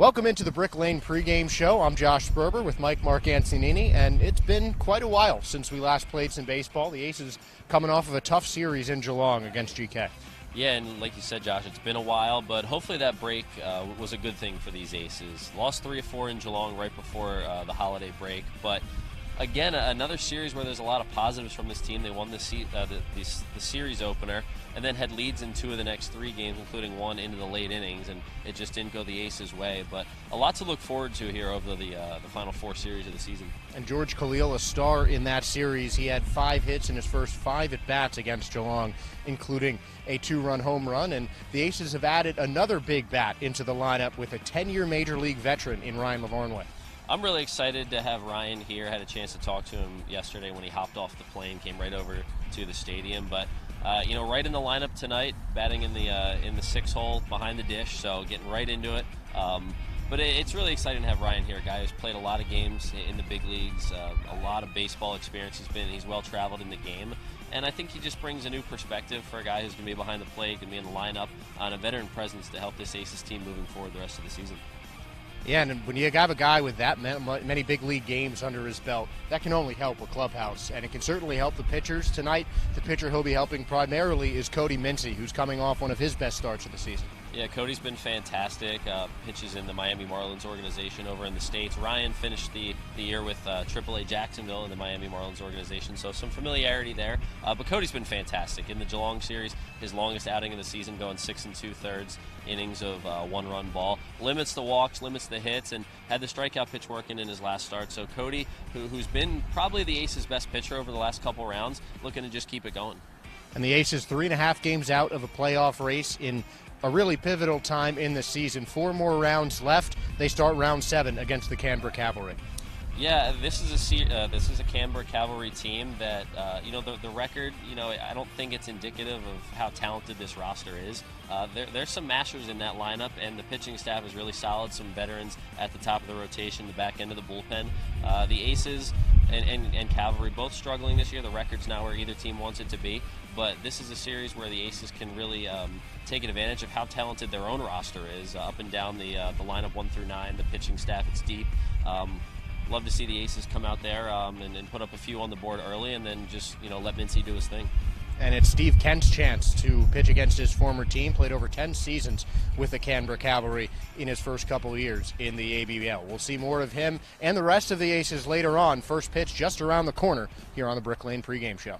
Welcome into the Brick Lane pregame show. I'm Josh Sperber with Mark Antonini, and it's been quite a while since we last played some baseball. The Aces coming off of a tough series in Geelong against GK. Yeah, and like you said, Josh, it's been a while, but hopefully that break was a good thing for these Aces. Lost 3 of 4 in Geelong right before the holiday break, but again, another series where there's a lot of positives from this team. They won the series opener and then had leads in 2 of the next 3 games, including 1 into the late innings, and it just didn't go the Aces' way. But a lot to look forward to here over the final 4 series of the season. And George Khalil, a star in that series. He had 5 hits in his first 5 at-bats against Geelong, including a 2-run home run. And the Aces have added another big bat into the lineup with a 10-year Major League veteran in Ryan Lavarnway. I'm really excited to have Ryan here. I had a chance to talk to him yesterday when he hopped off the plane, came right over to the stadium. But right in the lineup tonight, batting in the 6 hole behind the dish, so getting right into it. But it's really exciting to have Ryan here, a guy who's played a lot of games in the big leagues, a lot of baseball experience. He's well traveled in the game, and I think he just brings a new perspective for a guy who's going to be behind the plate, going to be in the lineup, on a veteran presence to help this Aces team moving forward the rest of the season. Yeah, and when you have a guy with that many big league games under his belt, that can only help a clubhouse, and it can certainly help the pitchers. Tonight, the pitcher he'll be helping primarily is Cody Mincy, who's coming off one of his best starts of the season. Yeah, Cody's been fantastic. Pitches in the Miami Marlins organization over in the States. Ryan finished the year with AAA Jacksonville in the Miami Marlins organization, so some familiarity there. But Cody's been fantastic. In the Geelong series, his longest outing of the season, going 6 2/3 innings of 1-run ball. Limits the walks, limits the hits, and had the strikeout pitch working in his last start. So Cody, who's been probably the Aces' best pitcher over the last couple rounds, looking to just keep it going. And the Aces 3.5 games out of a playoff race in a really pivotal time in the season. 4 more rounds left. They start round 7 against the Canberra Cavalry. Yeah, this is a Canberra Cavalry team that the record. I don't think it's indicative of how talented this roster is. There's some mashers in that lineup, and the pitching staff is really solid. Some veterans at the top of the rotation, the back end of the bullpen. The Aces and Cavalry both struggling this year. The record's not where either team wants it to be, but this is a series where the Aces can really take advantage of how talented their own roster is, up and down the lineup 1 through 9. The pitching staff, it's deep. Love to see the Aces come out there and put up a few on the board early, and then just let Mincy do his thing. And it's Steve Kent's chance to pitch against his former team. Played over 10 seasons with the Canberra Cavalry in his first couple of years in the ABL. We'll see more of him and the rest of the Aces later on. First pitch just around the corner here on the Brick Lane pregame show.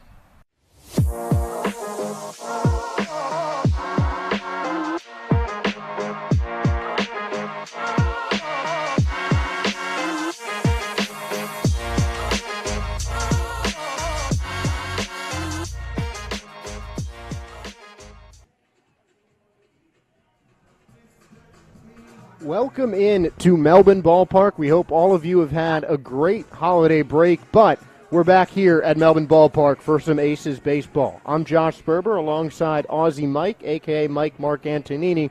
Welcome in to Melbourne Ballpark. We hope all of you have had a great holiday break, but we're back here at Melbourne Ballpark for some Aces baseball. I'm Josh Sperber alongside Aussie Mike, a.k.a. Mark Antonini,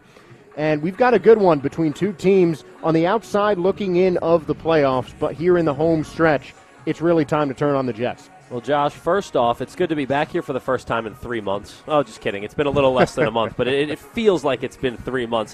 and we've got a good one between 2 teams on the outside looking in of the playoffs, but here in the home stretch, it's really time to turn on the Jets. Well, Josh, first off, it's good to be back here for the first time in 3 months. Oh, just kidding. It's been a little less than a month, but it feels like it's been 3 months.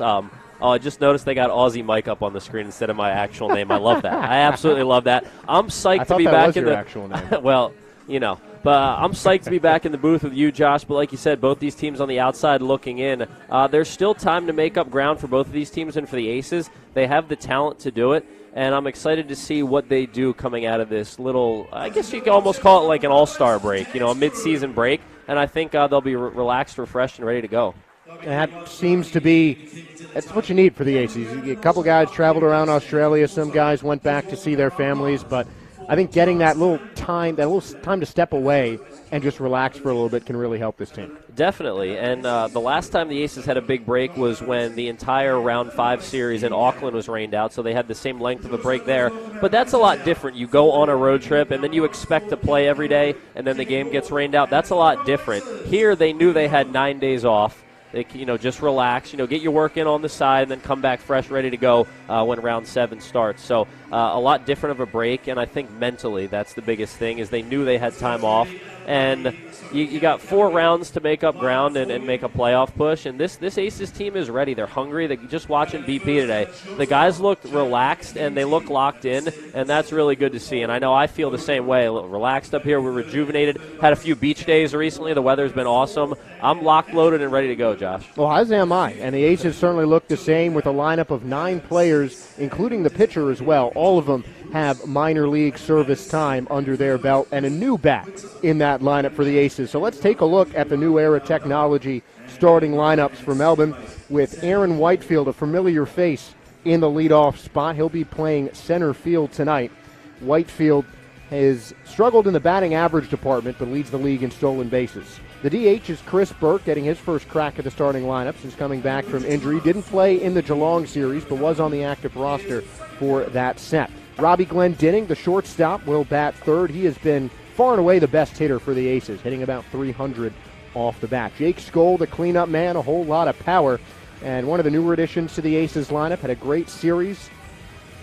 I just noticed they got Aussie Mike up on the screen instead of my actual name. I love that. I absolutely love that. I'm psyched to be back in the actual name. Well, but I'm psyched to be back in the booth with you, Josh. But like you said, both these teams on the outside looking in. There's still time to make up ground for both of these teams and for the Aces. They have the talent to do it. And I'm excited to see what they do coming out of this little, I guess you could almost call it like an all-star break, a mid-season break. And I think they'll be relaxed, refreshed, and ready to go. That seems to be, that's what you need for the Aces. A couple guys traveled around Australia. Some guys went back to see their families. But I think getting that little time to step away and just relax for a little bit can really help this team. Definitely, and the last time the Aces had a big break was when the entire Round 5 series in Auckland was rained out, so they had the same length of a break there. But that's a lot different. You go on a road trip, and then you expect to play every day, and then the game gets rained out. That's a lot different. Here, they knew they had 9 days off, They can, just relax, get your work in on the side, and then come back fresh, ready to go when round 7 starts. So a lot different of a break, and I think mentally that's the biggest thing is they knew they had time off. And you got 4 rounds to make up ground and make a playoff push. And this Aces team is ready. They're hungry. They're just watching BP today. The guys looked relaxed, and they look locked in, and that's really good to see. And I know I feel the same way. A little relaxed up here. We're rejuvenated. Had a few beach days recently. The weather's been awesome. I'm locked, loaded, and ready to go, Josh. Well, as am I. And the Aces certainly look the same with a lineup of 9 players, including the pitcher as well. All of them have minor league service time under their belt and a new bat in that lineup for the Aces. So let's take a look at the new era technology starting lineups for Melbourne with Aaron Whitefield, a familiar face, in the leadoff spot. He'll be playing center field tonight. Whitefield has struggled in the batting average department but leads the league in stolen bases. The DH is Chris Burke, getting his first crack at the starting lineup since coming back from injury. Didn't play in the Geelong series but was on the active roster for that set. Robbie Glendinning, the shortstop, will bat third. He has been far and away the best hitter for the Aces, hitting about 300 off the bat. Jake Skoll, the cleanup man, a whole lot of power. And one of the newer additions to the Aces lineup, had a great series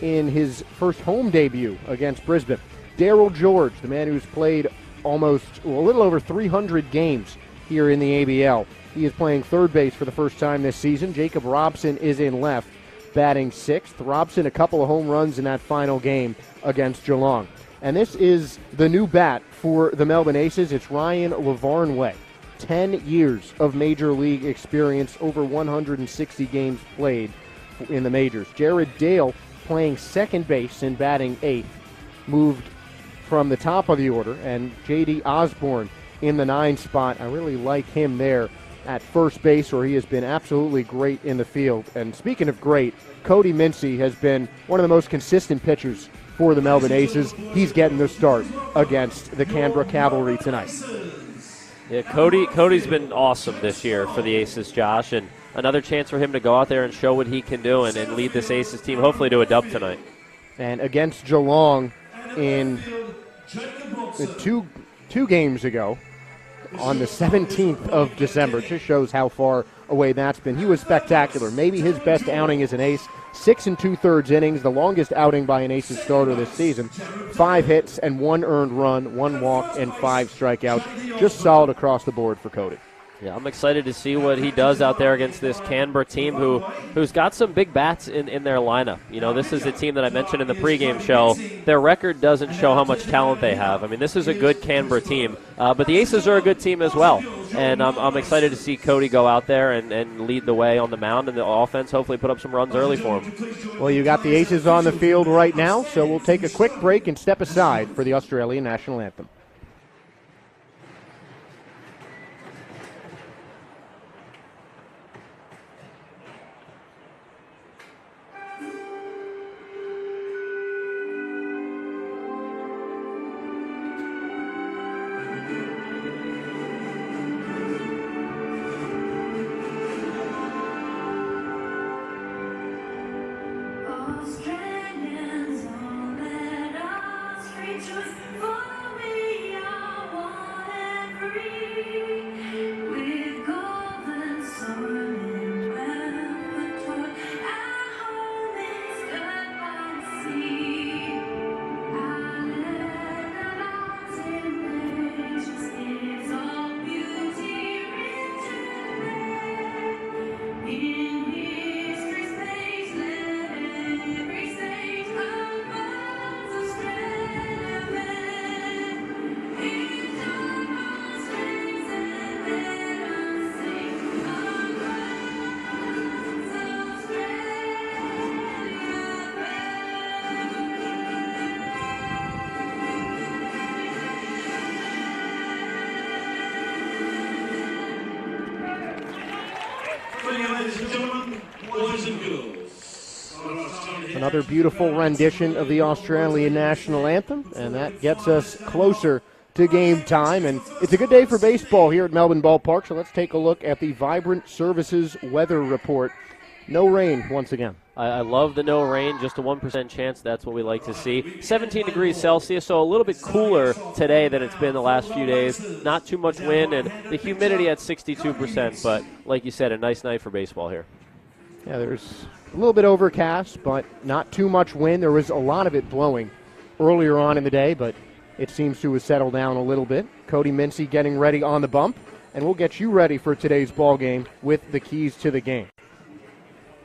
in his first home debut against Brisbane. Darryl George, the man who's played a little over 300 games here in the ABL. He is playing third base for the first time this season. Jacob Robson is in left, batting 6th. Robson, a couple of home runs in that final game against Geelong. And this is the new bat for the Melbourne Aces. It's Ryan Lavarnway. 10 years of major league experience, over 160 games played in the majors. Jared Dale playing second base and batting 8th. Moved from the top of the order. And J.D. Osborne in the 9 spot. I really like him there at first base, where he has been absolutely great in the field. And speaking of great, Cody Mincy has been one of the most consistent pitchers for the Melbourne Aces. He's getting the start against the Canberra Cavalry tonight. Yeah, Cody's been awesome this year for the Aces, Josh, and another chance for him to go out there and show what he can do and lead this Aces team hopefully to a dub tonight. And against Geelong in two games ago, on the 17th of December. It just shows how far away that's been. He was spectacular. Maybe his best outing as an ace. 6 2/3 innings, the longest outing by an Aces starter this season. 5 hits and 1 earned run, 1 walk, and 5 strikeouts. Just solid across the board for Cody. Yeah, I'm excited to see what he does out there against this Canberra team who's got some big bats in their lineup. This is a team that I mentioned in the pregame show. Their record doesn't show how much talent they have. I mean, this is a good Canberra team, but the Aces are a good team as well. And I'm excited to see Cody go out there and lead the way on the mound, and the offense hopefully put up some runs early for him. Well, you got the Aces on the field right now, so we'll take a quick break and step aside for the Australian National Anthem. Another beautiful rendition of the Australian National Anthem, and that gets us closer to game time. And it's a good day for baseball here at Melbourne Ballpark, so let's take a look at the Vibrant Services weather report. No rain once again. I love the no rain, just a 1% chance. That's what we like to see. 17 degrees Celsius, so a little bit cooler today than it's been the last few days. Not too much wind, and the humidity at 62%, but like you said, a nice night for baseball here. Yeah, there's a little bit overcast, but not too much wind. There was a lot of it blowing earlier on in the day, but it seems to have settled down a little bit. Cody Mincy getting ready on the bump, and we'll get you ready for today's ball game with the keys to the game.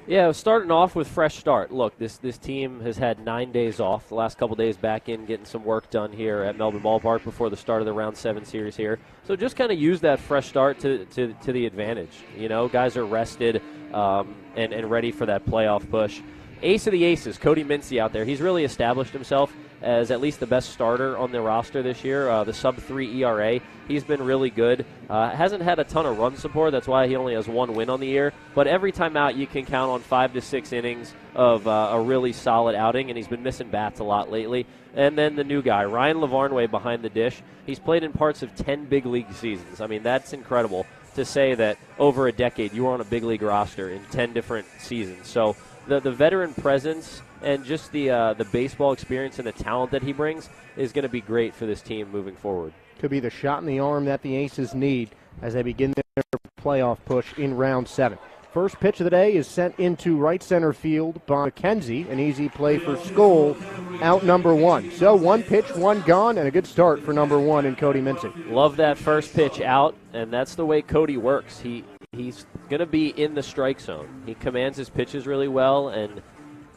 Yeah, starting off with fresh start. Look, this team has had 9 days off. The last couple days back in, getting some work done here at Melbourne Ballpark before the start of the Round 7 series here. So just kind of use that fresh start to the advantage. You know, guys are rested and ready for that playoff push. Ace of the aces, Cody Mincy out there. He's really established himself as at least the best starter on the roster this year. The sub-3 ERA, he's been really good. Hasn't had a ton of run support. That's why he only has 1 win on the year. But every time out, you can count on 5 to 6 innings of a really solid outing, and he's been missing bats a lot lately. And then the new guy, Ryan Lavarnway behind the dish. He's played in parts of 10 big league seasons. I mean, that's incredible to say that over a decade you were on a big league roster in 10 different seasons. So the veteran presence and just the baseball experience and the talent that he brings is going to be great for this team moving forward. Could be the shot in the arm that the Aces need as they begin their playoff push in Round 7. First pitch of the day is sent into right center field by McKenzie. An easy play for Skoll, out number 1. So 1 pitch, 1 gone, and a good start for number 1 in Cody Mincy. Love that first pitch out, and that's the way Cody works. He's going to be in the strike zone. He commands his pitches really well, and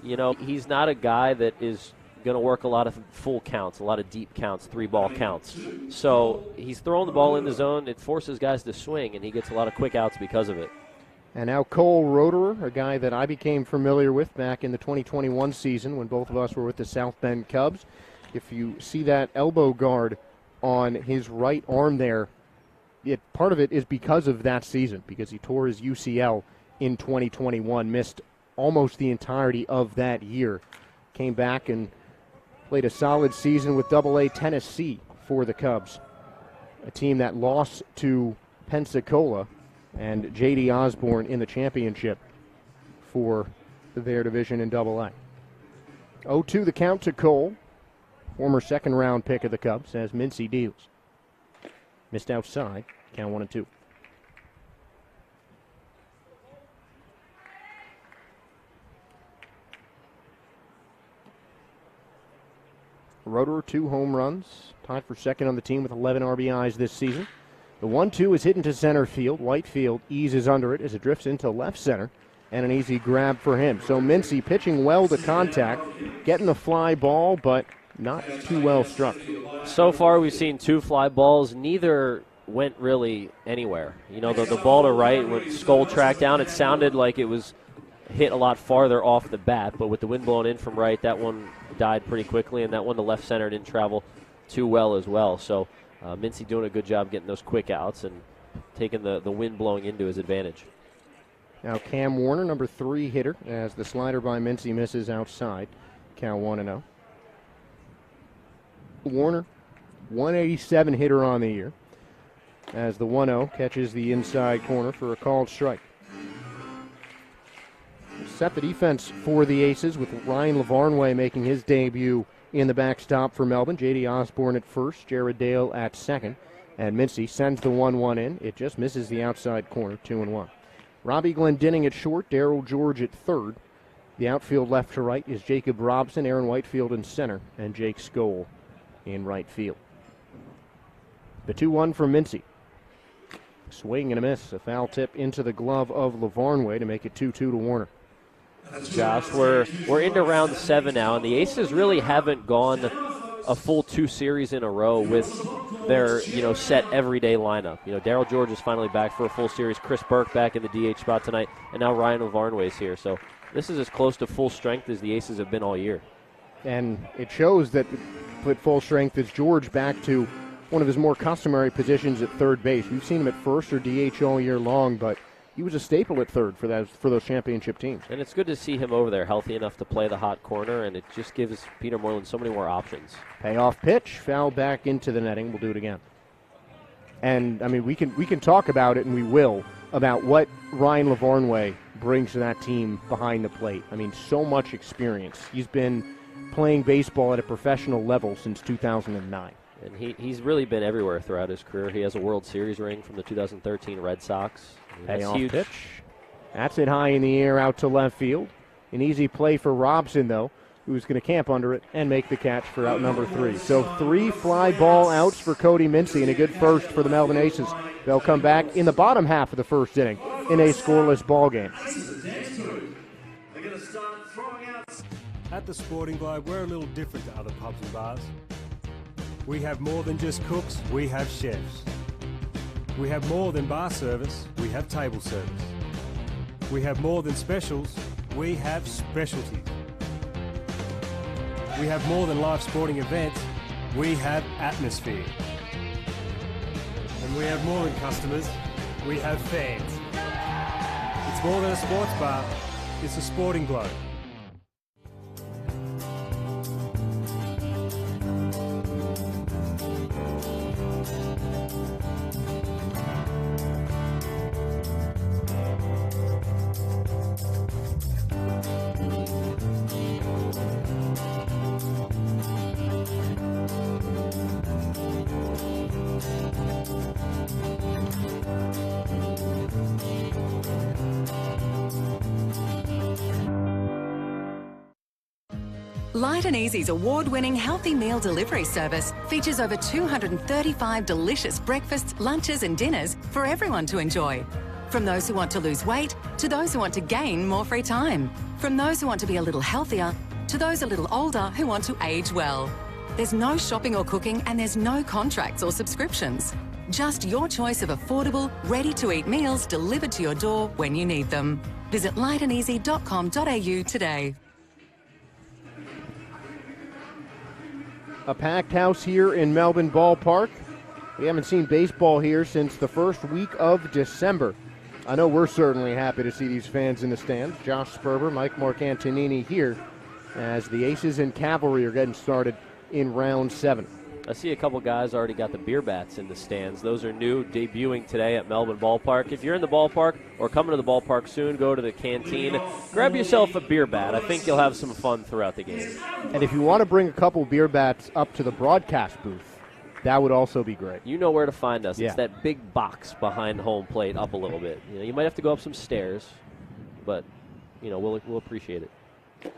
you know, he's not a guy that is going to work a lot of full counts, a lot of deep counts, 3-ball counts. So he's throwing the ball in the zone. It forces guys to swing, and he gets a lot of quick outs because of it. And now Cole Roederer, a guy that I became familiar with back in the 2021 season when both of us were with the South Bend Cubs. If you see that elbow guard on his right arm there, part of it is because of that season, because he tore his UCL in 2021, missed almost the entirety of that year. Came back and played a solid season with AA Tennessee for the Cubs, a team that lost to Pensacola and J.D. Osborne in the championship for their division in AA. 0-2 the count to Cole, former second-round pick of the Cubs, as Mincy deals. Missed outside, count 1-2. Roederer, 2 home runs, tied for second on the team with 11 RBIs this season. The 1-2 is hit into center field. Whitefield eases under it as it drifts into left center, and an easy grab for him. So Mincy pitching well to contact, getting the fly ball, but not too well struck. So far we've seen 2 fly balls. Neither went really anywhere. You know, the ball to right, when Skoll tracked down, it sounded like it was hit a lot farther off the bat, but with the wind blowing in from right, that one died pretty quickly, and that one to left center didn't travel too well as well. So Mincy doing a good job getting those quick outs and taking the wind blowing into his advantage. Now Cam Warner, number 3 hitter, as the slider by Mincy misses outside. Count 1-0. Warner, 187 hitter on the year, as the 1-0 catches the inside corner for a called strike. Set the defense for the Aces with Ryan Lavarnway making his debut in the backstop for Melbourne. J.D. Osborne at first, Jared Dale at second, and Mincy sends the 1-1 in. It just misses the outside corner, 2-1. Robbie Glendinning at short, Darryl George at third. The outfield left to right is Jacob Robson, Aaron Whitefield in center, and Jake Skoll in right field. The 2-1 from Mincy. Swing and a miss, a foul tip into the glove of Lavarnway to make it 2-2 to Warner. Josh, we're into round 7 now, and the Aces really haven't gone a full 2 series in a row with their set everyday lineup. Darryl George is finally back for a full series. Chris Burke back in the DH spot tonight, and now Ryan Lavarnway is here. So this is as close to full strength as the Aces have been all year. And it shows that at full strength is George back to one of his more customary positions at third base. We've seen him at first or DH all year long, but he was a staple at third for those championship teams. And it's good to see him over there, healthy enough to play the hot corner, and it just gives Peter Moreland so many more options. Payoff pitch, foul back into the netting. We'll do it again. And, I mean, we can talk about it, and we will, about what Ryan Lavarnway brings to that team behind the plate. I mean, so much experience. He's been playing baseball at a professional level since 2009. And he's really been everywhere throughout his career. He has a World Series ring from the 2013 Red Sox. That's Payoff huge. pitch. That's it high in the air out to left field. An easy play for Robson, though, who's going to camp under it and make the catch for out number 3. So 3 fly ball outs for Cody Mincy and a good first for the Melbourne Aces. They'll come back in the bottom half of the first inning in a scoreless ball game. At the Sporting Globe, we're a little different to other pubs and bars. We have more than just cooks, we have chefs. We have more than bar service, we have table service. We have more than specials, we have specialties. We have more than live sporting events, we have atmosphere. And we have more than customers, we have fans. It's more than a sports bar, it's a Sporting Globe. Light and Easy's award-winning healthy meal delivery service features over 235 delicious breakfasts, lunches and dinners for everyone to enjoy. From those who want to lose weight to those who want to gain more free time. From those who want to be a little healthier to those a little older who want to age well. There's no shopping or cooking and there's no contracts or subscriptions. Just your choice of affordable, ready-to-eat meals delivered to your door when you need them. Visit lightandeasy.com.au today. A packed house here in Melbourne Ballpark. We haven't seen baseball here since the first week of December. I know we're certainly happy to see these fans in the stands. Josh Sperber, Mike Marcantonini here as the Aces and Cavalry are getting started in round 7. I see a couple guys already got the beer bats in the stands. Those are new, debuting today at Melbourne Ballpark. If you're in the ballpark or coming to the ballpark soon, go to the canteen. Grab yourself a beer bat. I think you'll have some fun throughout the game. And if you want to bring a couple beer bats up to the broadcast booth, that would also be great. You know where to find us. Yeah. It's that big box behind home plate up a little bit. You know, you might have to go up some stairs, but you know, we'll appreciate it.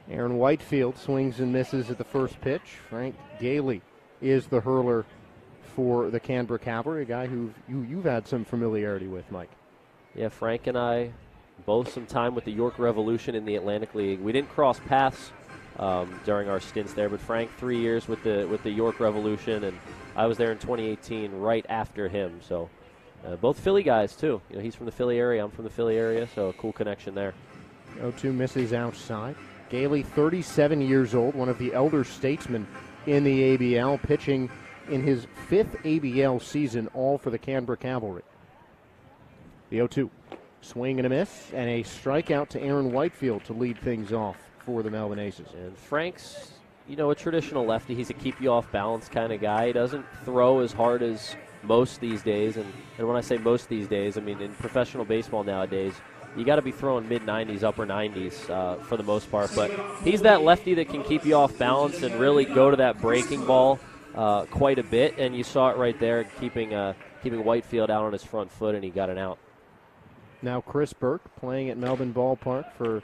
Aaron Whitefield swings and misses at the first pitch. Frank Gailey is the hurler for the Canberra Cavalry, a guy who you've had some familiarity with, Mike. Yeah, Frank and I both some time with the York Revolution in the Atlantic League. We didn't cross paths during our stints there, but Frank 3 years with the York Revolution, and I was there in 2018 right after him. So both Philly guys too. You know, he's from the Philly area, I'm from the Philly area, so a cool connection there. 0-2 misses outside. Gailey, 37 years old, one of the elder statesmen in the ABL, pitching in his 5th ABL season, all for the Canberra Cavalry. The 0-2. Swing and a miss, and a strikeout to Aaron Whitefield to lead things off for the Melbourne Aces. And Frank's, you know, a traditional lefty. He's a keep you off balance kind of guy. He doesn't throw as hard as most these days. And when I say most these days, I mean in professional baseball nowadays, you got to be throwing mid-90s, upper 90s for the most part. But he's that lefty that can keep you off balance and really go to that breaking ball quite a bit. And you saw it right there, keeping Whitefield out on his front foot, and he got an out. Now Chris Burke playing at Melbourne Ballpark for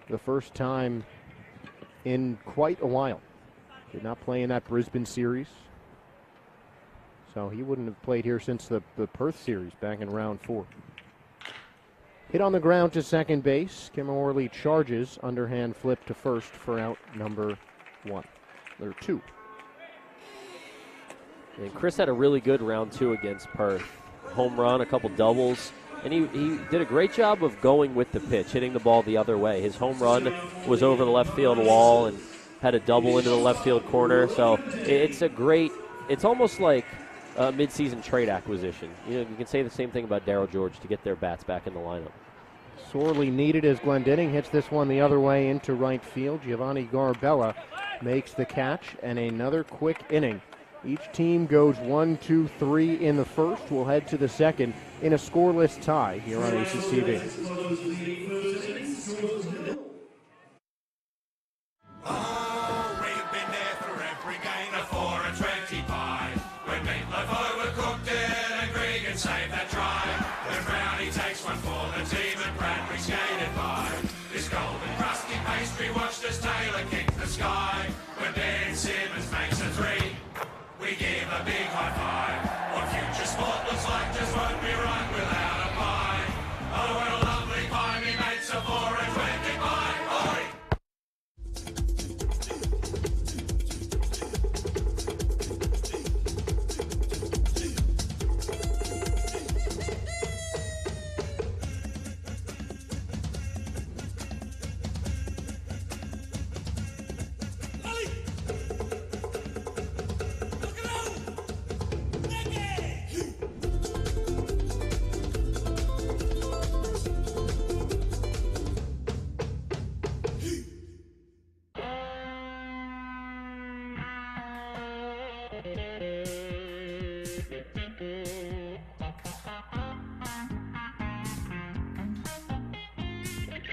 the first time in quite a while. Did not play in that Brisbane series. So he wouldn't have played here since the Perth series back in round 4. Hit on the ground to second base. Kim Orley charges. Underhand flip to first for out number 2. And Chris had a really good round 2 against Perth. Home run, a couple doubles. And he did a great job of going with the pitch, hitting the ball the other way. His home run was over the left field wall and had a double into the left field corner. So it's almost like a midseason trade acquisition. You know, you can say the same thing about Darryl George to get their bats back in the lineup. Sorely needed as Glendenning hits this one the other way into right field. Giovanni Garbella makes the catch, and another quick inning Each team goes 1, 2, 3 in the first. We'll head to the second in a scoreless tie here on Aces TV. Save that try. When Brownie takes one for the team and Bradbury skated by. This golden crusty pastry watched as Taylor kick the sky. When Ben Simmons makes a three, we give a big high five. What future sport looks like just won't be right without a pie. Oh, what a lovely pie, me mates are 4 and 25. Oi!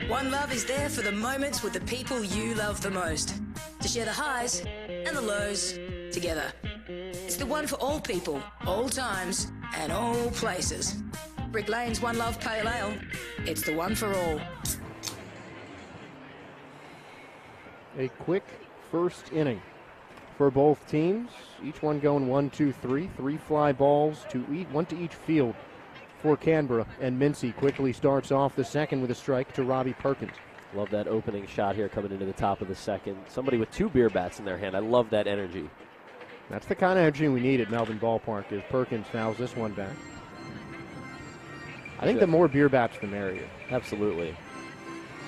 One Love is there for the moments with the people you love the most. To share the highs and the lows together. It's the one for all people, all times and all places. Brick Lane's One Love Pale Ale. It's the one for all. A quick first inning for both teams. Each one going 1, 2, 3. 3 fly balls, one to each field for Canberra. And Mincy quickly starts off the second with a strike to Robbie Perkins. Love that opening shot here coming into the top of the second. Somebody with 2 beer bats in their hand. I love that energy. That's the kind of energy we need at Melbourne Ballpark as Perkins fouls this one back. I think the more beer bats, the merrier. Absolutely.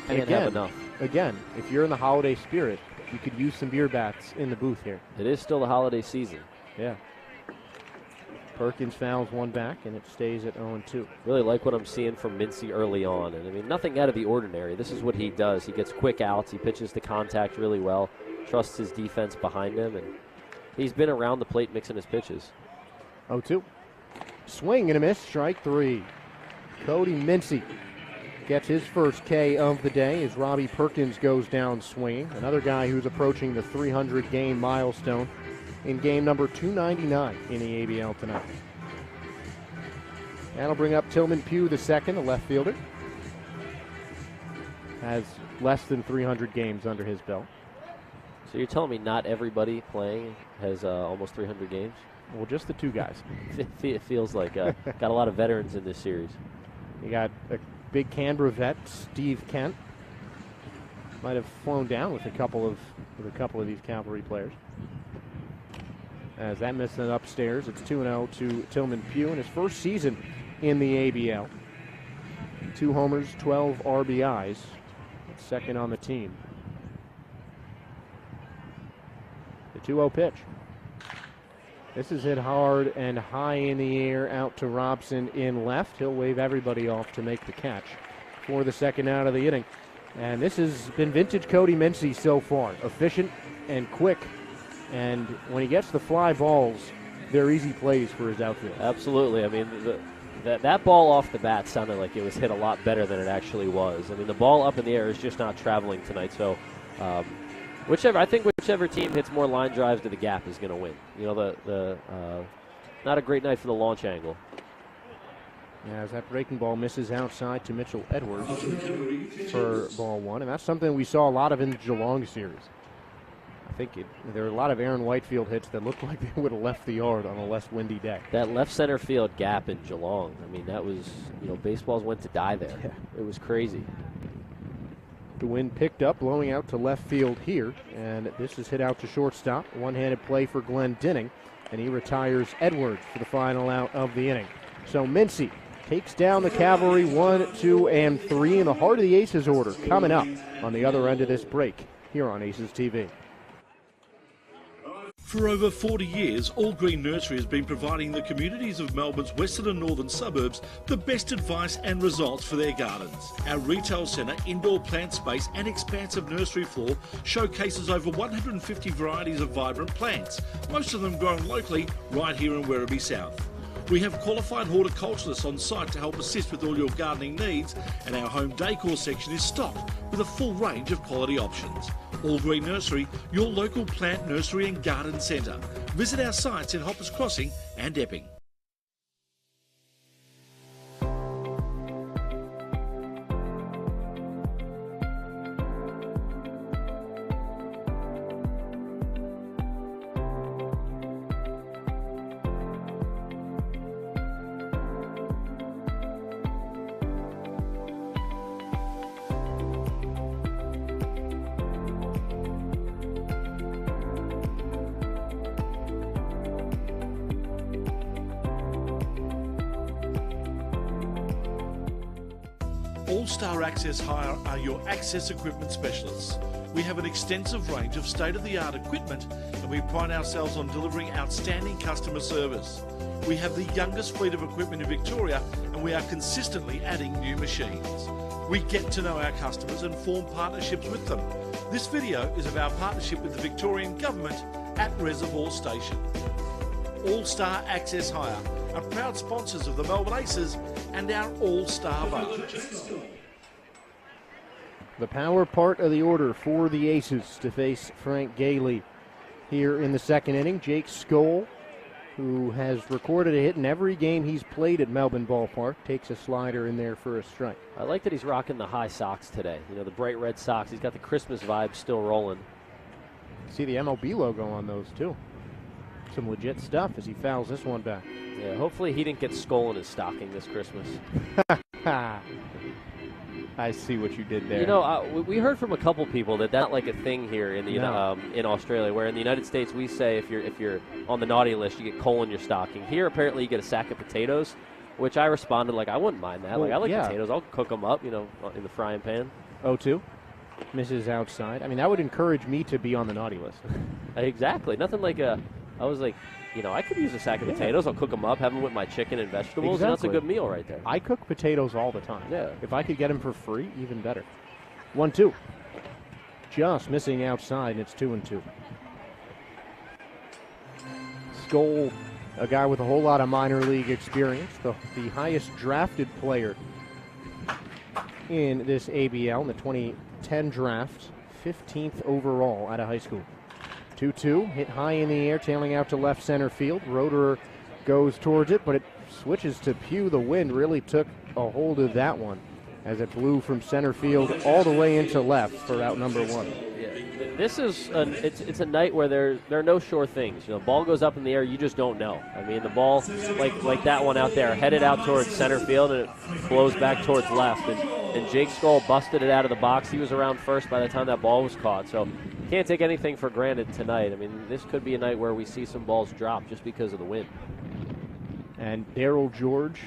And Can't have enough. Again, if you're in the holiday spirit, you could use some beer bats in the booth here. It is still the holiday season. Yeah. Perkins fouls one back, and it stays at 0-2. Really like what I'm seeing from Mincy early on. And I mean, nothing out of the ordinary. This is what he does. He gets quick outs. He pitches the contact really well. Trusts his defense behind him. And he's been around the plate mixing his pitches. 0-2. Swing and a miss. Strike 3. Cody Mincy gets his first K of the day as Robbie Perkins goes down swinging. Another guy who's approaching the 300-game milestone in game number 299 in the ABL tonight. That'll bring up Tillman Pugh the second, the left fielder. Has less than 300 games under his belt. So you're telling me not everybody playing has almost 300 games? Well, just the 2 guys. It feels like got a lot of veterans in this series. You got a big Canberra vet, Steve Kent. Might have flown down with a couple of these Cavalry players. As that missed it upstairs, it's 2-0 to Tillman Pugh in his first season in the ABL. 2 homers, 12 RBIs. Second on the team. The 2-0 pitch. This is hit hard and high in the air out to Robson in left. He'll wave everybody off to make the catch for the second out of the inning. And this has been vintage Cody Mincy so far. Efficient and quick. And when he gets the fly balls, they're easy plays for his outfield. Absolutely. I mean, that ball off the bat sounded like it was hit a lot better than it actually was. I mean, the ball up in the air is just not traveling tonight. So whichever team hits more line drives to the gap is going to win. You know, not a great night for the launch angle. As that breaking ball misses outside to Mitchell Edwards for ball 1. And that's something we saw a lot of in the Geelong series. I think there are a lot of Aaron Whitefield hits that looked like they would have left the yard on a less windy day. That left center field gap in Geelong, I mean, that was, baseballs went to die there. Yeah. It was crazy. The wind picked up, blowing out to left field here, and this is hit out to shortstop. One-handed play for Glenn Dinning, and he retires Edwards for the final out of the inning. So Mincy takes down the Cavalry 1, 2, and 3 in the heart of the Aces order coming up on the other end of this break here on Aces TV. For over 40 years, All Green Nursery has been providing the communities of Melbourne's western and northern suburbs the best advice and results for their gardens. Our retail centre, indoor plant space and expansive nursery floor showcases over 150 varieties of vibrant plants, most of them grown locally right here in Werribee South. We have qualified horticulturists on site to help assist with all your gardening needs, and our home decor section is stocked with a full range of quality options. All Green Nursery, your local plant nursery and garden centre. Visit our sites in Hoppers Crossing and Epping. All-Star Access Hire are your access equipment specialists. We have an extensive range of state-of-the-art equipment and we pride ourselves on delivering outstanding customer service. We have the youngest fleet of equipment in Victoria and we are consistently adding new machines. We get to know our customers and form partnerships with them. This video is of our partnership with the Victorian Government at Reservoir Station. All-Star Access Hire are proud sponsors of the Melbourne Aces and our All-Star vote. The power part of the order for the Aces to face Frank Gailey here in the second inning. Jake Skoll, who has recorded a hit in every game he's played at Melbourne Ballpark, takes a slider in there for a strike. I like that he's rocking the high socks today. You know, the bright red socks. He's got the Christmas vibe still rolling. See the MLB logo on those, too. Some legit stuff as he fouls this one back. Yeah, hopefully he didn't get Skoll in his stocking this Christmas. I see what you did there. You know, we heard from a couple people that's not like a thing here in the in Australia, where in the United States we say if you're on the naughty list, you get coal in your stocking. Here, apparently, you get a sack of potatoes, which I responded like I wouldn't mind that. Well, like I like potatoes, I'll cook them up, you know, in the frying pan. 0-2, misses outside. I mean, that would encourage me to be on the naughty list. Exactly, nothing like a. I was like, you know, I could use a sack of potatoes. I'll cook them up, have them with my chicken and vegetables, exactly. And that's a good meal right there. I cook potatoes all the time. Yeah. If I could get them for free, even better. 1-2. Just missing outside, and it's 2-2. Skoll, a guy with a whole lot of minor league experience, the highest drafted player in this ABL in the 2010 draft, 15th overall out of high school. 2-2, hit high in the air, tailing out to left center field. Roederer goes towards it, but it switches to Pugh. The wind really took a hold of that one as it blew from center field all the way into left for out number one. Yeah. This is it's a night where there are no sure things. You know, ball goes up in the air, you just don't know. I mean, the ball like that one out there, headed out towards center field, and it blows back towards left. And Jake Skoll busted it out of the box. He was around first by the time that ball was caught. So can't take anything for granted tonight. I mean, this could be a night where we see some balls drop just because of the wind. And Darryl George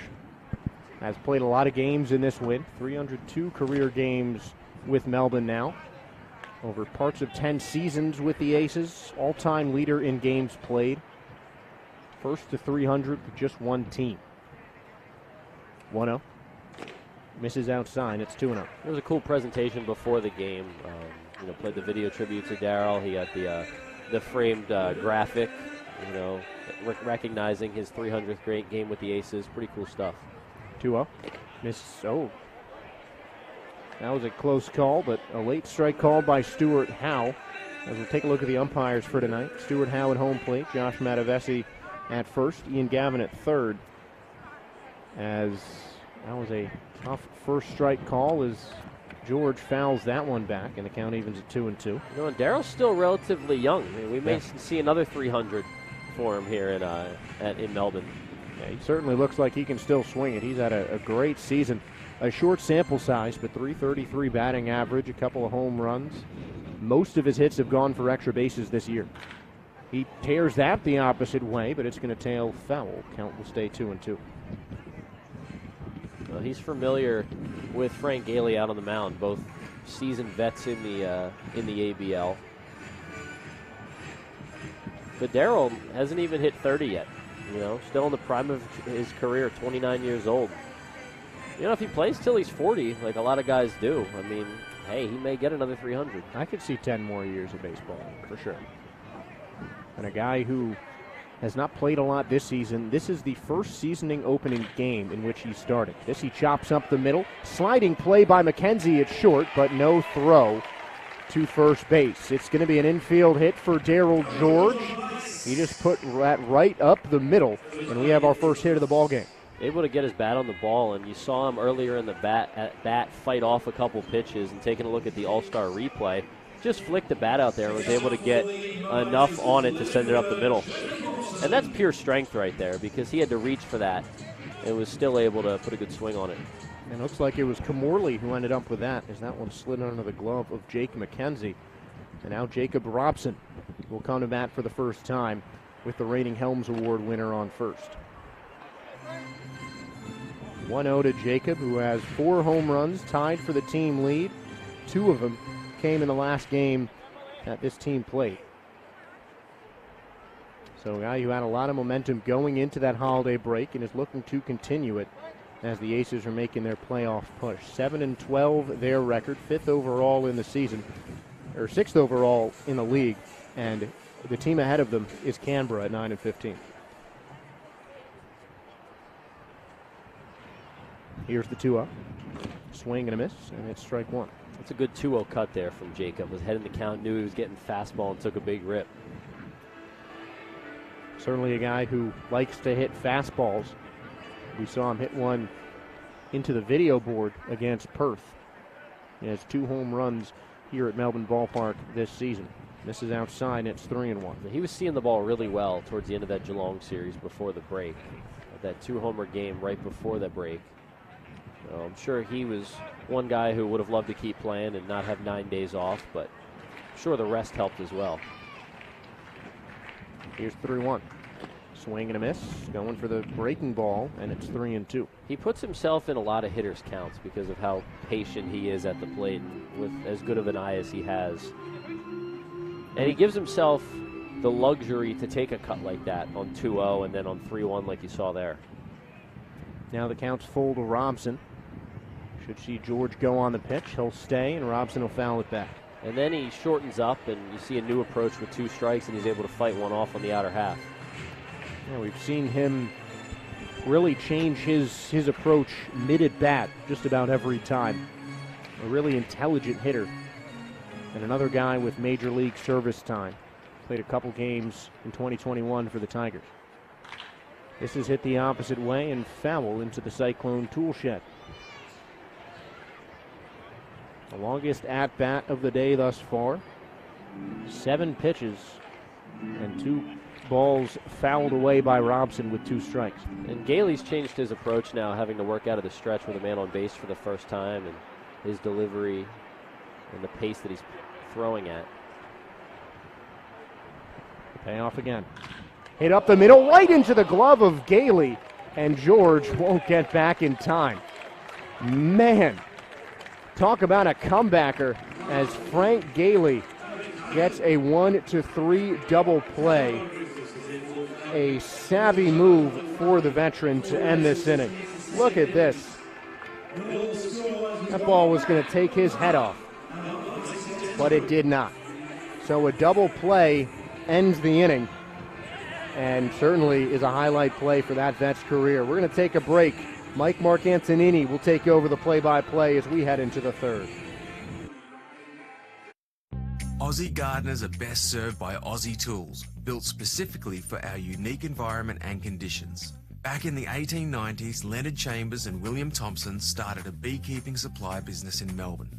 has played a lot of games in this win. 302 career games with Melbourne now. Over parts of 10 seasons with the Aces. All-time leader in games played. First to 300 with just one team. 1-0. Misses outside. It's 2-0. It was a cool presentation before the game. You know, played the video tribute to Darryl. He got the framed graphic, you know, recognizing his 300th great game with the Aces. Pretty cool stuff. 2-0. That was a close call, but a late strike called by Stuart Howe. As we'll take a look at the umpires for tonight. Stuart Howe at home plate. Josh Matavesi at first. Ian Gavin at third. As that was a tough first strike call as George fouls that one back, and the count evens at 2-2. You know, and Darryl's still relatively young. I mean, we may see another 300 for him here in Melbourne. Yeah, he certainly looks like he can still swing it. He's had a great season. A short sample size, but 333 batting average, a couple of home runs. Most of his hits have gone for extra bases this year. He tears that the opposite way, but it's going to tail foul. Count will stay 2-2. Well, he's familiar with Frank Gailey out on the mound, both seasoned vets in the ABL. But Daryl hasn't even hit 30 yet. You know, still in the prime of his career, 29 years old. You know, if he plays till he's 40, like a lot of guys do, I mean, hey, he may get another 300. I could see 10 more years of baseball, for sure. And a guy who has not played a lot this season. This is the first seasoning opening game in which he started. This he chops up the middle. Sliding play by McKenzie at short, but no throw to first base. It's going to be an infield hit for Daryl George. He just put that right up the middle, and we have our first hit of the ball game. Able to get his bat on the ball, and you saw him earlier in the bat fight off a couple pitches, and taking a look at the All-Star replay, just flicked the bat out there and was able to get enough on it to send it up the middle. And that's pure strength right there, because he had to reach for that and was still able to put a good swing on it. And it looks like it was Camorley who ended up with that, as that one slid under the glove of Jake McKenzie. And now Jacob Robson will come to bat for the first time with the Rating Helms Award winner on first. 1-0 to Jacob, who has 4 home runs, tied for the team lead. 2 of them came in the last game that this team played. So a guy who had a lot of momentum going into that holiday break and is looking to continue it as the Aces are making their playoff push. 7-12 their record, 5th overall in the season, or 6th overall in the league, and the team ahead of them is Canberra at 9-15. Here's the 2-0. Swing and a miss, and it's strike one. That's a good 2-0 cut there from Jacob. Was heading the count, knew he was getting fastball, and took a big rip. Certainly a guy who likes to hit fastballs. We saw him hit one into the video board against Perth. He has 2 home runs here at Melbourne Ballpark this season. This is outside, and it's 3-1. He was seeing the ball really well towards the end of that Geelong series before the break. That 2-homer game right before the break. So I'm sure he was one guy who would have loved to keep playing and not have 9 days off, but I'm sure the rest helped as well. Here's 3-1. Swing and a miss, going for the breaking ball, and it's 3-2. He puts himself in a lot of hitters' counts because of how patient he is at the plate and with as good of an eye as he has. And he gives himself the luxury to take a cut like that on 2-0 and then on 3-1 like you saw there. Now the count's full to Robson. Should see George go on the pitch, he'll stay, and Robson will foul it back. And then he shortens up, and you see a new approach with 2 strikes, and he's able to fight one off on the outer half. Yeah, we've seen him really change his approach mid-at-bat just about every time. A really intelligent hitter. And another guy with major league service time. Played a couple games in 2021 for the Tigers. This is hit the opposite way and foul into the Cyclone tool shed. The longest at-bat of the day thus far. 7 pitches and 2 balls fouled away by Robson with 2 strikes. And Gailey's changed his approach now, having to work out of the stretch with a man on base for the first time, and his delivery and the pace that he's throwing at. Payoff again. Hit up the middle, right into the glove of Gailey, and George won't get back in time. Man, talk about a comebacker as Frank Gailey gets a 1-3 double play. A savvy move for the veteran to end this inning. Look at this. That ball was going to take his head off, but it did not. So a double play ends the inning, and certainly is a highlight play for that vet's career. We're going to take a break. Mike Marcantonini will take over the play-by-play as we head into the third. Aussie gardeners are best served by Aussie tools, built specifically for our unique environment and conditions. Back in the 1890s, Leonard Chambers and William Thompson started a beekeeping supply business in Melbourne.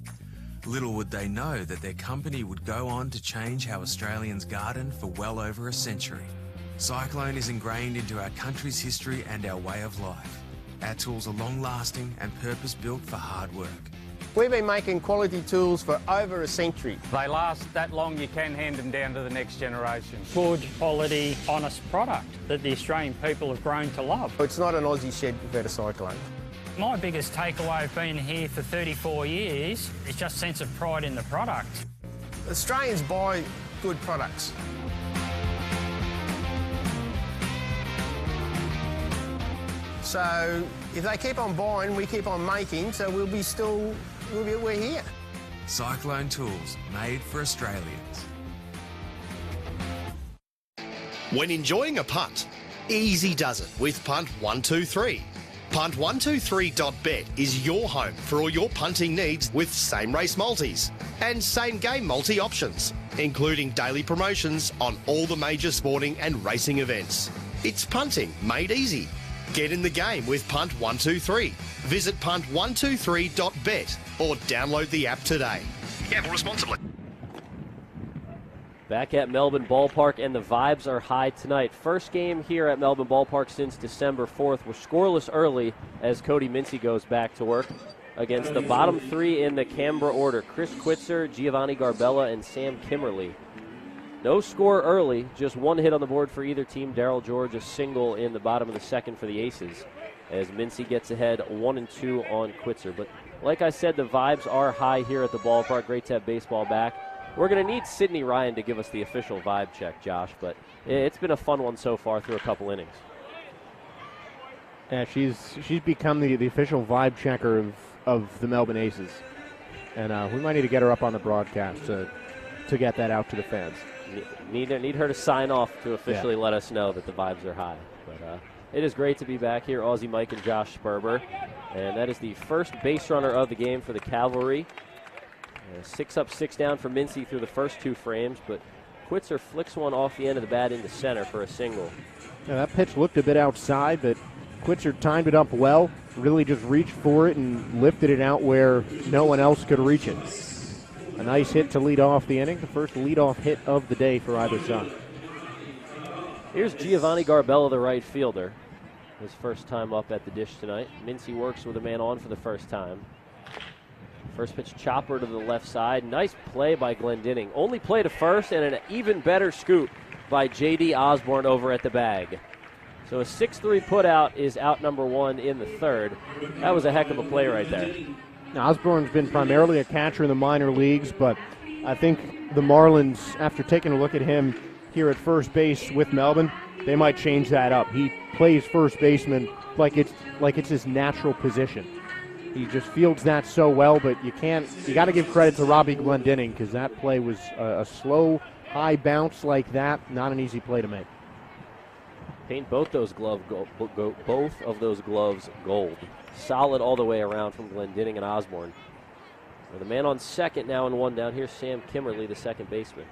Little would they know that their company would go on to change how Australians garden for well over a century. Cyclone is ingrained into our country's history and our way of life. Our tools are long-lasting and purpose-built for hard work. We've been making quality tools for over a century. They last that long, you can hand them down to the next generation. Good, quality, honest product that the Australian people have grown to love. It's not an Aussie shed without a Cyclone. My biggest takeaway of being here for 34 years is just sense of pride in the product. Australians buy good products. So if they keep on buying, we keep on making, so we're here. Cyclone Tools, made for Australians. When enjoying a punt, easy does it with Punt 123. Punt123.bet is your home for all your punting needs with same race multis and same game multi options, including daily promotions on all the major sporting and racing events. It's punting made easy. Get in the game with Punt 123. Visit punt123.bet or download the app today. Gamble responsibly. Back at Melbourne Ballpark, and the vibes are high tonight. First game here at Melbourne Ballpark since December 4th. We're scoreless early as Cody Mincy goes back to work against the bottom three in the Canberra order: Chris Quitzer, Giovanni Garbella, and Sam Kimmerly. No score early, just one hit on the board for either team. Darryl George a single in the bottom of the second for the Aces as Mincy gets ahead 1-2 on Quitzer. But like I said, the vibes are high here at the ballpark. Great to have baseball back. We're going to need Sydney Ryan to give us the official vibe check, Josh, but it's been a fun one so far through a couple innings. Yeah, she's become the official vibe checker of the Melbourne Aces. And we might need to get her up on the broadcast to get that out to the fans. Need her to sign off to officially let us know that the vibes are high. But it is great to be back here, Aussie Mike and Josh Sperber. And that is the first base runner of the game for the Cavalry. 6 up, 6 down for Mincy through the first two frames, but Quitzer flicks one off the end of the bat into center for a single. Yeah, that pitch looked a bit outside, but Quitzer timed it up well, really just reached for it and lifted it out where no one else could reach it. A nice hit to lead off the inning, the first leadoff hit of the day for either side. Here's Giovanni Garbella, the right fielder. His first time up at the dish tonight. Mincy works with a man on for the first time. First pitch chopper to the left side. Nice play by Glendinning. Only play to first, and an even better scoop by J.D. Osborne over at the bag. So a 6-3 putout is out number one in the third. That was a heck of a play right there. Now, Osborne's been primarily a catcher in the minor leagues, but I think the Marlins, after taking a look at him here at first base with Melbourne, they might change that up. He plays first baseman like it's his natural position. He just fields that so well, but you got to give credit to Robbie Glendinning because that play was a slow, high bounce like that. Not an easy play to make. Paint both of those gloves gold. Solid all the way around from Glendinning and Osborne. With a man on second now and one down. Here's Sam Kimmerly, the second baseman.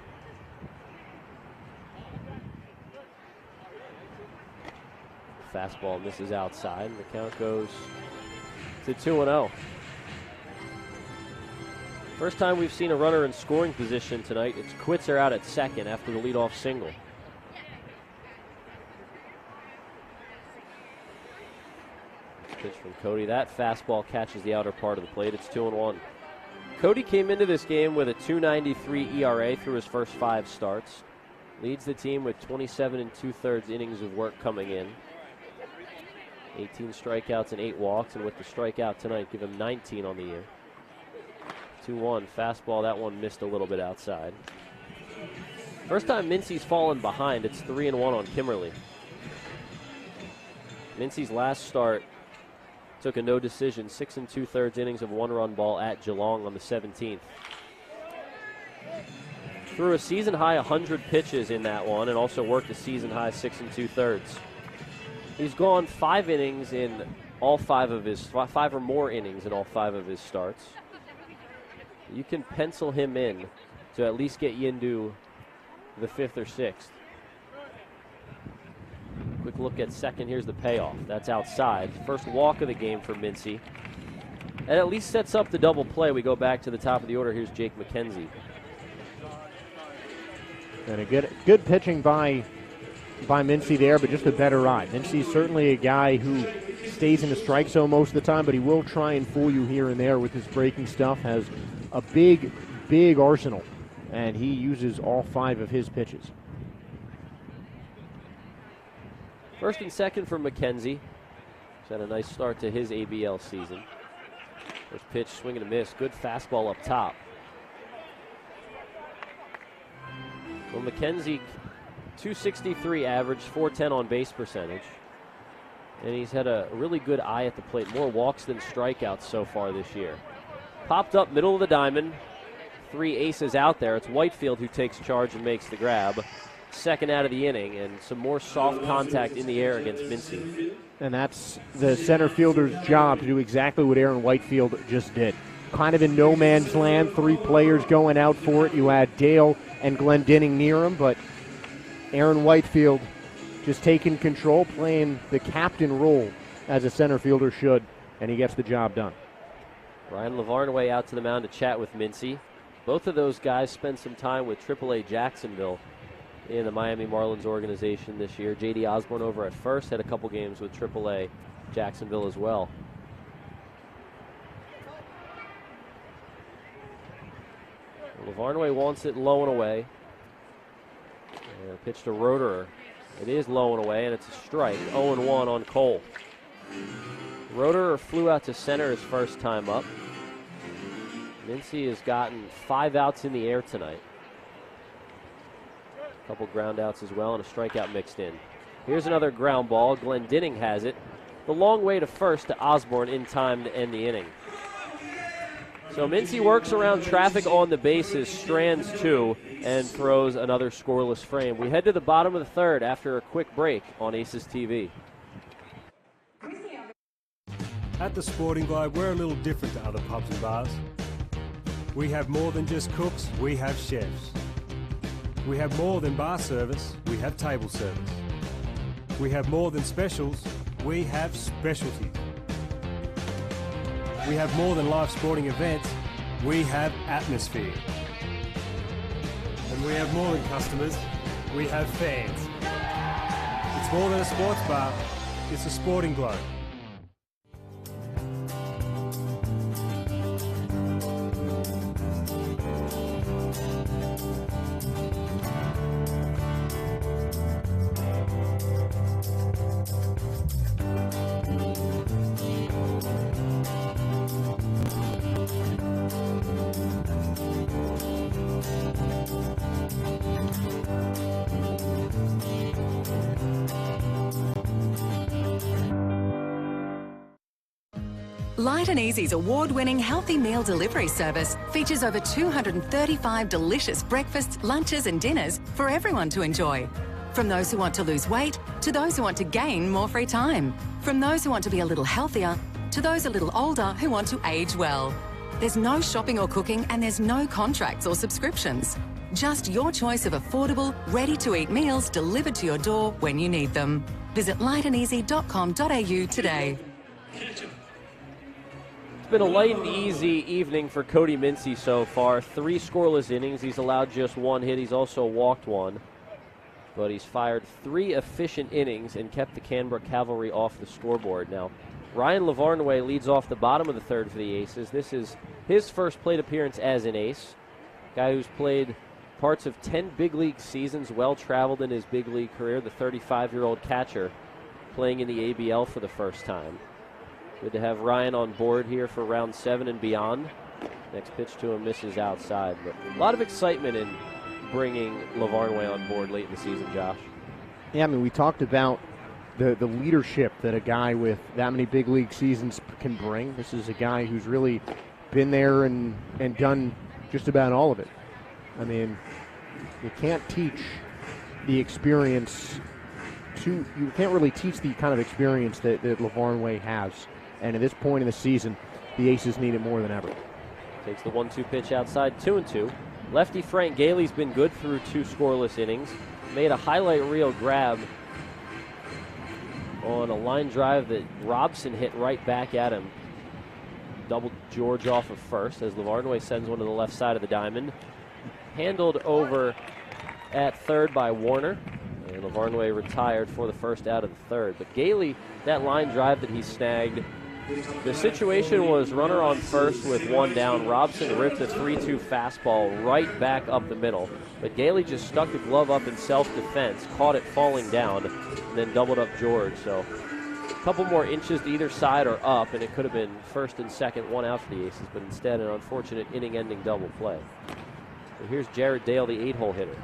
Fastball misses outside, and the count goes to 2-0. First time we've seen a runner in scoring position tonight. It's Quitzer out at second after the leadoff single. Pitch from Cody. That fastball catches the outer part of the plate. It's 2-1. Cody came into this game with a 2.93 ERA through his first 5 starts. Leads the team with 27 2/3 innings of work coming in. 18 strikeouts and 8 walks, and with the strikeout tonight, give him 19 on the year. 2-1 fastball. That one missed a little bit outside. First time Mincy's fallen behind. It's 3-1 on Kimmerly. Mincy's last start took a no decision, 6 2/3 innings of 1-run ball at Geelong on the 17th. Threw a season high 100 pitches in that one, and also worked a season high 6 2/3. He's gone 5 innings in all 5 of his 5 or more innings in all 5 of his starts. You can pencil him in to at least get you into the 5th or 6th. Quick look at second. Here's the payoff. That's outside. First walk of the game for Mincy. And at least sets up the double play. We go back to the top of the order. Here's Jake McKenzie. And a good pitching by Mincy there, but just a better eye. Mincy's certainly a guy who stays in the strike zone most of the time, but he will try and fool you here and there with his breaking stuff. Has a big arsenal, and he uses all 5 of his pitches. First and second for McKenzie. He's had a nice start to his ABL season. First pitch, swing and a miss. Good fastball up top. Well, McKenzie, 263 average, 410 on base percentage. and he's had a really good eye at the plate. More walks than strikeouts so far this year. Popped up middle of the diamond. 3 aces out there. It's Whitefield who takes charge and makes the grab. Second out of the inning, and some more soft contact in the air against Mincy. And that's the center fielder's job, to do exactly what Aaron Whitefield just did. Kind of in no man's land, 3 players going out for it. You had Dale and Glendenning near him, but Aaron Whitefield just taking control, playing the captain role as a center fielder should, and he gets the job done. Ryan Lavarnway out to the mound to chat with Mincy. Both of those guys spent some time with AAA Jacksonville in the Miami Marlins organization this year. J.D. Osborne over at first, had a couple games with AAA Jacksonville as well. Lavarnway wants it low and away. Pitch to Roederer. It is low and away, and it's a strike. 0-1 on Cole. Roederer flew out to center his first time up. Mincy has gotten 5 outs in the air tonight. A couple ground outs as well, and a strikeout mixed in. Here's another ground ball. Glendenning has it. The long way to first to Osborne in time to end the inning. So Mincy works around traffic on the bases, strands 2, and throws another scoreless frame. We head to the bottom of the third after a quick break on Aces TV. At the Sporting Globe, we're a little different to other pubs and bars. We have more than just cooks, we have chefs. We have more than bar service, we have table service. We have more than specials, we have specialties. We have more than live sporting events, we have atmosphere. And we have more than customers, we have fans. It's more than a sports bar, it's a Sporting Globe. Light and Easy's award-winning healthy meal delivery service features over 235 delicious breakfasts, lunches and dinners for everyone to enjoy. From those who want to lose weight to those who want to gain more free time. From those who want to be a little healthier to those a little older who want to age well. There's no shopping or cooking and there's no contracts or subscriptions. Just your choice of affordable, ready-to-eat meals delivered to your door when you need them. Visit lightandeasy.com.au today. It's been a light and easy evening for Cody Mincy so far. 3 scoreless innings. He's allowed just 1 hit. He's also walked 1. But he's fired 3 efficient innings and kept the Canberra Cavalry off the scoreboard. Now, Ryan Lavarnway leads off the bottom of the third for the Aces. This is his first plate appearance as an ace. Guy who's played parts of 10 big league seasons, well-traveled in his big league career. The 35-year-old catcher playing in the ABL for the first time. Good to have Ryan on board here for round 7 and beyond. Next pitch to him misses outside. But a lot of excitement in bringing Lavarnway on board late in the season, Josh. Yeah, I mean, we talked about the leadership that a guy with that many big league seasons can bring. This is a guy who's really been there and done just about all of it. I mean, you can't teach the experience you can't really teach the kind of experience that Lavarnway has. And at this point in the season, the Aces need it more than ever. Takes the 1-2 pitch outside, 2-2. Lefty Frank Gailey's been good through 2 scoreless innings. Made a highlight reel grab on a line drive that Robson hit right back at him. Doubled George off of first as Lavarnway sends one to the left side of the diamond. Handled over at third by Warner. And Lavarnway retired for the first out of the third. But Gailey, that line drive that he snagged, the situation was runner on first with 1 down. Robson ripped a 3-2 fastball right back up the middle. But Gailey just stuck the glove up in self-defense, caught it falling down, and then doubled up George. So a couple more inches to either side or up, and it could have been first and second, 1 out for the Aces, but instead an unfortunate inning-ending double play. So here's Jared Dale, the 8-hole hitter.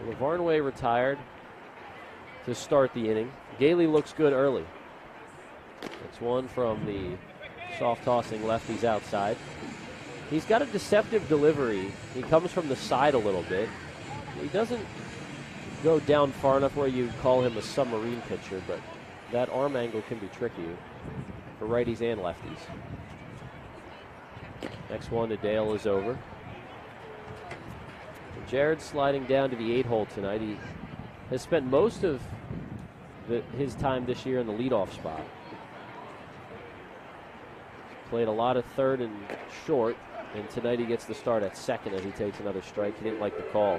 Lavarnway retired. to start the inning. Gailey looks good early. It's one from the soft tossing lefties outside. He's got a deceptive delivery. He comes from the side a little bit. He doesn't go down far enough where you call him a submarine pitcher, but that arm angle can be tricky for righties and lefties. Next one to Dale is over. Jared sliding down to the 8-hole tonight. He has spent most of his time this year in the leadoff spot. Played a lot of third and short, and tonight he gets the start at second as he takes another strike. He didn't like the call.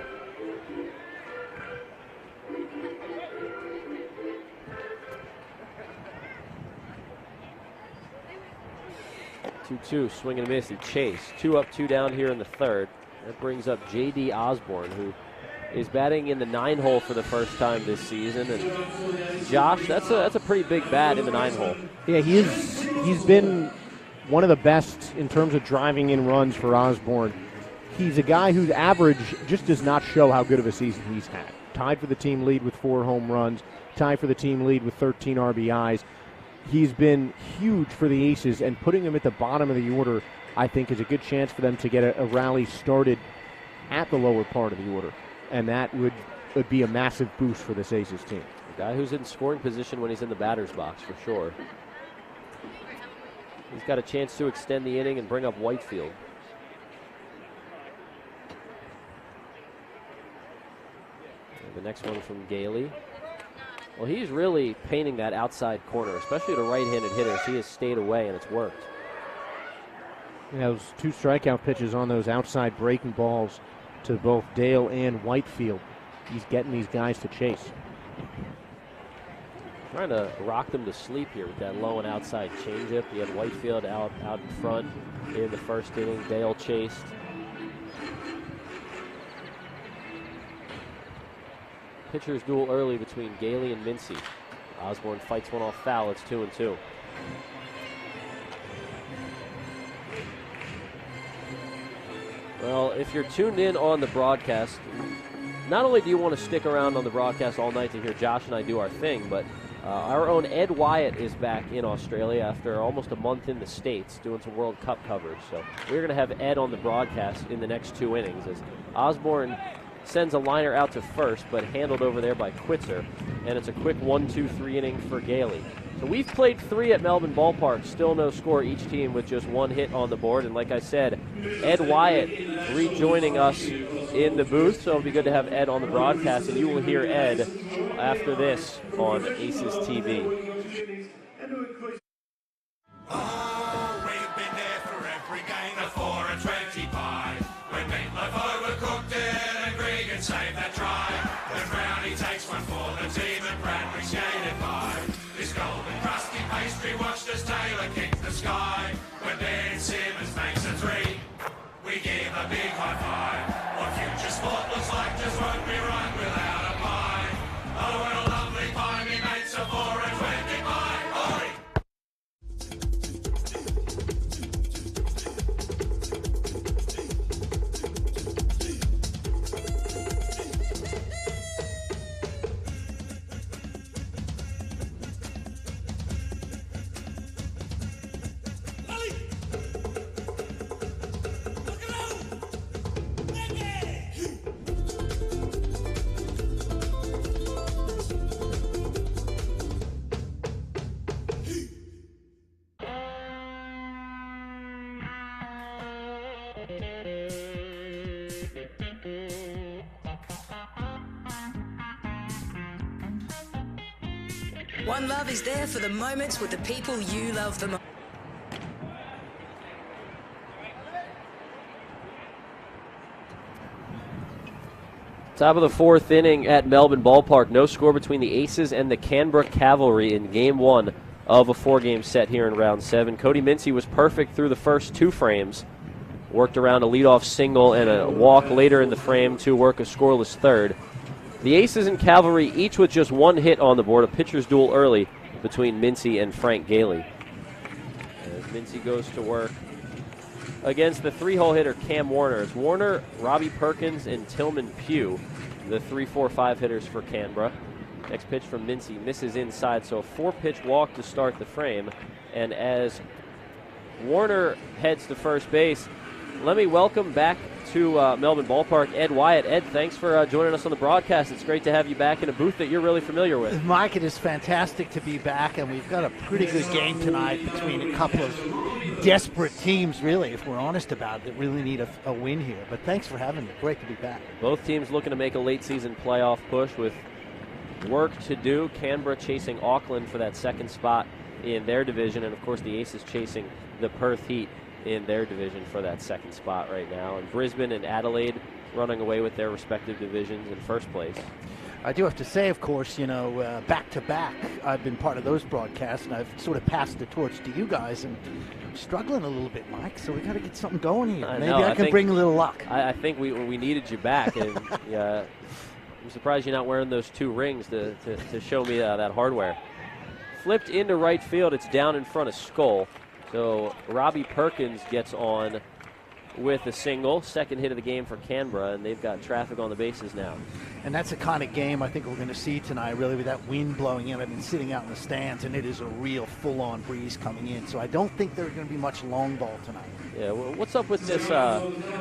Two, swing and a miss. He chased. 2 up, 2 down here in the third. That brings up J.D. Osborne, who is batting in the 9-hole for the first time this season. And Josh, that's a pretty big bat in the 9-hole. Yeah, he's been one of the best in terms of driving in runs for Osborne. He's a guy whose average just does not show how good of a season he's had. Tied for the team lead with 4 home runs, tied for the team lead with 13 RBIs. He's been huge for the Aces, and putting him at the bottom of the order, I think, is a good chance for them to get a rally started at the lower part of the order, and that would be a massive boost for this Aces team. A guy who's in scoring position when he's in the batter's box, for sure. He's got a chance to extend the inning and bring up Whitefield. And the next one from Gailey. Well, he's really painting that outside corner, especially to right-handed hitters. He has stayed away, and it's worked. Yeah, those 2 strikeout pitches on those outside breaking balls to both Dale and Whitefield. He's getting these guys to chase. Trying to rock them to sleep here with that low and outside changeup. You had Whitefield out in front in the first inning. Dale chased. Pitchers duel early between Gailey and Mincy. Osborne fights one off foul. It's 2-2. Well, if you're tuned in on the broadcast, not only do you want to stick around on the broadcast all night to hear Josh and I do our thing, but our own Ed Wyatt is back in Australia after almost a month in the States doing some World Cup coverage. So we're going to have Ed on the broadcast in the next 2 innings as Osborne sends a liner out to first, but handled over there by Quitzer, and it's a quick 1-2-3 inning for Gailey. So we've played 3 at Melbourne Ballpark, still no score, each team with just 1 hit on the board. And like I said, Ed Wyatt rejoining us in the booth, so it'll be good to have Ed on the broadcast, and you will hear Ed after this on Aces TV. Oh, we've been there for every game, the 4 and 25. When Meatloaf overcooked it and Gregan saved that try. When Brownie takes one for the team and Bradbury skated by. This golden crusty pastry watched as Taylor kicked the sky. When Ben Simmons makes a 3, we give a big high five. What future sport looks like just won't be right without a pie. Oh, what a lovely pie, me mates, a 4 and 25. Oi! One Love is there for the moments with the people you love the most. Top of the 4th inning at Melbourne Ballpark. No score between the Aces and the Canberra Cavalry in Game 1 of a 4-game set here in Round 7. Cody Mincy was perfect through the first 2 frames. Worked around a leadoff single and a walk later in the frame to work a scoreless third. The Aces and Cavalry each with just 1 hit on the board. A pitcher's duel early between Mincy and Frank Gailey. As Mincy goes to work against the 3-hole hitter Cam Warner. It's Warner, Robbie Perkins, and Tillman Pugh. the 3, 4, 5 hitters for Canberra. Next pitch from Mincy misses inside, so a 4-pitch walk to start the frame. And as Warner heads to first base, let me welcome back to Melbourne Ballpark Ed Wyatt. Ed, thanks for joining us on the broadcast. It's great to have you back in a booth that you're really familiar with. Mike, it is fantastic to be back, and we've got a pretty good game tonight between a couple of desperate teams, really, if we're honest about it, that really need a win here. But thanks for having me. Great to be back. Both teams looking to make a late-season playoff push with work to do. Canberra chasing Auckland for that second spot in their division, and, of course, the Aces chasing the Perth Heat in their division for that second spot right now. And Brisbane and Adelaide running away with their respective divisions in first place. I do have to say, of course, back-to-back, I've been part of those broadcasts, and I've sort of passed the torch to you guys, and I'm struggling a little bit, Mike, so we got to get something going here. Maybe I can bring a little luck. I think we needed you back, and I'm surprised you're not wearing those 2 rings to show me that hardware. Flipped into right field. It's down in front of Skull. So Robbie Perkins gets on with a single. Second hit of the game for Canberra, and they've got traffic on the bases now. And that's the kind of game I think we're going to see tonight, really, with that wind blowing in. I've been sitting out in the stands, and it is a real full-on breeze coming in. So I don't think there's going to be much long ball tonight. Yeah, well, what's up with this?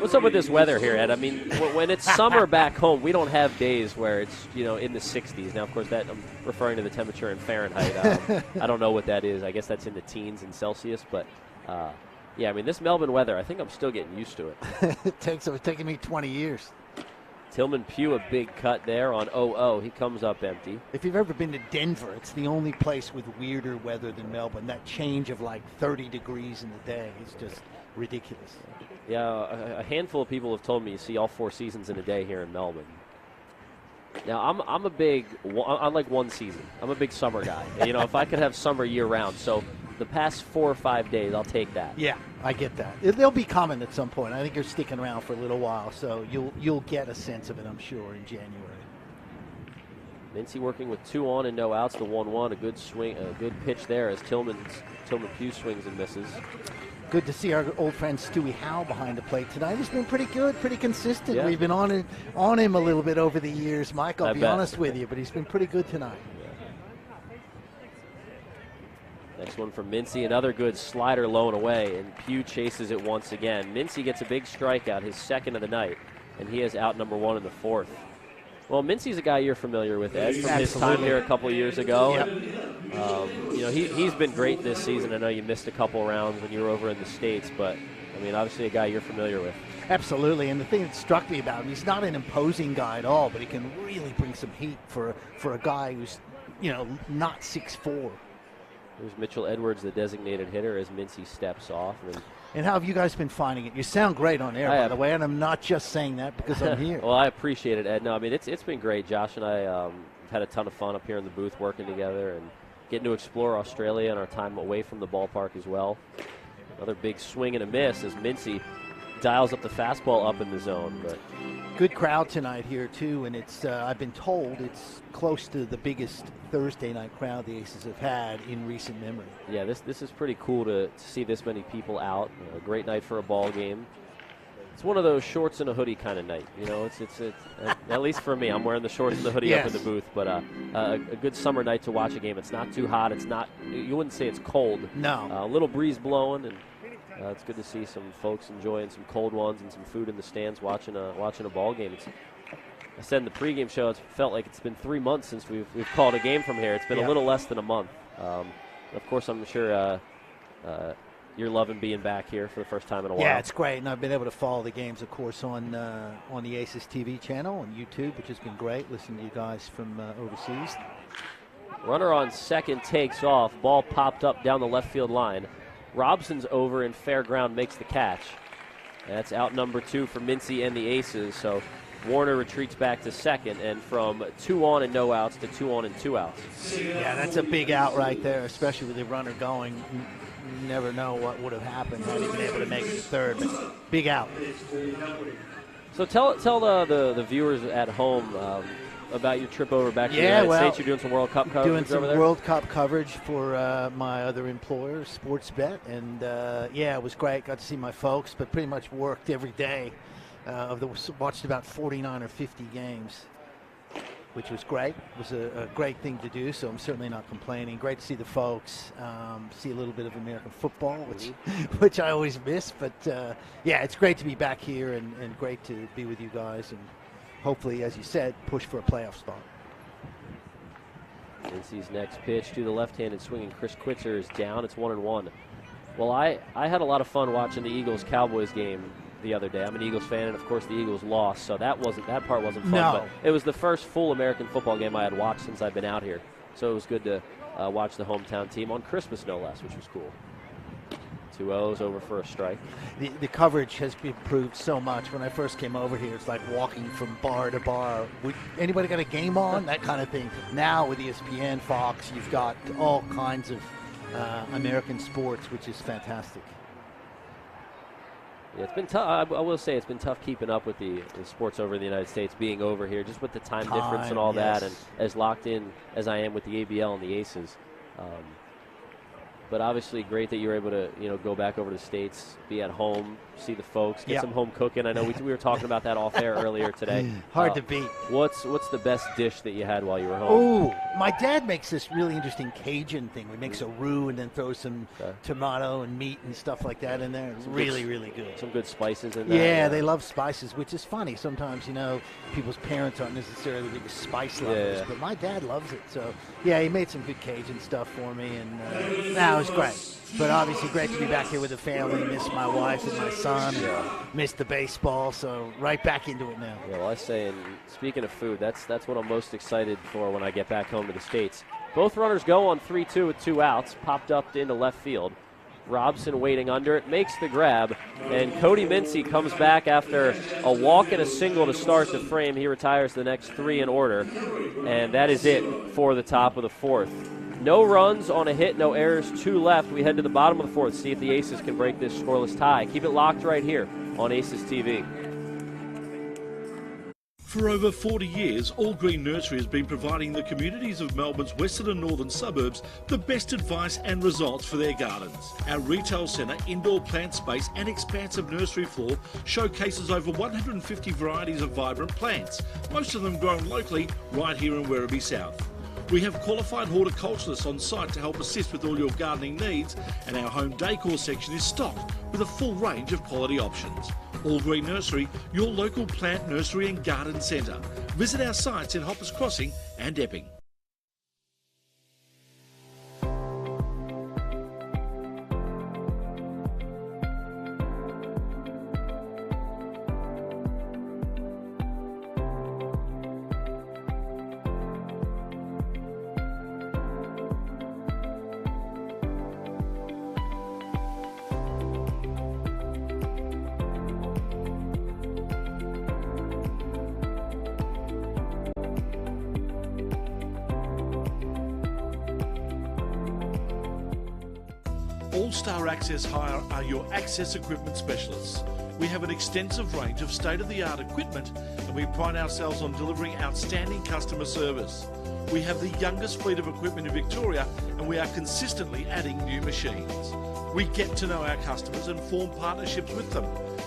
What's up with this weather here, Ed? I mean, when it's summer back home, we don't have days where it's in the 60s. Now, of course, that I'm referring to the temperature in Fahrenheit. I don't know what that is. I guess that's in the teens in Celsius, but. Yeah, I mean, this Melbourne weather, I think I'm still getting used to it. It's taken me 20 years. Tillman Pugh, a big cut there on 0-0. He comes up empty. If you've ever been to Denver, it's the only place with weirder weather than Melbourne. That change of like 30 degrees in the day is just ridiculous. Yeah, a handful of people have told me you see all 4 seasons in a day here in Melbourne. Now, I like one season. I'm a big summer guy. If I could have summer year-round. So the past 4 or 5 days, I'll take that. Yeah, I get that. They'll be coming at some point. I think you're sticking around for a little while, so you'll get a sense of it, I'm sure, in January. Mincy working with 2 on and no outs. The 1-1, a good swing, a good pitch there as Tillman Pugh swings and misses. Good to see our old friend Stewie Howe behind the plate tonight. He's been pretty good, pretty consistent. Yeah. We've been on him a little bit over the years, Mike. I'll be honest with you, but he's been pretty good tonight. Next one from Mincy, another good slider low and away, and Pugh chases it once again. Mincy gets a big strikeout, his second of the night, and he is out number 1 in the 4th. Well, Mincy's a guy you're familiar with, Ed, from his time here a couple of years ago. Yep. And, he's been great this season. I know you missed a couple rounds when you were over in the States, but, I mean, obviously a guy you're familiar with. Absolutely, and the thing that struck me about him, he's not an imposing guy at all, but he can really bring some heat for a guy who's, not 6'4". There's Mitchell Edwards, the designated hitter, as Mincy steps off. And how have you guys been finding it? You sound great on air, by the way, and I'm not just saying that because I'm here. Well, I appreciate it, Ed. No, I mean, it's been great. Josh and I have had a ton of fun up here in the booth working together and getting to explore Australia and our time away from the ballpark as well. Another big swing and a miss as Mincy dials up the fastball up in the zone. But good crowd tonight here, too, and it's I've been told it's close to the biggest Thursday night crowd the Aces have had in recent memory. Yeah, this is pretty cool to see this many people out. A great night for a ball game. It's one of those shorts and a hoodie kind of night. It's at least for me. I'm wearing the shorts and the hoodie up in the booth, but a good summer night to watch a game. It's not too hot. You wouldn't say it's cold. No. A little breeze blowing, and it's good to see some folks enjoying some cold ones and some food in the stands watching a ball game. I said in the pregame show, it felt like it's been 3 months since we've called a game from here. It's been a little less than a month. Of course, I'm sure you're loving being back here for the first time in a while. Yeah, it's great, and I've been able to follow the games, of course, on the Aces TV channel on YouTube, which has been great, listening to you guys from overseas. Runner on second takes off. Ball popped up down the left field line. Robson's over in fair ground, makes the catch. That's out number 2 for Mincy and the Aces, so Warner retreats back to second, and from 2 on and no outs to 2 on and 2 outs. Yeah, that's a big out right there, especially with the runner going. You never know what would have happened had he been able to make it to third, but big out. So tell the viewers at home about your trip over back to the United States. You're doing some World Cup coverage doing some over there? World Cup coverage for my other employer, Sportsbet, and it was great. Got to see my folks, but pretty much worked every day. Watched about 49 or 50 games. which was great. It was a great thing to do, so I'm certainly not complaining. Great to see the folks, see a little bit of American football, which I always miss. But, yeah, it's great to be back here and great to be with you guys and hopefully, as you said, push for a playoff spot. NC's next pitch to the left-handed swinging Chris Quitzer is down. It's 1-1. Well, I had a lot of fun watching the Eagles-Cowboys game the other day. I'm an Eagles fan, and of course the Eagles lost, so that part wasn't fun. No. But it was the first full American football game I had watched since I've been out here. So it was good to watch the hometown team on Christmas, no less, which was cool. 2-0's over for a strike. The coverage has improved so much. When I first came over here, it's like walking from bar to bar. Anybody got a game on? That kind of thing. Now with ESPN, Fox, you've got all kinds of American sports, which is fantastic. Yeah, it's been tough. I will say it's been tough keeping up with the sports over in the United States, being over here, just with the time difference and all that, and as locked in as I am with the ABL and the Aces. But obviously great that you're able to, go back over to the States, be at home, see the folks, get some home cooking. I know we were talking about that off air earlier today. Hard to beat. What's the best dish that you had while you were home? Oh, my dad makes this really interesting Cajun thing. He makes a roux and then throws some tomato and meat and stuff like that in there. It's really, really good. Some good spices in there. Yeah, they love spices, which is funny. Sometimes, people's parents aren't necessarily the biggest spice lovers, but my dad loves it. So, yeah, he made some good Cajun stuff for me, and it was great. But obviously great to be back here with the family. Miss my wife and my son. Miss the baseball, so right back into it now. Yeah, well, I say, and speaking of food, that's what I'm most excited for when I get back home to the States. Both runners go on 3-2 with 2 outs, popped up into left field. Robson waiting under it, makes the grab, and Cody Mincy comes back after a walk and a single to start the frame. He retires the next 3 in order, and that is it for the top of the 4th. No runs on a hit, no errors, 2 left. We head to the bottom of the 4th, see if the Aces can break this scoreless tie. Keep it locked right here on Aces TV. For over 40 years, All Green Nursery has been providing the communities of Melbourne's western and northern suburbs the best advice and results for their gardens. Our retail centre, indoor plant space and expansive nursery floor showcases over 150 varieties of vibrant plants, most of them grown locally right here in Werribee South. We have qualified horticulturists on site to help assist with all your gardening needs, and our home decor section is stocked with a full range of quality options. All Green Nursery, your local plant nursery and garden centre. Visit our sites in Hoppers Crossing and Epping. All-Star Access Hire are your access equipment specialists. We have an extensive range of state-of-the-art equipment, and we pride ourselves on delivering outstanding customer service. We have the youngest fleet of equipment in Victoria, and we are consistently adding new machines. We get to know our customers and form partnerships with them.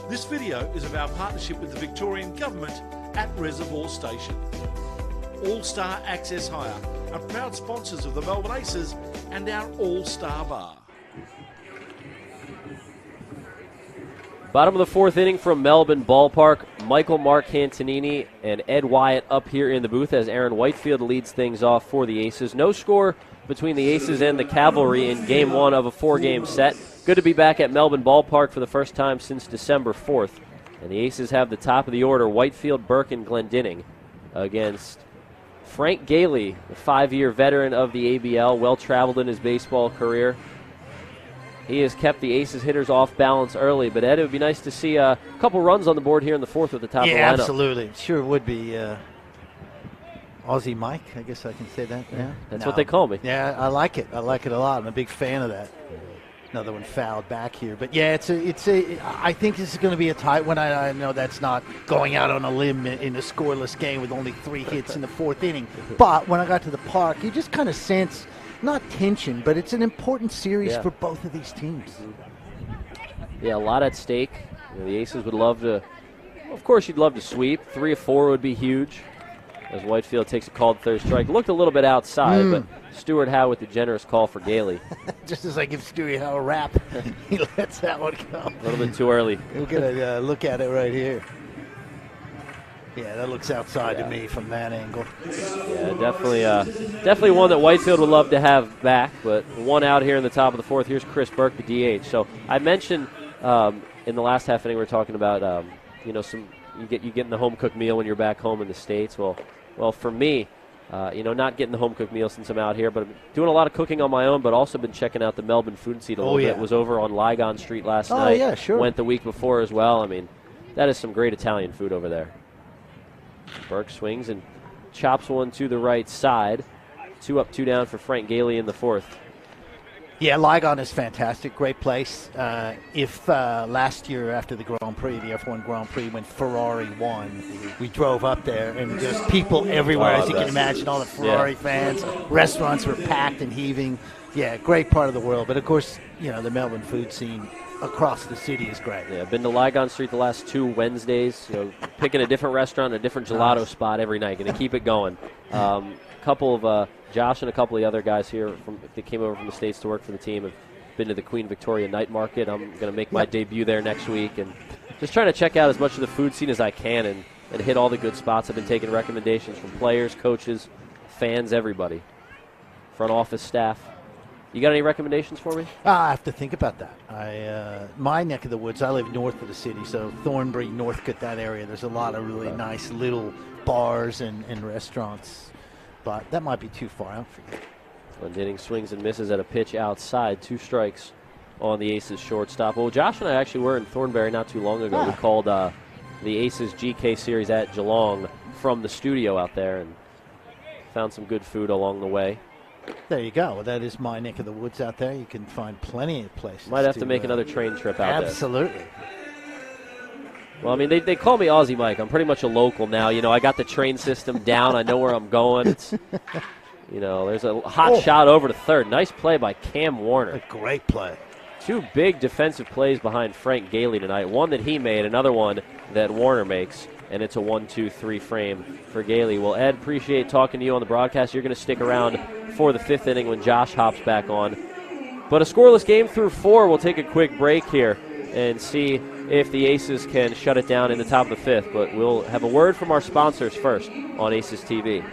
This video is of our partnership with the Victorian Government at Reservoir Station. All-Star Access Hire are proud sponsors of the Melbourne Aces and our All-Star Bar. Bottom of the 4th inning from Melbourne Ballpark. Michael Mark Cantonini and Ed Wyatt up here in the booth as Aaron Whitefield leads things off for the Aces. No score between the Aces and the Cavalry in Game 1 of a 4-game set. Good to be back at Melbourne Ballpark for the first time since December 4th. And the Aces have the top of the order, Whitefield, Burke, and Glendinning against Frank Gailey, the 5-year veteran of the ABL, well-traveled in his baseball career. He has kept the Aces hitters off balance early, but Ed, it would be nice to see a couple runs on the board here in the 4th at the top of the lineup. Yeah, absolutely. Sure would be. Aussie Mike, I guess I can say that. Yeah, that's what they call me. Yeah, I like it. I like it a lot. I'm a big fan of that. Another one fouled back here, but yeah, I think this is going to be a tight one. I know that's not going out on a limb in a scoreless game with only 3 hits in the 4th inning. But when I got to the park, you just kind of sense. Not tension, but it's an important series for both of these teams. Yeah, a lot at stake. The Aces would love to, of course, you'd love to sweep. 3 of 4 would be huge. as Whitefield takes a called third strike. Looked a little bit outside, but Stuart Howe with the generous call for Gailey. Just as I give Stewie Howe a rap, he lets that one go. A little bit too early. We'll get a look at it right here. Yeah, that looks outside to me from that angle. Yeah, definitely one that Whitefield would love to have back, but one out here in the top of the fourth. Here's Chris Burke, the DH. So I mentioned in the last half inning we were talking about you getting the home cooked meal when you're back home in the States. Well, for me, not getting the home cooked meal since I'm out here, but I'm doing a lot of cooking on my own, but also been checking out the Melbourne food scene a little bit. Was over on Lygon Street last night. Yeah, sure. Went the week before as well. I mean, that is some great Italian food over there. Burke swings and chops one to the right side. 2 up, 2 down for Frank Gailey in the fourth. Yeah, Lygon is fantastic. Great place. If last year after the Grand Prix, the F1 Grand Prix, when Ferrari won, we drove up there and just people everywhere, as you can imagine, all the Ferrari fans. Restaurants were packed and heaving. Yeah, great part of the world. But, of course, the Melbourne food scene across the city is great. Yeah, I've been to Lygon Street the last 2 Wednesdays, picking a different restaurant, a different gelato spot every night. Going to keep it going. Couple of Josh and a couple of the other guys here that came over from the States to work for the team have been to the Queen Victoria Night Market. I'm going to make my debut there next week and just trying to check out as much of the food scene as I can and hit all the good spots. I've been taking recommendations from players, coaches, fans, everybody, front office staff. You got any recommendations for me? I have to think about that. My neck of the woods, I live north of the city, so Thornbury, Northcote, that area, there's a lot of really nice little bars and restaurants, but that might be too far out for you. Glendinning swings and misses at a pitch outside. 2 strikes on the Aces shortstop. Well, Josh and I actually were in Thornbury not too long ago. We called the Aces GK series at Geelong from the studio out there and found some good food along the way. There you go. Well, that is my neck of the woods out there. You can find plenty of places. Might have to make another train trip out there. Absolutely. Well, I mean, they call me Aussie Mike. I'm pretty much a local now. I got the train system down. I know where I'm going. It's, there's a hot shot over to third. Nice play by Cam Warner. A great play. 2 big defensive plays behind Frank Gailey tonight. One that he made, another one that Warner makes. And it's a 1-2-3 frame for Gailey. Well, Ed, appreciate talking to you on the broadcast. You're going to stick around for the 5th inning when Josh hops back on. But a scoreless game through 4. We'll take a quick break here and see if the Aces can shut it down in the top of the 5th. But we'll have a word from our sponsors first on Aces TV.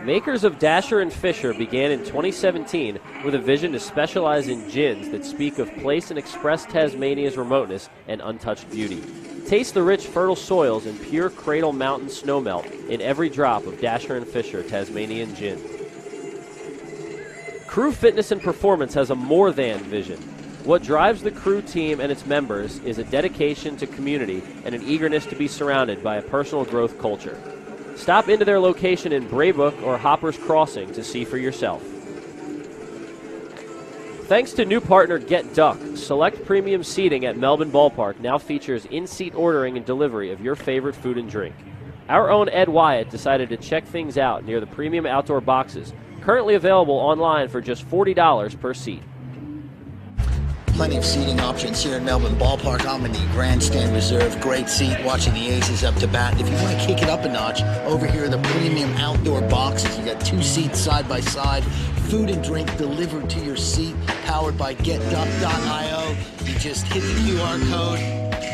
Makers of Dasher and Fisher began in 2017 with a vision to specialize in gins that speak of place and express Tasmania's remoteness and untouched beauty. Taste the rich, fertile soils and pure Cradle Mountain snowmelt in every drop of Dasher and Fisher Tasmanian gin. Crew Fitness and Performance has a more than vision. What drives the crew team and its members is a dedication to community and an eagerness to be surrounded by a personal growth culture. Stop into their location in Braybrook or Hoppers Crossing to see for yourself. Thanks to new partner Get Duck, select premium seating at Melbourne Ballpark now features in-seat ordering and delivery of your favorite food and drink. Our own Ed Wyatt decided to check things out near the premium outdoor boxes, currently available online for just $40 per seat. Plenty of seating options here in Melbourne Ballpark. I'm in the Grandstand Reserve. Great seat watching the Aces up to bat. If you want to kick it up a notch, over here are the premium outdoor boxes. You got 2 seats side by side. Food and drink delivered to your seat. Powered by GetDuck.io. You just hit the QR code.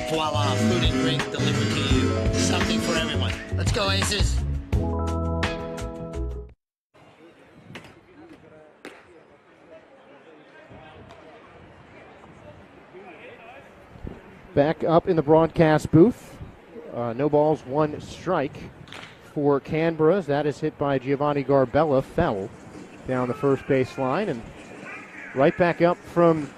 Voila, food and drink delivered to you. Something for everyone. Let's go, Aces. Back up in the broadcast booth. No balls, 1 strike for Canberra. That is hit by Giovanni Garbella. Fell down the first base line. And right back up from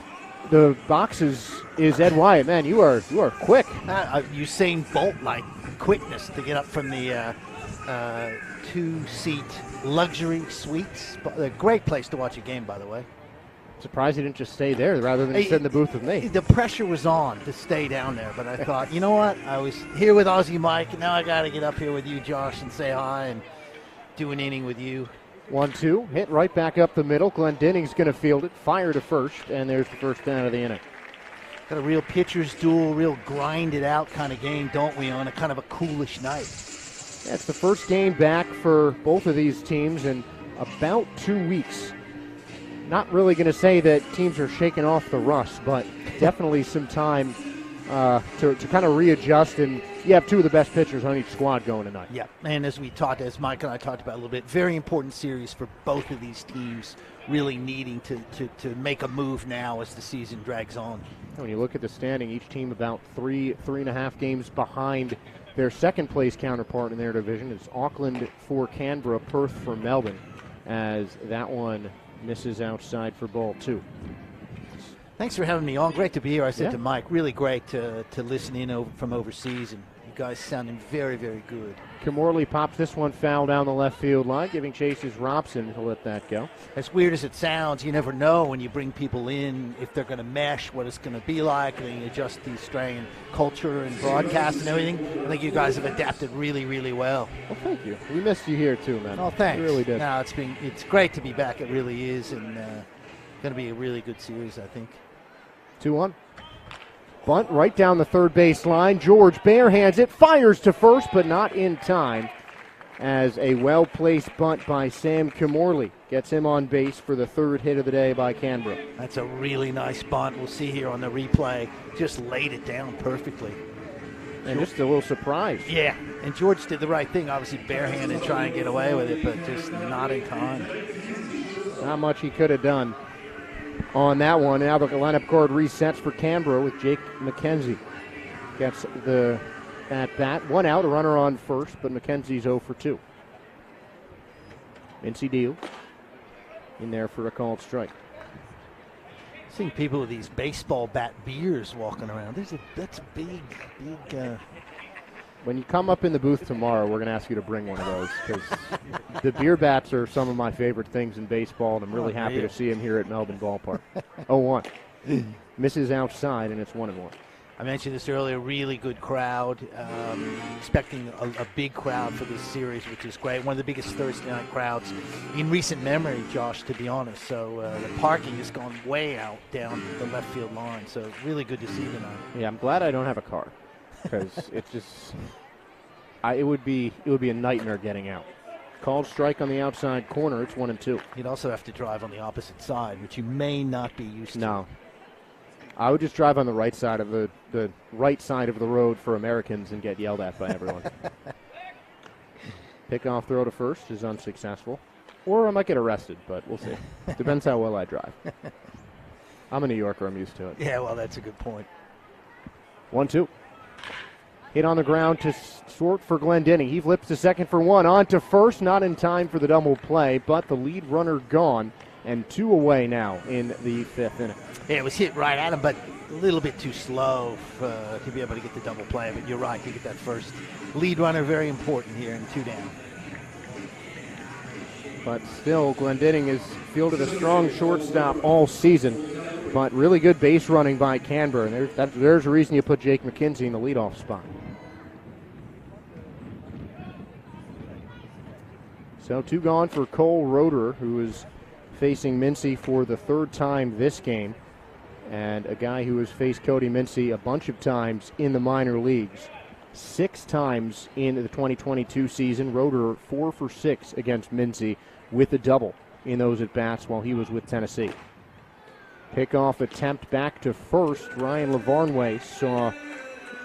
the boxes is Ed Wyatt. Man, you are quick. Usain Bolt-like quickness to get up from the 2-seat luxury suites. A great place to watch a game, by the way. Surprised he didn't just stay there rather than sit in the booth with me. The pressure was on to stay down there, but I thought, you know what? I was here with Aussie Mike, and now I got to get up here with you, Josh, and say hi and do an inning with you. 1-2, hit right back up the middle. Glendinning's going to field it, fire to first, and there's the first down of the inning. Got a real pitcher's duel, real grind it out kind of game, don't we, on a kind of a coolish night. Yeah, it's the first game back for both of these teams in about 2 weeks. Not really going to say that teams are shaking off the rust, but definitely some time to kind of readjust, and you have two of the best pitchers on each squad going tonight. Yeah, and as Mike and I talked about a little bit, very important series for both of these teams, really needing to make a move now as the season drags on. When you look at the standing, each team about three and a half games behind their second place counterpart in their division. It's Auckland for Canberra, Perth for Melbourne, as that one misses outside for ball 2. Thanks for having me on. Great to be here. I said to Mike, really great to listen in from overseas, and you guys sounding very, very good. Kimorley pops this one foul down the left field line, giving chases Robson to let that go. As weird as it sounds, you never know when you bring people in if they're going to mesh, what it's going to be like, and you adjust the Australian culture and broadcast and everything. I think you guys have adapted really, really well. Well, thank you. We missed you here too, man. Oh, thanks. We really did. No, it's great to be back. It really is, and going to be a really good series, I think. 2-1. Bunt right down the third base line. George barehands it, fires to first, but not in time, as a well-placed bunt by Sam Kimorley gets him on base for the third hit of the day by Canberra. That's a really nice bunt. We'll see here on the replay. Just laid it down perfectly. And just a little surprise. Yeah, and George did the right thing, obviously barehanded, try and get away with it, but just not in time. Not much he could have done on that one. Now the lineup card resets for Canberra with Jake McKenzie. Gets the at-bat. One out, a runner on first, but McKenzie's 0 for 2. Mincy deal in there for a called strike. Seeing people with these baseball bat beers walking around. That's big. When you come up in the booth tomorrow, we're going to ask you to bring one of those, because the beer bats are some of my favorite things in baseball, and I'm really happy to see them here at Melbourne Ballpark. 0-1. Misses outside, and it's 1-1. I mentioned this earlier, really good crowd. Expecting a big crowd for this series, which is great. One of the biggest Thursday night crowds in recent memory, Josh, to be honest. So the parking has gone way out down the left field line, so really good to see tonight. Yeah, I'm glad I don't have a car, because it's just it would be a nightmare getting out. Called strike on the outside corner. It's 1-2. You'd also have to drive on the opposite side, which you may not be used to. No, I would just drive on the right side of the right side of the road for Americans and get yelled at by everyone. Pickoff throw to first is unsuccessful, or I might get arrested, but we'll see. Depends how well I drive. I'm a New Yorker. I'm used to it. Yeah, well, that's a good point. 1-2. Hit on the ground to short for Glendenning. He flips to second for 1. On to first, not in time for the double play, but the lead runner gone, and 2 away now in the 5th inning. Yeah, it was hit right at him, but a little bit too slow to be able to get the double play. But you're right, you get that first lead runner, very important here in 2 down. But still, Glendenning has fielded a strong shortstop all season. But really good base running by Canberra, and there's a reason you put Jake McKenzie in the leadoff spot. So 2 gone for Cole Roederer, who is facing Mincy for the 3rd time this game, and a guy who has faced Cody Mincy a bunch of times in the minor leagues. 6 times in the 2022 season. Roederer 4 for 6 against Mincy with a double in those at-bats while he was with Tennessee. Pickoff attempt back to first. Ryan Lavarnway saw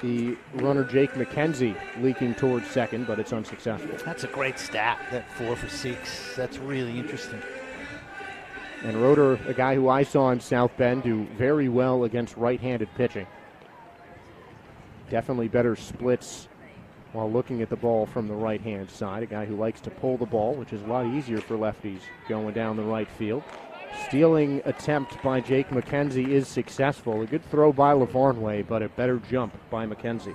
the runner Jake McKenzie leaking towards second, but it's unsuccessful. That's a great stat, that 4 for 6. That's really interesting. And Roederer, a guy who I saw in South Bend, do very well against right-handed pitching. Definitely better splits while looking at the ball from the right-hand side. A guy who likes to pull the ball, which is a lot easier for lefties going down the right field. Stealing attempt by Jake McKenzie is successful. A good throw by Lavarnway, but a better jump by McKenzie.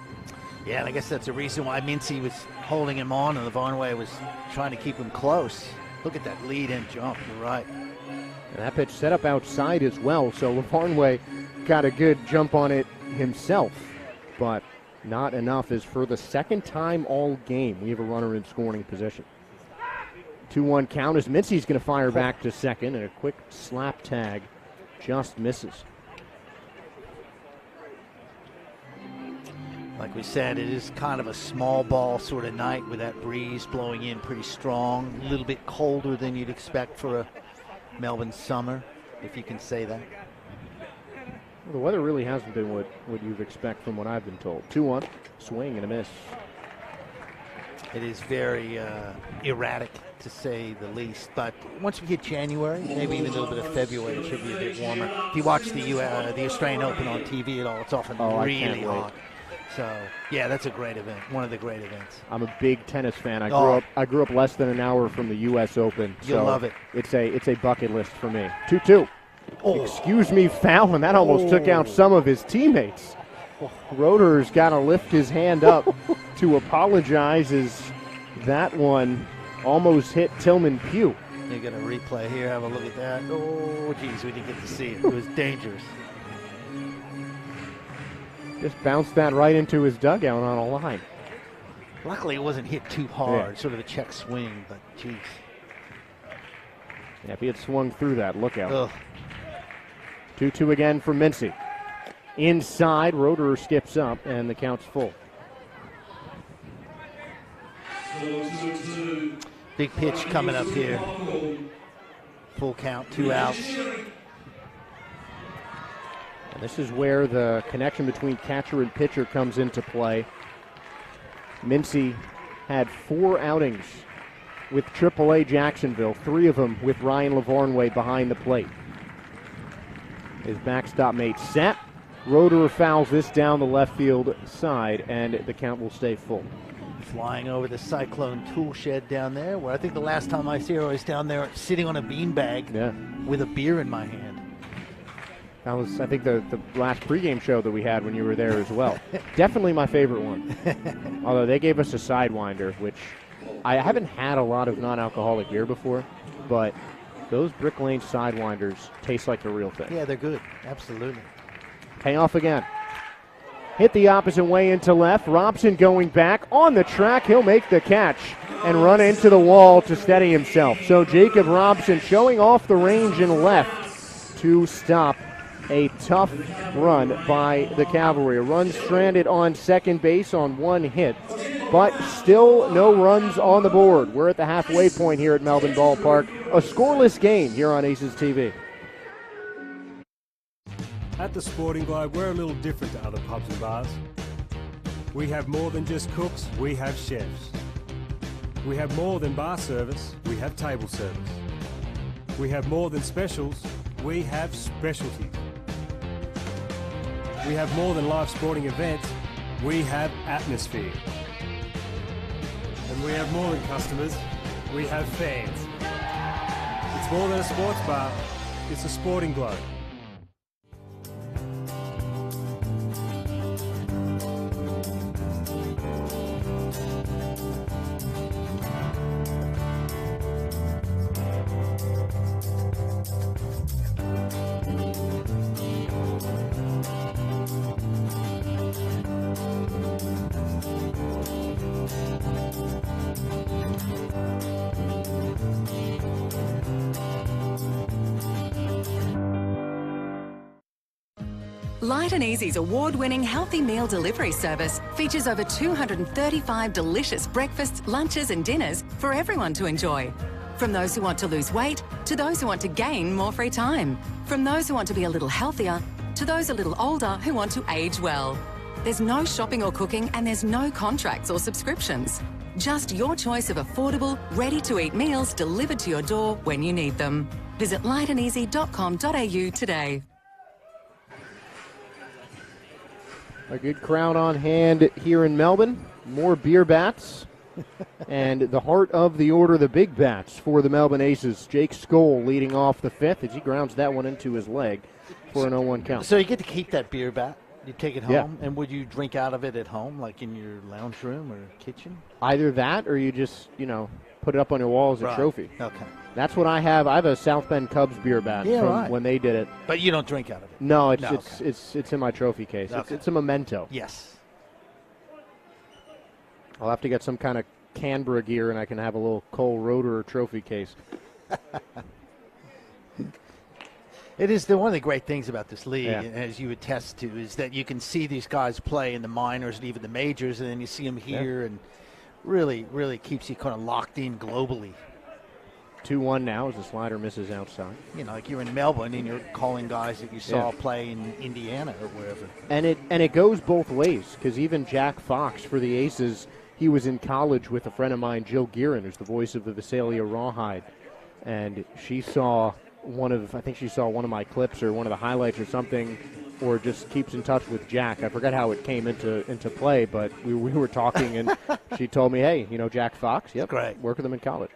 Yeah, and I guess that's the reason why Mincy was holding him on and Lavarnway was trying to keep him close. Look at that lead-in jump, you're right. And that pitch set up outside as well, so Lavarnway got a good jump on it himself, but not enough, as for the 2nd time all game, we have a runner in scoring position. 2-1 count as Mincy's going to fire back to second, and a quick slap tag just misses. Like we said, it is kind of a small ball sort of night with that breeze blowing in pretty strong. A little bit colder than you'd expect for a Melbourne summer, if you can say that. Well, the weather really hasn't been what you'd expect from what I've been told. 2-1, swing and a miss. It is very erratic, to say the least. But once we hit January, maybe even a little bit of February, it should be a bit warmer. If you watch the Australian Open on TV at all, it's often really hot. So, yeah, that's a great event, one of the great events. I'm a big tennis fan. I grew up less than an hour from the U.S. Open. You'll love it. It's a bucket list for me. 2-2. Oh. Excuse me, foul, and that almost took out some of his teammates. Roederer's got to lift his hand up to apologize as that one almost hit Tillman Pugh. You're going to replay here. Have a look at that. Oh, geez, we didn't get to see it. It was dangerous. Just bounced that right into his dugout on a line. Luckily, it wasn't hit too hard, sort of a check swing, but geez. Yeah, if he had swung through that, look out. Ugh. 2-2 again for Mincy. Inside, Roederer skips up, and the count's full. Big pitch coming up here. Full count, 2 outs. And this is where the connection between catcher and pitcher comes into play. Mincy had 4 outings with AAA Jacksonville, 3 of them with Ryan Lavarnway behind the plate. His backstop mate set. Roederer fouls this down the left field side, and the count will stay full. Flying over the Cyclone tool shed down there, where I think the last time I see her, I was down there sitting on a beanbag with a beer in my hand. That was, I think, the last pregame show that we had when you were there as well. Definitely my favorite one. Although they gave us a Sidewinder, which I haven't had a lot of non-alcoholic beer before, but those Brick Lane Sidewinders taste like the real thing. Yeah, they're good. Absolutely. Payoff again. Hit the opposite way into left. Robson going back on the track. He'll make the catch and run into the wall to steady himself. So Jacob Robson showing off the range in left to stop a tough run by the Cavalry. A run stranded on second base on 1 hit, but still no runs on the board. We're at the halfway point here at Melbourne Ballpark. A scoreless game here on Aces TV. At the Sporting Globe, we're a little different to other pubs and bars. We have more than just cooks, we have chefs. We have more than bar service, we have table service. We have more than specials, we have specialties. We have more than live sporting events, we have atmosphere. And we have more than customers, we have fans. It's more than a sports bar, it's a Sporting Globe. Light and Easy's award-winning healthy meal delivery service features over 235 delicious breakfasts, lunches and dinners for everyone to enjoy. From those who want to lose weight to those who want to gain more free time. From those who want to be a little healthier to those a little older who want to age well. There's no shopping or cooking and there's no contracts or subscriptions. Just your choice of affordable, ready-to-eat meals delivered to your door when you need them. Visit lightandeasy.com.au today. A good crowd on hand here in Melbourne. More beer bats. And the heart of the order, the big bats for the Melbourne Aces. Jake Skoll leading off the 5th as he grounds that one into his leg for an 0-1 count. So you get to keep that beer bat. You take it home, Yeah. and would you drink out of it at home, like in your lounge room or kitchen? Either that or you just, put it up on your wall as a Right. trophy. Okay. That's what I have. I have a South Bend Cubs beer bat from when they did it. But you don't drink out of it? No, it's No, it's in my trophy case. Okay. It's a memento. Yes. I'll have to get some kind of Canberra gear, and I can have a little Cole Roederer trophy case. It is one of the great things about this league, as you attest to, is that you can see these guys play in the minors and even the majors, and then you see them here, and really, really keeps you kind of locked in globally. 2-1 now as the slider misses outside. You know, like you're in Melbourne and you're calling guys that you saw play in Indiana or wherever. And it goes both ways, because even Jack Fox for the Aces, he was in college with a friend of mine, Jill Guerin, who's the voice of the Visalia Rawhide, and she saw one of my clips or one of the highlights or something, or just keeps in touch with Jack. I forgot how it came into play, but we were talking, and she told me, hey, you know Jack Fox? Yep, great. Worked with him in college.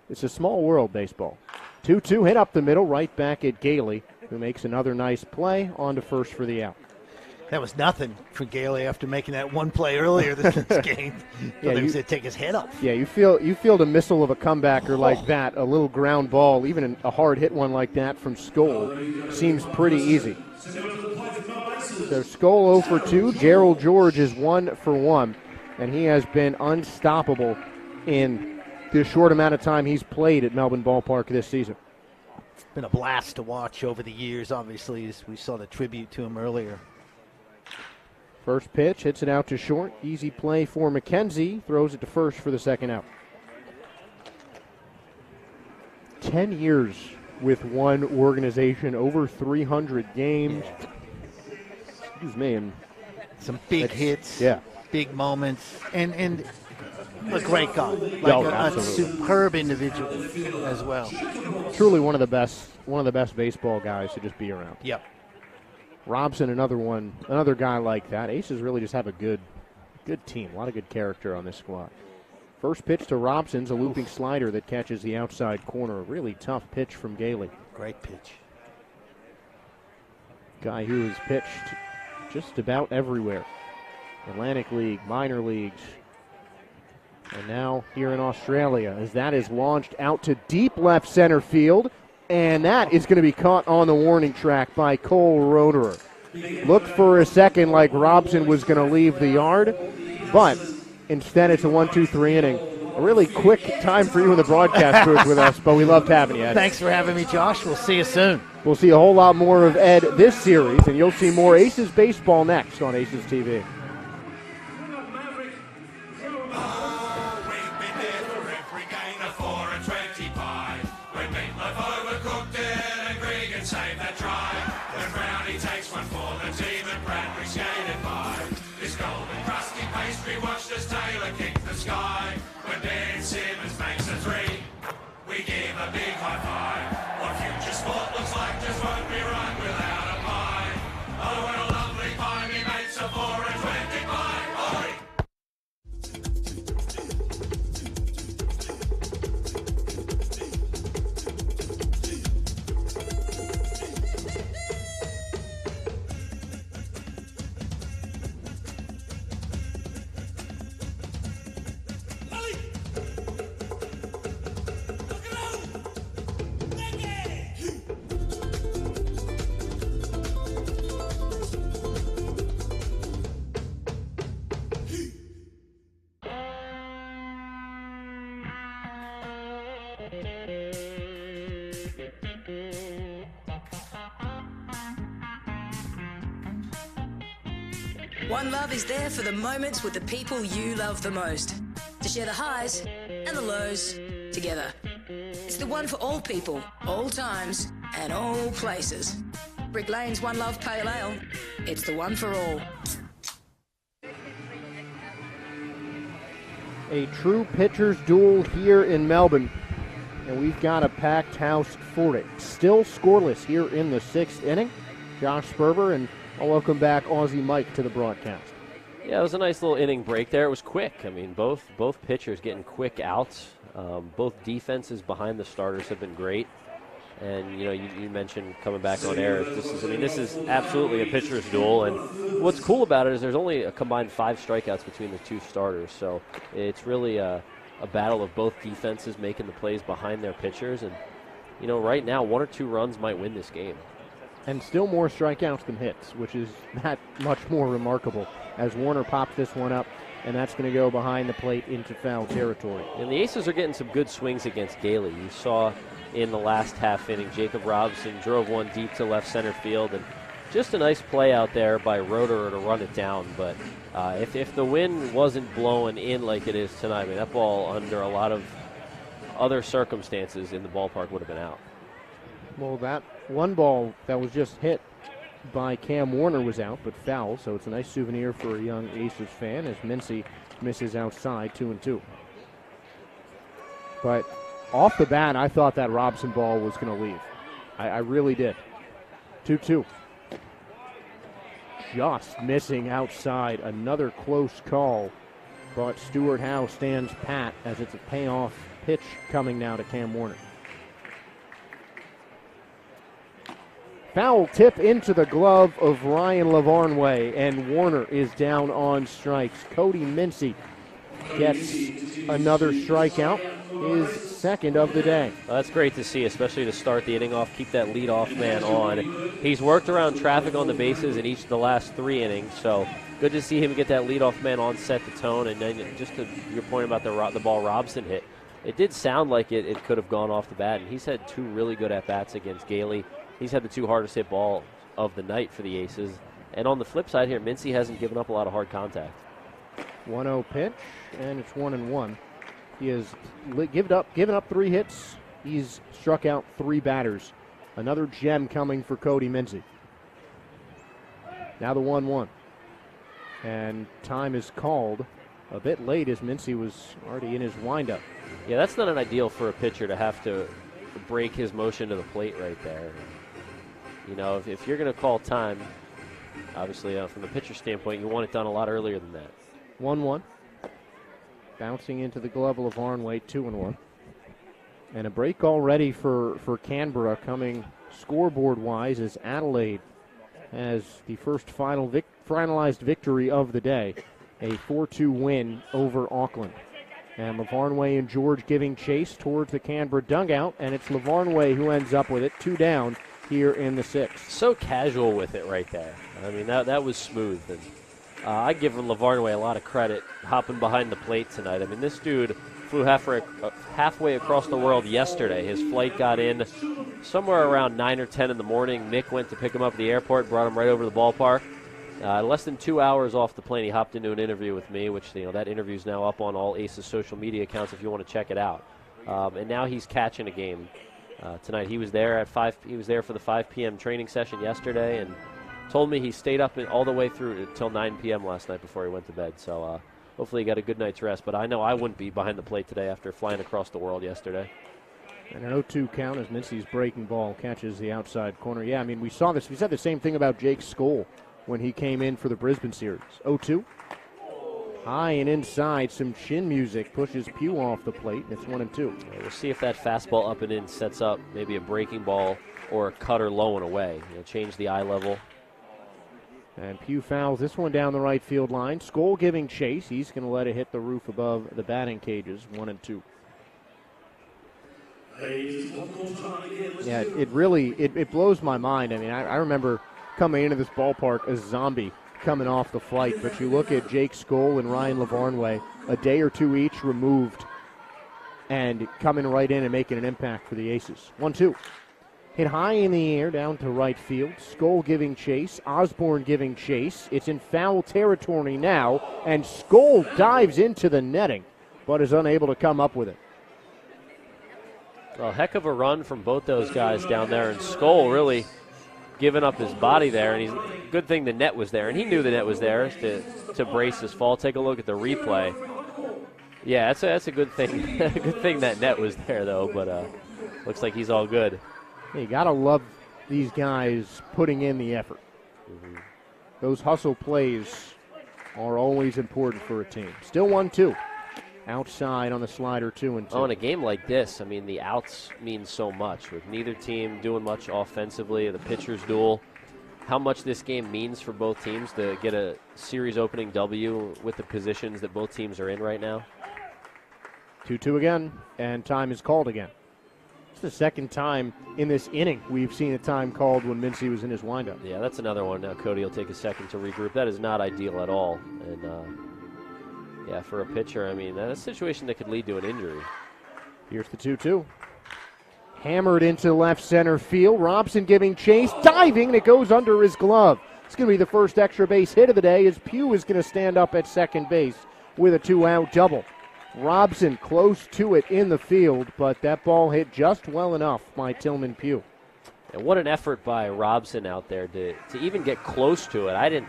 It's a small world, baseball. 2-2 hit up the middle, right back at Gailey, who makes another nice play, on to first for the out. That was nothing for Gailey after making that one play earlier this game. He was going to take his head off. Yeah, you feel the missile of a comebacker like that, a little ground ball, even a hard hit one like that from Skoll seems pretty easy. So Skoll 0 for 2. Gerald George is 1 for 1, and he has been unstoppable in the short amount of time he's played at Melbourne Ballpark this season. It's been a blast to watch over the years, obviously, as we saw the tribute to him earlier. First pitch, hits it out to short. Easy play for McKenzie. Throws it to first for the second out. 10 years with one organization, over 300 games. Excuse me. And some big hits, big moments, and a great guy, like a superb individual as well. Truly one of the best baseball guys to just be around. Yep. Robson, another guy like that. Aces really just have a good team, a lot of good character on this squad. First pitch to Robson's a looping slider that catches the outside corner. A really tough pitch from Gailey. Great pitch. Guy who has pitched just about everywhere. Atlantic League, minor leagues, and now here in Australia, as that is launched out to deep left center field, and that is going to be caught on the warning track by Cole Roederer. Looked for a second like Robson was going to leave the yard, but instead it's a 1-2-3 inning. A really quick time for you in the broadcast booth with us, but we loved having you, Ed. Thanks for having me, Josh. We'll see you soon. We'll see a whole lot more of Ed this series, and you'll see more Aces baseball next on Aces TV. Save that drive. When Brownie takes one for the team and Bradbury skated by. This golden crusty pastry watched as Taylor kicked the sky. When Dan Simmons makes a 3, we give a big high five. What future sport looks like just won't be run without a pie. Oh, what a lovely pie, me mates are 4 and 25. Oi! One Love is there for the moments with the people you love the most. To share the highs and the lows together. It's the one for all people, all times, and all places. Brick Lane's One Love Pale Ale. It's the one for all. A true pitcher's duel here in Melbourne, and we've got a packed house for it. Still scoreless here in the 6th inning. Josh Sperber, and I'll welcome back Aussie Mike to the broadcast. Yeah, it was a nice little inning break there. It was quick. I mean, both pitchers getting quick outs. Both defenses behind the starters have been great. And, you know, you mentioned coming back on air. This is absolutely a pitcher's duel. And what's cool about it is there's only a combined 5 strikeouts between the two starters. So it's really a battle of both defenses making the plays behind their pitchers. And, you know, right now 1 or 2 runs might win this game. And still more strikeouts than hits, which is that much more remarkable. As Warner pops this one up and that's going to go behind the plate into foul territory. And the Aces are getting some good swings against Gailey. You saw in the last half inning, Jacob Robinson drove one deep to left center field, and just a nice play out there by Roederer to run it down. But if the wind wasn't blowing in like it is tonight, I mean, that ball under a lot of other circumstances in the ballpark would have been out. Well, that one ball that was just hit by Cam Warner was out, but foul, so it's a nice souvenir for a young Aces fan as Mincy misses outside 2-2. But off the bat, I thought that Robson ball was going to leave. I really did. 2-2. Just missing outside. Another close call, but Stuart Howe stands pat as it's a payoff pitch coming now to Cam Warner. Foul tip into the glove of Ryan Lavarnway, and Warner is down on strikes. Cody Mincy gets another strikeout, his second of the day. Well, that's great to see, especially to start the inning off, keep that leadoff man on. He's worked around traffic on the bases in each of the last 3 innings, so good to see him get that leadoff man on, set the tone. And then just to your point about the ball Robson hit, it did sound like it could have gone off the bat, and he's had 2 really good at-bats against Gailey. He's had the 2 hardest hit balls of the night for the Aces. And on the flip side here, Mincy hasn't given up a lot of hard contact. 1-0 pitch, and it's 1-1. He has given up 3 hits. He's struck out 3 batters. Another gem coming for Cody Mincy. Now the 1-1. And time is called a bit late as Mincy was already in his windup. Yeah, that's not an ideal for a pitcher to have to break his motion to the plate right there. You know, if you're going to call time, obviously from the pitcher standpoint, you want it done a lot earlier than that. 1-1. Bouncing into the glove of Lavarnway, 2-1. And a break already for Canberra coming scoreboard-wise as Adelaide has the first finalized victory of the day, a 4-2 win over Auckland. And Lavarnway and George giving chase towards the Canberra dugout, and it's Lavarnway who ends up with it, 2 down here in the 6th. So casual with it right there. I mean, that was smooth. And I give Lavarnway a lot of credit hopping behind the plate tonight. I mean, this dude flew halfway across the world yesterday. His flight got in somewhere around 9 or 10 in the morning. Nick went to pick him up at the airport, brought him right over to the ballpark. Less than 2 hours off the plane, he hopped into an interview with me, which, you know, that interview is now up on all Aces social media accounts if you want to check it out. And now he's catching a game tonight. He was there at 5. He was there for the 5 p.m. training session yesterday, and told me he stayed up all the way through until 9 p.m. last night before he went to bed. So hopefully he got a good night's rest. But I know I wouldn't be behind the plate today after flying across the world yesterday. And an 0-2 count as Mincy's breaking ball catches the outside corner. Yeah, I mean, we saw this. We said the same thing about Jake Skoll when he came in for the Brisbane series. 0-2. High and inside, some chin music pushes Pugh off the plate, and it's 1-2. Yeah, we'll see if that fastball up and in sets up maybe a breaking ball or a cutter low and away. You know, change the eye level. And Pugh fouls this one down the right field line. Skoll giving chase. He's going to let it hit the roof above the batting cages, 1-2. Yeah, it really it blows my mind. I mean, I remember coming into this ballpark a zombie coming off the flight, but you look at Jake Skoll and Ryan Lavarnway, a day or 2 each removed, and coming right in and making an impact for the Aces. 1-2. Hit high in the air down to right field. Skoll giving chase. Osborne giving chase. It's in foul territory now, and Skoll dives into the netting, but is unable to come up with it. Well, heck of a run from both those guys down there, and Skoll really giving up his body there, and good thing the net was there, and he knew the net was there to brace his fall. Take a look at the replay. Yeah, that's a good thing. Good thing that net was there, though, but looks like he's all good. You got to love these guys putting in the effort. Mm-hmm. Those hustle plays are always important for a team. Still 1-2. Outside on the slider, 2-2. Oh, in a game like this, I mean, the outs mean so much. With neither team doing much offensively, the pitcher's duel, how much this game means for both teams to get a series opening W with the positions that both teams are in right now. 2-2 again, and time is called again. It's the second time in this inning we've seen a time called when Mincy was in his windup. Yeah, that's another one. Now Cody will take a second to regroup. That is not ideal at all. And Yeah, for a pitcher, I mean, that's a situation that could lead to an injury. Here's the 2-2. Hammered into left center field. Robson giving chase, diving, and it goes under his glove. It's going to be the first extra base hit of the day as Pugh is going to stand up at second base with a 2-out double. Robson close to it in the field, but that ball hit just well enough by Tillman Pugh. And what an effort by Robson out there to even get close to it.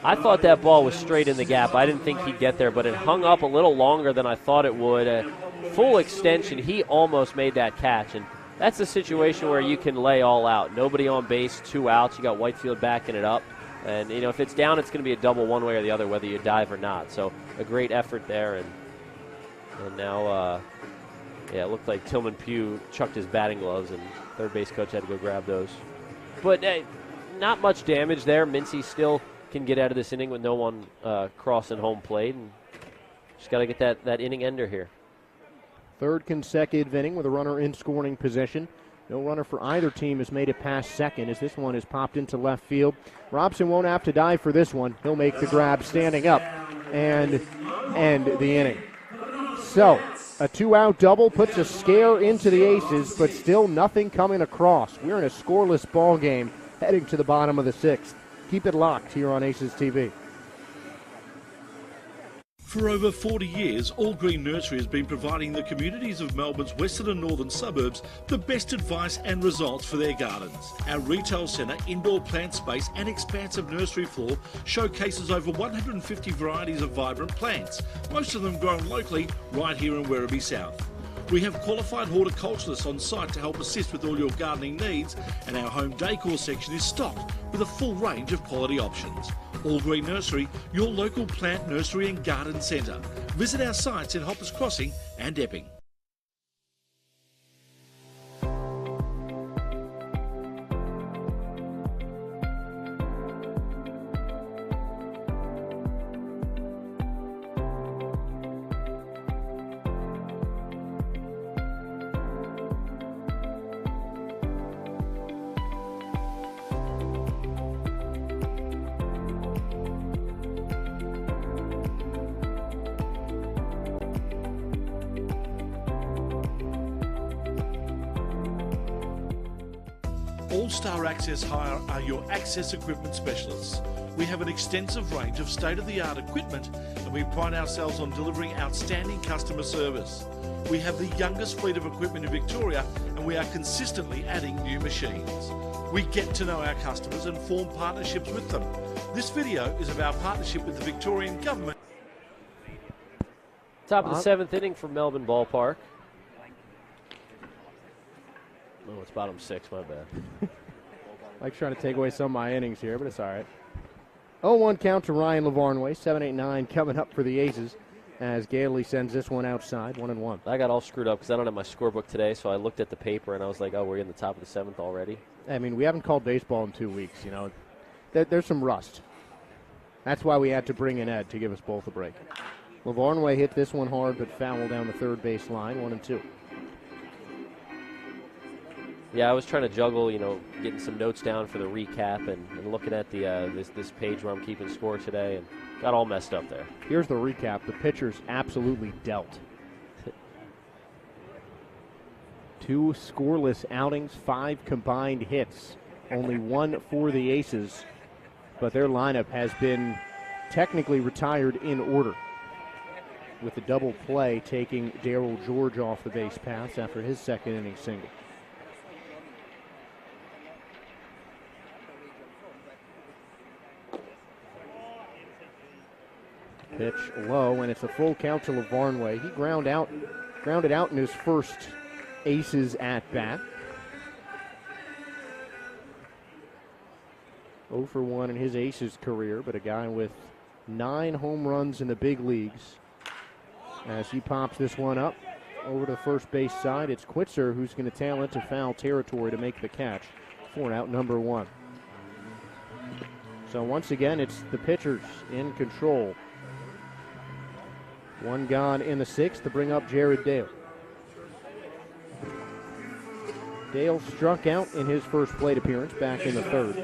I thought that ball was straight in the gap. I didn't think he'd get there, but it hung up a little longer than I thought it would. Full extension, he almost made that catch, and that's a situation where you can lay all out. Nobody on base, 2 outs. You got Whitefield backing it up. And, you know, if it's down, it's going to be a double one way or the other, whether you dive or not. So a great effort there. And now, it looked like Tillman Pugh chucked his batting gloves, and third base coach had to go grab those. But not much damage there. Mincy still can get out of this inning with no one crossing home plate. And just got to get that inning ender here. Third consecutive inning with a runner in scoring position. No runner for either team has made it past second as this one is popped into left field. Robson won't have to dive for this one. He'll make the grab standing up and end the inning. So, a 2-out double puts a scare into the Aces, but still nothing coming across. We're in a scoreless ball game heading to the bottom of the 6th. Keep it locked here on Aces TV. For over 40 years, All Green Nursery has been providing the communities of Melbourne's western and northern suburbs the best advice and results for their gardens. Our retail centre, indoor plant space and expansive nursery floor showcases over 150 varieties of vibrant plants, most of them grown locally right here in Werribee South. We have qualified horticulturists on site to help assist with all your gardening needs, and our home decor section is stocked with a full range of quality options. All Green Nursery, your local plant nursery and garden centre. Visit our sites in Hoppers Crossing and Epping. All-Star Access Hire are your access equipment specialists. We have an extensive range of state-of-the-art equipment, and we pride ourselves on delivering outstanding customer service. We have the youngest fleet of equipment in Victoria, and we are consistently adding new machines. We get to know our customers and form partnerships with them. This video is of our partnership with the Victorian Government. Top of the 7th inning for Melbourne Ballpark. Oh, it's bottom 6, my bad. Like trying to take away some of my innings here, but it's all right. 0-1 count to Ryan Lavarnway. 7-8-9 coming up for the Aces as Gailey sends this one outside, 1-1. I got all screwed up because I don't have my scorebook today, so I looked at the paper and I was like, oh, we're in the top of the 7th already. I mean, we haven't called baseball in 2 weeks, you know. There's some rust. That's why we had to bring in Ed to give us both a break. Lavarnway hit this one hard but fouled down the third base line, 1-2. Yeah, I was trying to juggle, you know, getting some notes down for the recap and looking at the this page where I'm keeping score today, and got all messed up there. Here's the recap. The pitchers absolutely dealt. 2 scoreless outings, 5 combined hits. Only 1 for the Aces, but their lineup has been technically retired in order, with the double play taking Darryl George off the base paths after his second inning single. Pitch low, and it's a full count to Lavarnway. He grounded out in his first Aces at bat. 0 for 1 in his Aces career, but a guy with 9 home runs in the big leagues. As he pops this one up over to the first base side, it's Quitzer who's going to tail into foul territory to make the catch for out number 1. So once again, it's the pitchers in control. 1 gone in the 6th to bring up Jared Dale. Dale struck out in his first plate appearance back in the 3rd.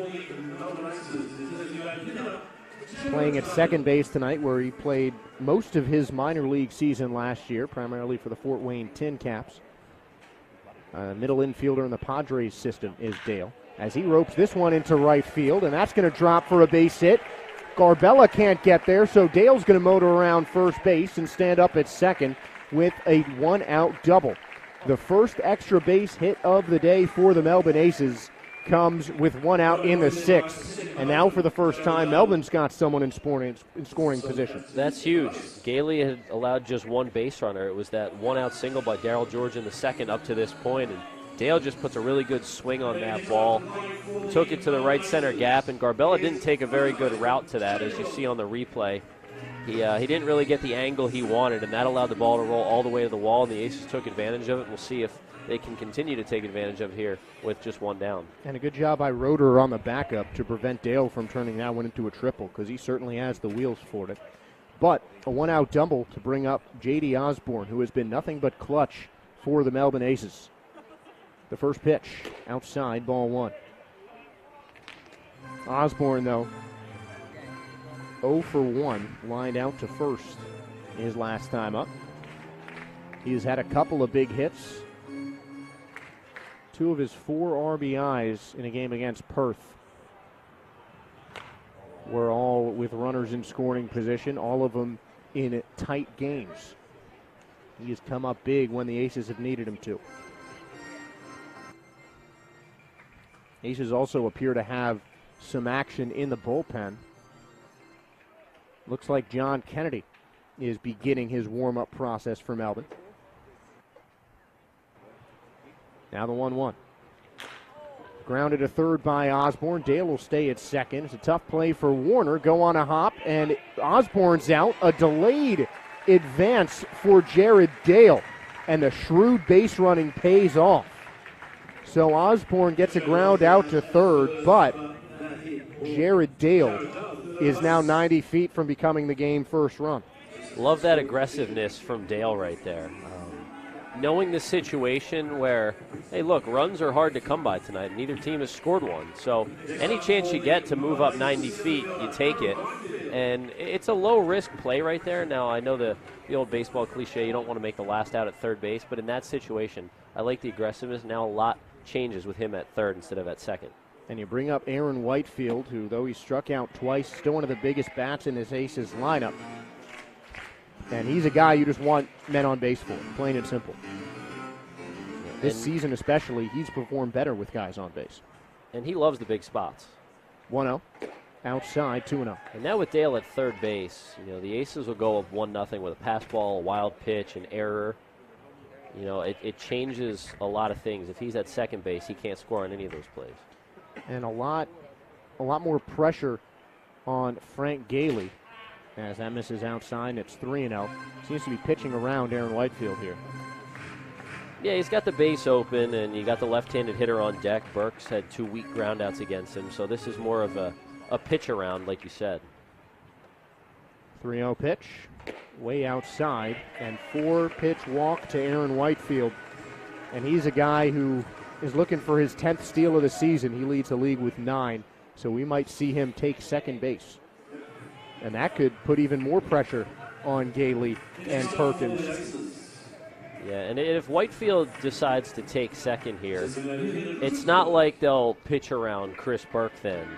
playing at second base tonight, where he played most of his minor league season last year, primarily for the Fort Wayne Tin Caps. Middle infielder in the Padres system is Dale, as he ropes this one into right field, and that's going to drop for a base hit. Garbella can't get there, so Dale's going to motor around first base and stand up at second with a one-out double. The first extra base hit of the day for the Melbourne Aces comes with one out in the sixth. And now for the first time, Melbourne's got someone in scoring position. That's huge. Gailey had allowed just one base runner. It was that one-out single by Darryl George in the second up to this point, and Dale just puts a really good swing on that ball. Took it to the right center gap, and Garbella didn't take a very good route to that, as you see on the replay. He didn't really get the angle he wanted, and that allowed the ball to roll all the way to the wall, and the Aces took advantage of it. We'll see if they can continue to take advantage of it here with just one down. And a good job by Roeder on the backup to prevent Dale from turning that one into a triple, because he certainly has the wheels for it. But a one-out double to bring up J.D. Osborne, who has been nothing but clutch for the Melbourne Aces. The first pitch, outside, ball one. Osborne, though, 0 for 1, lined out to first his last time up. He has had a couple of big hits. 2 of his 4 RBIs in a game against Perth were all with runners in scoring position, all of them in tight games. He has come up big when the Aces have needed him to. Aces also appear to have some action in the bullpen. Looks like John Kennedy is beginning his warm-up process for Melbourne. Now the 1-1. Grounded to third by Osborne. Dale will stay at second. It's a tough play for Warner. Go on a hop, and Osborne's out. A delayed advance for Jared Dale, and the shrewd base running pays off. So Osborne gets a ground out to third, but Jared Dale is now 90 feet from becoming the game first run. Love that aggressiveness from Dale right there. Knowing the situation where, hey, look, runs are hard to come by tonight. Neither team has scored one. So any chance you get to move up 90 feet, you take it. And it's a low-risk play right there. Now, I know the old baseball cliche, you don't want to make the last out at third base, but in that situation, I like the aggressiveness. Now a lot changes with him at third instead of at second. And you bring up Aaron Whitefield, who, though he struck out twice, still one of the biggest bats in this Aces lineup. And he's a guy you just want men on base for, plain and simple. This season especially, he's performed better with guys on base. And he loves the big spots. 1-0, outside, 2-0. And now with Dale at third base, the Aces will go up 1-0 with a pass ball, a wild pitch, an error. It changes a lot of things. If he's at second base, he can't score on any of those plays. And a lot more pressure on Frank Gailey as that misses outside. It's 3-0. Seems to be pitching around Aaron Whitefield here. Yeah, he's got the base open, and you got the left-handed hitter on deck. Burks had 2 weak groundouts against him, so this is more of a pitch around, like you said. 3-0 pitch, way outside, and 4-pitch walk to Aaron Whitefield. And he's a guy who is looking for his 10th steal of the season. He leads the league with 9, so we might see him take second base. And that could put even more pressure on Gailey and Perkins. Yeah, and if Whitefield decides to take second here, it's not like they'll pitch around Chris Burke then.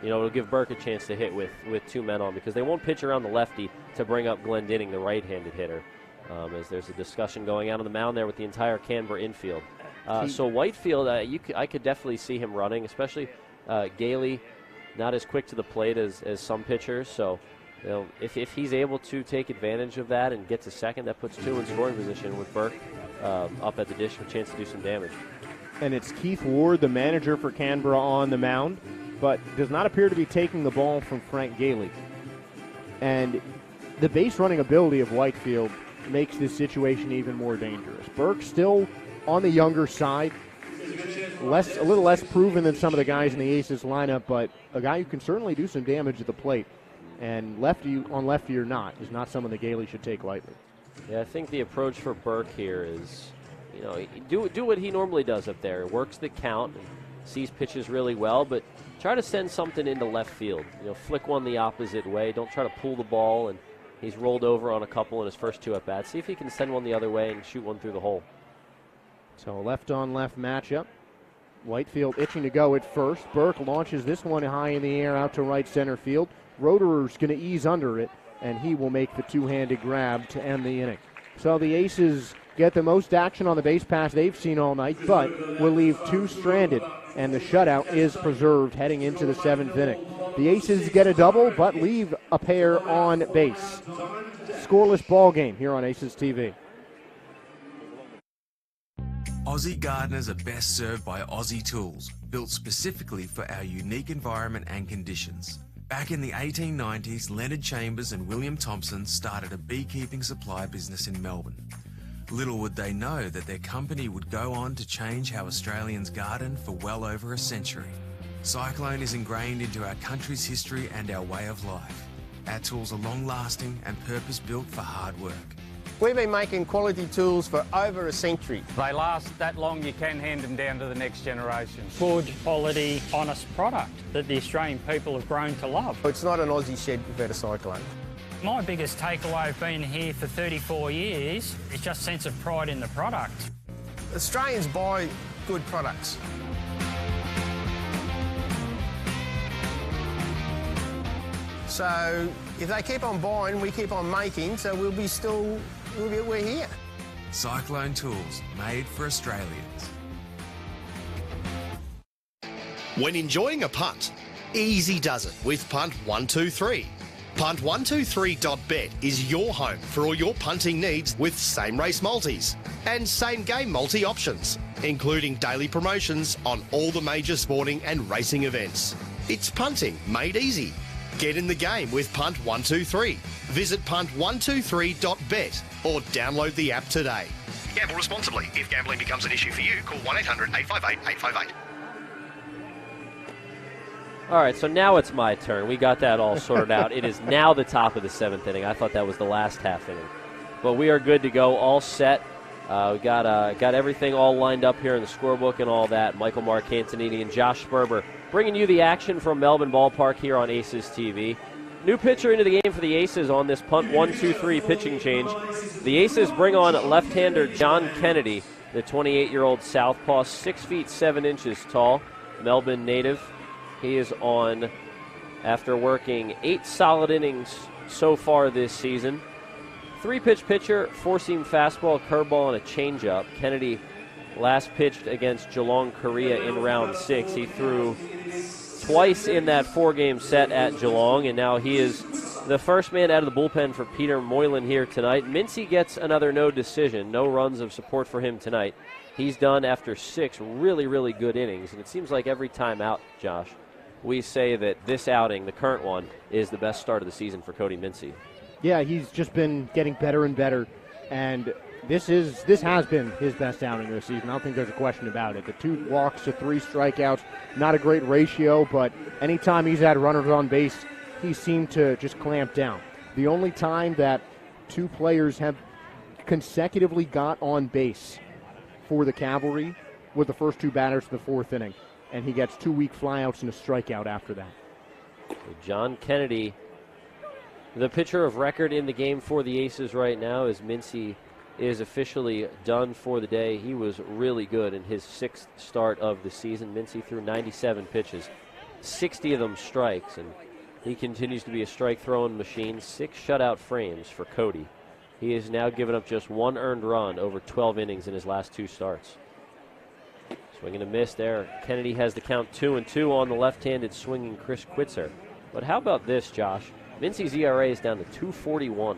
It'll give Burke a chance to hit with 2 men on, because they won't pitch around the lefty to bring up Glendening, the right-handed hitter, as there's a discussion going out on the mound there with the entire Canberra infield. So Whitefield, I could definitely see him running, especially Gailey, not as quick to the plate as some pitchers. So if he's able to take advantage of that and get to second, that puts 2 in scoring position with Burke up at the dish with a chance to do some damage. And it's Keith Ward, the manager for Canberra, on the mound, but does not appear to be taking the ball from Frank Gailey. And the base running ability of Whitefield makes this situation even more dangerous. Burke still on the younger side, a little less proven than some of the guys in the Aces lineup, but a guy who can certainly do some damage at the plate. And lefty or not is not someone that Gailey should take lightly. Yeah, I think the approach for Burke here is, do what he normally does up there. Works the count, sees pitches really well, but try to send something into left field. Flick one the opposite way. Don't try to pull the ball, and he's rolled over on a couple in his first 2 at-bats. See if he can send one the other way and shoot one through the hole. So a left-on-left matchup. Whitefield itching to go at first. Burke launches this one high in the air out to right center field. Roederer's going to ease under it, and he will make the two-handed grab to end the inning. So the Aces get the most action on the base pass they've seen all night, but will leave 2 stranded, and the shutout is preserved heading into the 7th inning. The Aces get a double, but leave a pair on base. Scoreless ball game here on Aces TV. Aussie gardeners are best served by Aussie tools, built specifically for our unique environment and conditions. Back in the 1890s, Leonard Chambers and William Thompson started a beekeeping supply business in Melbourne. Little would they know that their company would go on to change how Australians garden for well over a century. Cyclone is ingrained into our country's history and our way of life. Our tools are long-lasting and purpose-built for hard work. We've been making quality tools for over a century. They last that long, you can hand them down to the next generation. Good, quality, honest product that the Australian people have grown to love. It's not an Aussie shed without a cyclone. My biggest takeaway of being here for 34 years is just a sense of pride in the product. Australians buy good products. So if they keep on buying, we keep on making, so we're here. Cyclone tools, made for Australians. When enjoying a punt, easy does it with Punt 123. Punt123.bet is your home for all your punting needs with same race multis and same game multi options, including daily promotions on all the major sporting and racing events. It's punting made easy. Get in the game with Punt 123. Visit punt123.bet or download the app today. Gamble responsibly. If gambling becomes an issue for you, call 1-800-858-858. All right, so now it's my turn. We got that all sorted out. It is now the top of the 7th inning. I thought that was the last half inning. But we are good to go, all set. We got everything all lined up here in the scorebook and all that. Michael Marcantonini and Josh Sperber bringing you the action from Melbourne Ballpark here on Aces TV. New pitcher into the game for the Aces on this punt 1-2-3 pitching change. The Aces bring on left-hander John Kennedy, the 28-year-old southpaw, 6 feet 7 inches tall, Melbourne native. He is on after working 8 solid innings so far this season. 3-pitch pitcher, 4-seam fastball, curveball, and a changeup. Kennedy last pitched against Geelong, Korea in round 6. He threw twice in that 4-game set at Geelong, and now he is the first man out of the bullpen for Peter Moylan here tonight. Mincy gets another no decision, no runs of support for him tonight. He's done after 6 really, really good innings, and it seems like every time out, Josh, we say that this outing, the current one, is the best start of the season for Cody Mincy. Yeah, he's just been getting better and better, and this has been his best outing of the season. I don't think there's a question about it. The 2 walks to 3 strikeouts, not a great ratio, but anytime he's had runners on base, he seemed to just clamp down. The only time that 2 players have consecutively got on base for the Cavalry were the first 2 batters of the 4th inning, and he gets 2 weak flyouts and a strikeout after that. John Kennedy, the pitcher of record in the game for the Aces right now, as Mincy is officially done for the day. He was really good in his 6th start of the season. Mincy threw 97 pitches, 60 of them strikes, and he continues to be a strike-throwing machine. 6 shutout frames for Cody. He has now given up just 1 earned run over 12 innings in his last 2 starts. Swing and a miss there. Kennedy has the count 2-2 on the left-handed swinging Chris Quitzer. But how about this, Josh? Mincy's ERA is down to 2.41.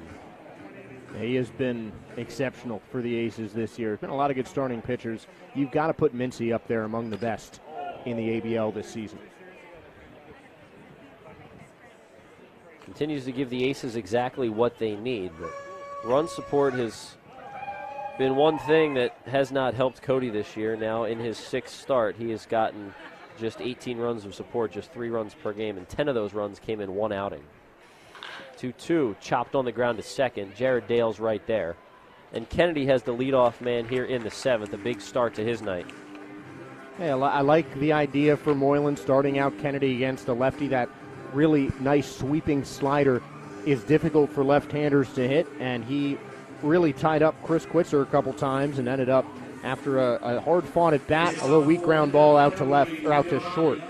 He has been exceptional for the Aces this year. There's been a lot of good starting pitchers. You've got to put Mincy up there among the best in the ABL this season. Continues to give the Aces exactly what they need. But run support has been one thing that has not helped Cody this year. Now in his 6th start, he has gotten just 18 runs of support, just 3 runs per game, and 10 of those runs came in 1 outing. 2-2, chopped on the ground to second. Jared Dale's right there. And Kennedy has the leadoff man here in the 7th, a big start to his night. Hey, I like the idea for Moylan starting out Kennedy against a lefty. That really nice sweeping slider is difficult for left-handers to hit, and he really tied up Chris Quitzer a couple times and ended up, after a hard-fought at bat, a little weak ground ball out to left, or out to short,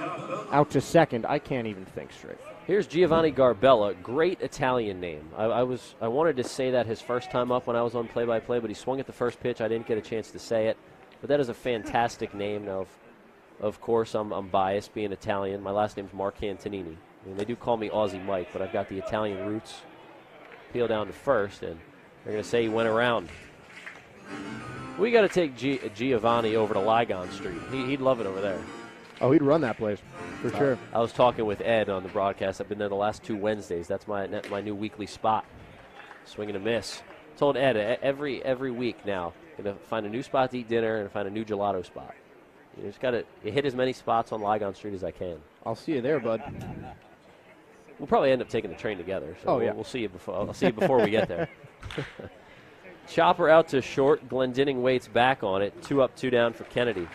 out to second. I can't even think straight. Here's Giovanni Garbella, great Italian name. I wanted to say that his first time up when I was on play-by-play, but he swung at the first pitch. I didn't get a chance to say it, but that is a fantastic name. Now, of course, I'm biased being Italian. My last name's Mark Antonini. I mean, they do call me Aussie Mike, but I've got the Italian roots. Peel down to first, and they're going to say he went around. We got to take Giovanni over to Lygon Street. He'd love it over there. Oh, he'd run that place, for sure. I was talking with Ed on the broadcast. I've been there the last 2 Wednesdays. That's my new weekly spot. Swing and a miss. Told Ed every week now, going to find a new spot to eat dinner and find a new gelato spot. You just got to hit as many spots on Lygon Street as I can. I'll see you there, bud. We'll probably end up taking the train together. So we'll see you before. I'll see you before we get there. Chopper out to short. Glendinning waits back on it. 2 up, 2 down for Kennedy.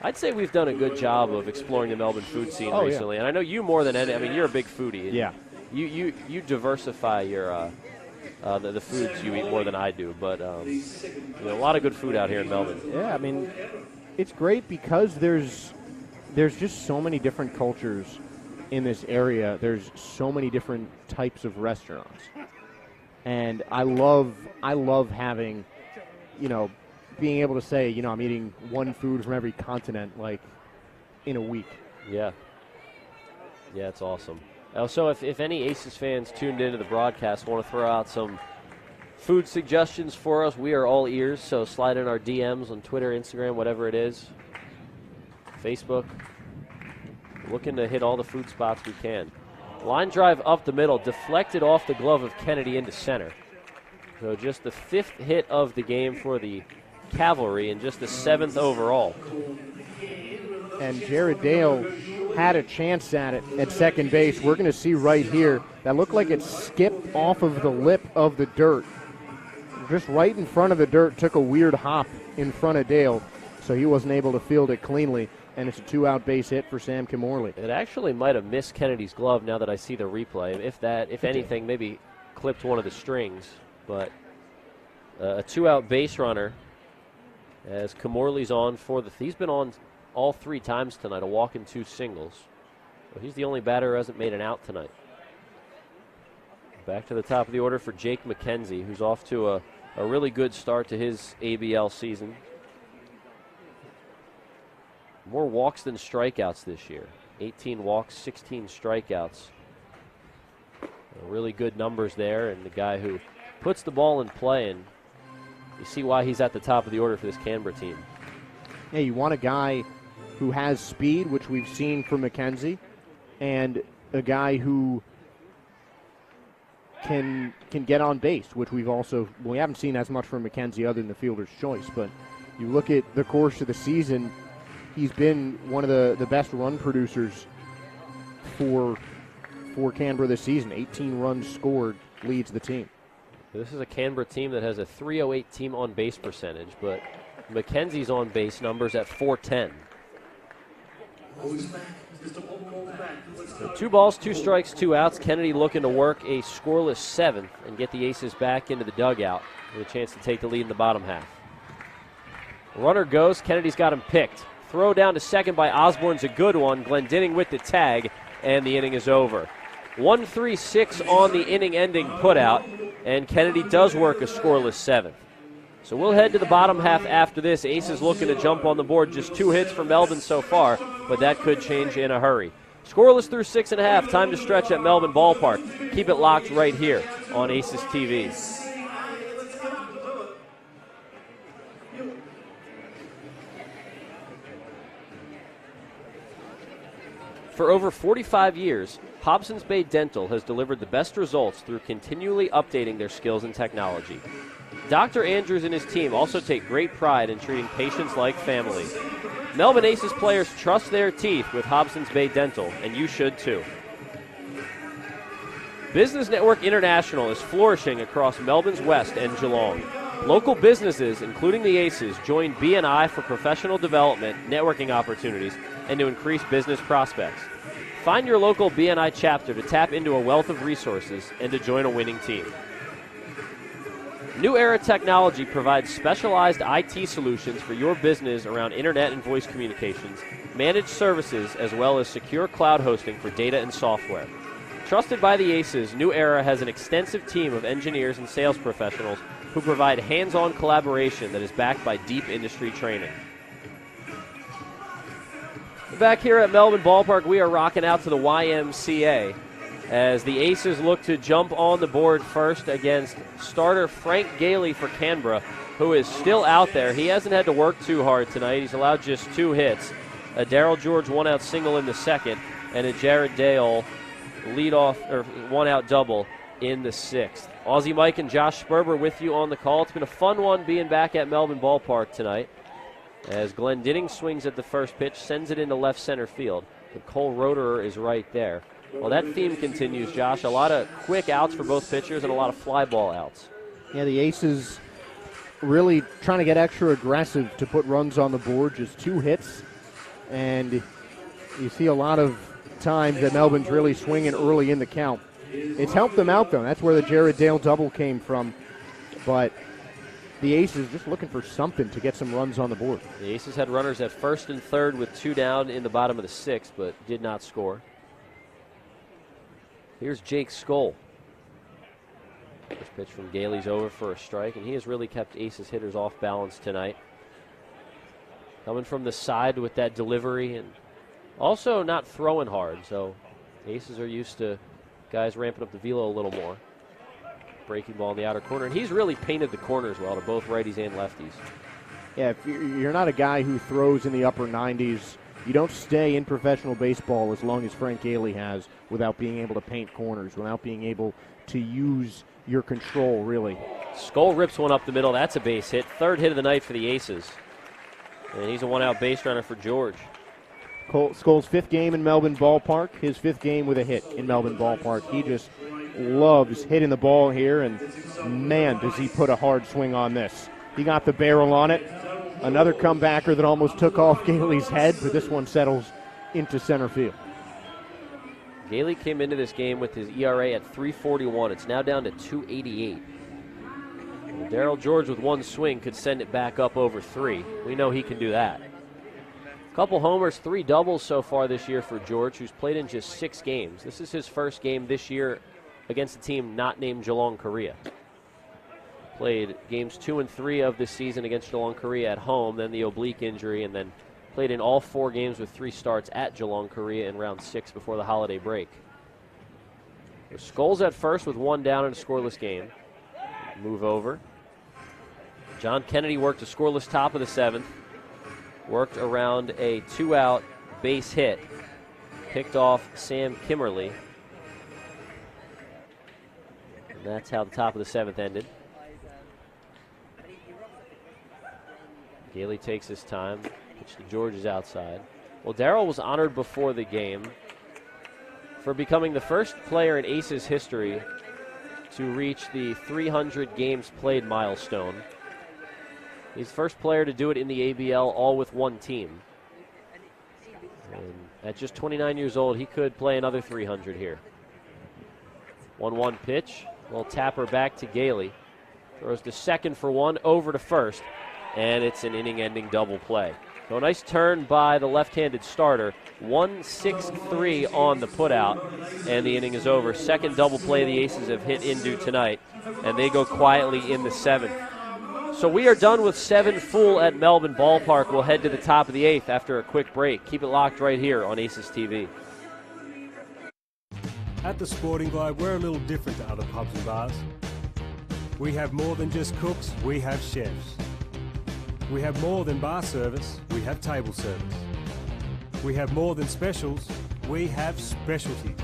I'd say we've done a good job of exploring the Melbourne food scene recently, and I know you more than any. I mean, you're a big foodie. Yeah. You diversify your the foods you eat more than I do, but a lot of good food out here in Melbourne. Yeah, I mean, it's great because there's just so many different cultures in this area. There's so many different types of restaurants, and I love having, being able to say, I'm eating one food from every continent, like, in a week. Yeah. Yeah, it's awesome. So if any Aces fans tuned into the broadcast want to throw out some food suggestions for us, we are all ears, so slide in our DMs on Twitter, Instagram, whatever it is, Facebook. Looking to hit all the food spots we can. Line drive up the middle, deflected off the glove of Kennedy into center. So just the 5th hit of the game for the Cavalry and just the 7th overall. And Jared Dale had a chance at it at second base. We're going to see right here that looked like it skipped off of the lip of the dirt. Just right in front of the dirt, took a weird hop in front of Dale, so he wasn't able to field it cleanly. And it's a 2-out base hit for Sam Kimorley. It actually might have missed Kennedy's glove now that I see the replay. If anything, maybe clipped one of the strings. But a 2-out base runner as Kimorley's on for he's been on all 3 times tonight, a walk and 2 singles. So he's the only batter who hasn't made an out tonight. Back to the top of the order for Jake McKenzie, who's off to a really good start to his ABL season. More walks than strikeouts this year. 18 walks, 16 strikeouts. Really good numbers there, and the guy who puts the ball in play, and you see why he's at the top of the order for this Canberra team. Yeah, you want a guy who has speed, which we've seen from McKenzie, and a guy who can get on base, which we haven't seen as much from McKenzie other than the fielder's choice. But you look at the course of the season, he's been one of the best run producers for Canberra this season. 18 runs scored, leads the team. This is a Canberra team that has a .308 team on base percentage, but McKenzie's on base numbers at .410. So 2 balls, 2 strikes, 2 outs. Kennedy looking to work a scoreless 7th and get the Aces back into the dugout with a chance to take the lead in the bottom half. Runner goes. Kennedy's got him picked. Throw down to second by Osborne's a good one. Glendinning with the tag, and the inning is over. 1-3-6 on the inning-ending putout, and Kennedy does work a scoreless 7th. So we'll head to the bottom half after this. Aces looking to jump on the board. Just 2 hits for Melbourne so far, but that could change in a hurry. Scoreless through 6.5. Time to stretch at Melbourne Ballpark. Keep it locked right here on Aces TV. For over 45 years, Hobson's Bay Dental has delivered the best results through continually updating their skills and technology. Dr. Andrews and his team also take great pride in treating patients like family. Melbourne Aces players trust their teeth with Hobson's Bay Dental, and you should too. Business Network International is flourishing across Melbourne's West and Geelong. Local businesses, including the Aces, join BNI for professional development, networking opportunities, and to increase business prospects. Find your local BNI chapter to tap into a wealth of resources and to join a winning team. New Era Technology provides specialized IT solutions for your business around internet and voice communications, managed services, as well as secure cloud hosting for data and software. Trusted by the Aces, New Era has an extensive team of engineers and sales professionals who provide hands-on collaboration that is backed by deep industry training. Back here at Melbourne Ballpark, we are rocking out to the YMCA as the Aces look to jump on the board first against starter Frank Gailey for Canberra, who is still out there. He hasn't had to work too hard tonight. He's allowed just 2 hits. A Darryl George one-out single in the second, and a Jared Dale one-out double in the 6th. Aussie Mike and Josh Sperber with you on the call. It's been a fun one being back at Melbourne Ballpark tonight as Glendinning swings at the first pitch, sends it into left center field. But Cole Roederer is right there. Well, that theme continues, Josh. A lot of quick outs for both pitchers and a lot of fly ball outs. Yeah, the Aces really trying to get extra aggressive to put runs on the board. Just 2 hits. And you see a lot of times that Melbourne's really swinging early in the count. It's helped them out, though. That's where the Jared Dale double came from. But the Aces just looking for something to get some runs on the board. The Aces had runners at first and third with 2 down in the bottom of the 6th, but did not score. Here's Jake Skoll. First pitch from Gailey's over for a strike, and he has really kept Aces hitters off balance tonight. Coming from the side with that delivery and also not throwing hard, so Aces are used to guys ramping up the velo a little more. Breaking ball in the outer corner, and he's really painted the corners well to both righties and lefties. Yeah, if you're not a guy who throws in the upper 90s, you don't stay in professional baseball as long as Frank Gailey has without being able to paint corners, without being able to use your control, really. Skoll rips one up the middle. That's a base hit. 3rd hit of the night for the Aces. And he's a one-out base runner for George. Skoll's 5th game in Melbourne Ballpark, his 5th game with a hit in Melbourne Ballpark. He just loves hitting the ball here, and man, does he put a hard swing on this. He got the barrel on it. Another comebacker that almost took off Gailey's head, but this one settles into center field. Gailey came into this game with his ERA at 3.41. It's now down to 2.88. Darryl George with 1 swing could send it back up over 3. We know he can do that. Couple homers, 3 doubles so far this year for George, who's played in just 6 games. This is his first game this year against a team not named Geelong Korea. Played games 2 and 3 of this season against Geelong Korea at home, then the oblique injury, and then played in all 4 games with 3 starts at Geelong Korea in round 6 before the holiday break. Skoll's at first with 1 down in a scoreless game. Move over. John Kennedy worked a scoreless top of the 7th. Worked around a 2-out base hit. Picked off Sam Kimmerly. And that's how the top of the 7th ended. Gailey takes his time. Pitch to George is outside. Well, Darryl was honored before the game for becoming the first player in Aces history to reach the 300 games played milestone. He's the first player to do it in the ABL, all with 1 team. And at just 29 years old, he could play another 300 here. 1-1 pitch. Little tapper back to Gailey. Throws to second for 1, over to first. And it's an inning-ending double play. So a nice turn by the left-handed starter. 1-6-3 on the putout, and the inning is over. Second double play the Aces have hit into tonight, and they go quietly in the 7th. So we are done with 7 full at Melbourne Ballpark. We'll head to the top of the 8th after a quick break. Keep it locked right here on Aces TV. At the Sporting Globe, we're a little different to other pubs and bars. We have more than just cooks, we have chefs. We have more than bar service, we have table service. We have more than specials, we have specialties.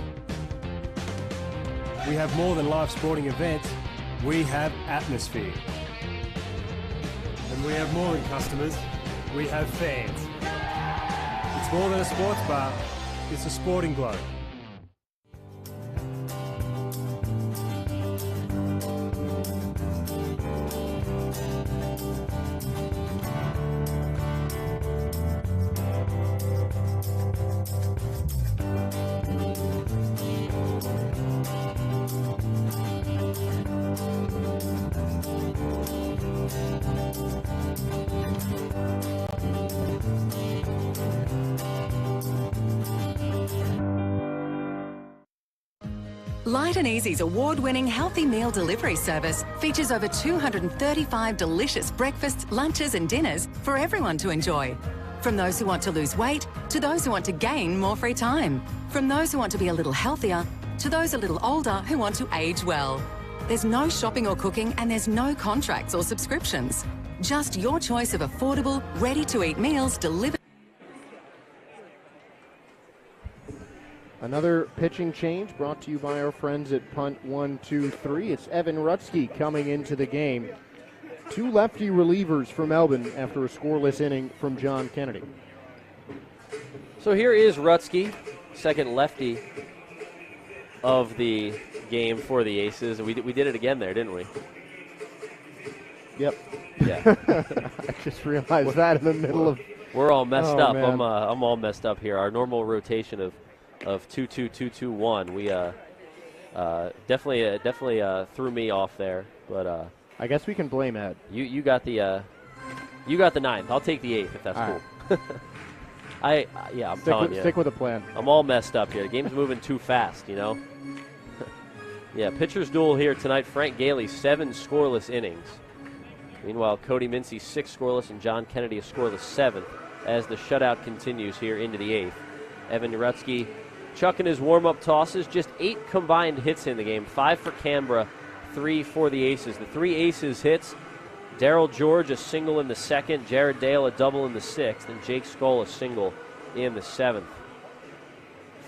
We have more than live sporting events, we have atmosphere. And we have more than customers, we have fans. It's more than a sports bar, it's a Sporting Globe. Light and Easy's award-winning healthy meal delivery service features over 235 delicious breakfasts, lunches and dinners for everyone to enjoy. From those who want to lose weight to those who want to gain more free time. From those who want to be a little healthier to those a little older who want to age well. There's no shopping or cooking and there's no contracts or subscriptions. Just your choice of affordable, ready-to-eat meals delivered. Another pitching change brought to you by our friends at Punt 1, 2, 3. It's Evan Rutsky coming into the game. 2 lefty relievers for Melbourne after a scoreless inning from John Kennedy. So here is Rutsky, second lefty of the game for the Aces. We did it again there, didn't we? Yep. Yeah. I just realized that in the middle of... We're all messed up. Man. I'm all messed up here. Our normal rotation of 2-2-2-2-1. We definitely threw me off there, but I guess we can blame Ed. You got the 9th. I'll take the 8th if that's all cool. Right. I'm telling you. Stick with the plan. I'm all messed up here. The game's moving too fast, you know. Yeah, pitcher's duel here tonight. Frank Gailey, 7 scoreless innings. Meanwhile, Cody Mincy, 6 scoreless, and John Kennedy, a scoreless 7th, as the shutout continues here into the 8th. Evan Rutsky chucking his warm-up tosses. Just 8 combined hits in the game. 5 for Canberra, 3 for the Aces. The 3 Aces hits: Darryl George, a single in the 2nd, Jared Dale, a double in the 6th, and Jake Skoll, a single in the 7th.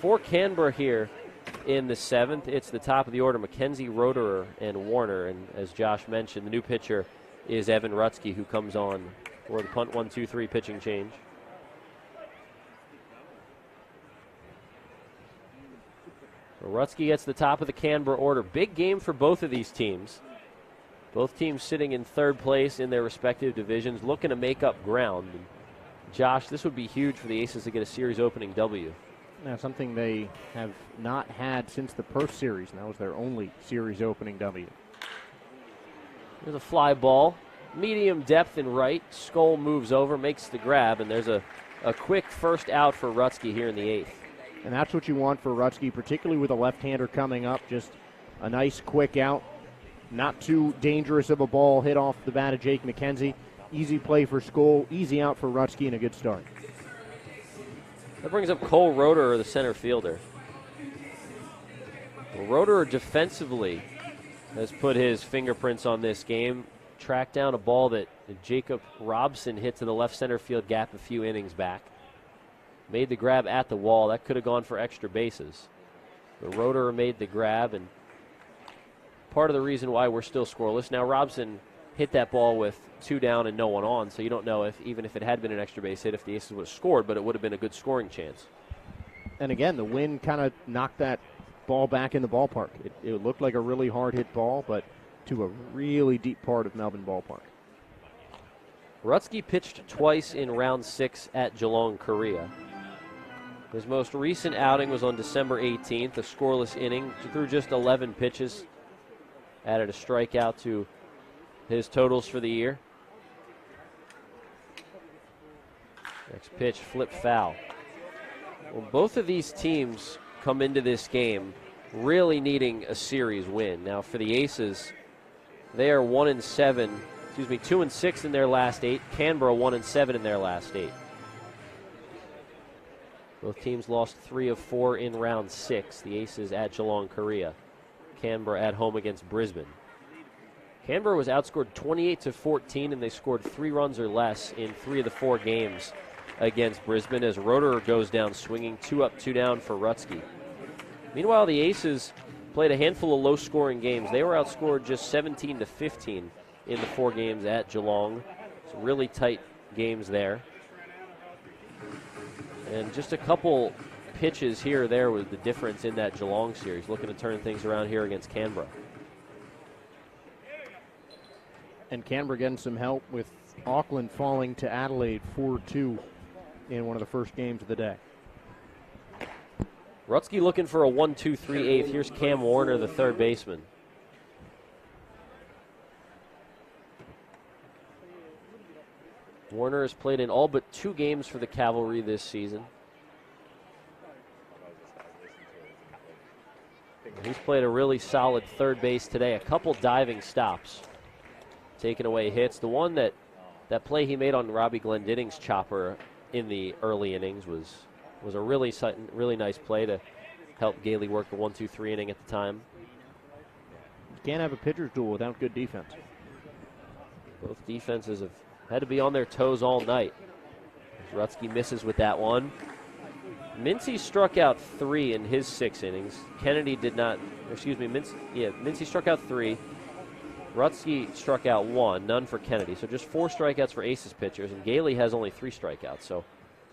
For Canberra here in the 7th, it's the top of the order: Mackenzie, Roederer, and Warner. And as Josh mentioned, the new pitcher is Evan Rutsky, who comes on for the punt 1-2-3 pitching change. Rutsky gets the top of the Canberra order. Big game for both of these teams. Both teams sitting in 3rd place in their respective divisions, looking to make up ground. And Josh, this would be huge for the Aces to get a series opening W. Now, something they have not had since the Perth series, and that was their only series opening W. There's a fly ball, medium depth and right. Skoll moves over, makes the grab, and there's a quick first out for Rutsky here in the 8th. And that's what you want for Rutsky, particularly with a left-hander coming up. Just a nice quick out. Not too dangerous of a ball hit off the bat of Jake McKenzie. Easy play for Skoll, easy out for Rutsky, and a good start. That brings up Cole Roederer, the center fielder. Well, Roederer defensively has put his fingerprints on this game. Tracked down a ball that Jacob Robson hit to the left center field gap a few innings back. Made the grab at the wall. That could have gone for extra bases. But Roederer made the grab, and part of the reason why we're still scoreless. Now, Robson hit that ball with 2 down and no one on, so you don't know if, even if it had been an extra base hit, if the Aces would have scored, but it would have been a good scoring chance. And again, the wind kind of knocked that ball back in the ballpark. It looked like a really hard hit ball, but to a really deep part of Melbourne ballpark. Rutsky pitched twice in round 6 at Geelong, Korea. His most recent outing was on December 18th, a scoreless inning, threw just 11 pitches, added a strikeout to his totals for the year. Next pitch, flip foul. Well, both of these teams come into this game really needing a series win. Now, for the Aces, they are 2-6 in their last 8. Canberra 1-7 in their last 8. Both teams lost 3 of 4 in round 6. The Aces at Geelong, Korea. Canberra at home against Brisbane. Canberra was outscored 28-14, and they scored 3 runs or less in 3 of the 4 games against Brisbane, as Roederer goes down swinging, 2 up, 2 down for Rutsky. Meanwhile, the Aces played a handful of low-scoring games. They were outscored just 17-15 in the 4 games at Geelong. Some really tight games there. And just a couple pitches here or there was the difference in that Geelong series, looking to turn things around here against Canberra. And Canberra getting some help with Auckland falling to Adelaide 4-2 in one of the first games of the day. Rutsky looking for a 1-2-3-8. Here's Cam Warner, the third baseman. Warner has played in all but 2 games for the Cavalry this season. He's played a really solid third base today. A couple diving stops, taking away hits. The one that play he made on Robbie Glendinnings's chopper in the early innings was a really nice play to help Gailey work the 1-2-3 inning at the time. You can't have a pitcher's duel without good defense. Both defenses have had to be on their toes all night. Rutsky misses with that one. Mincy struck out 3 in his 6 innings. Kennedy did not, Mincy struck out 3. Rutsky struck out 1, none for Kennedy. So just 4 strikeouts for Aces pitchers, and Gailey has only 3 strikeouts. So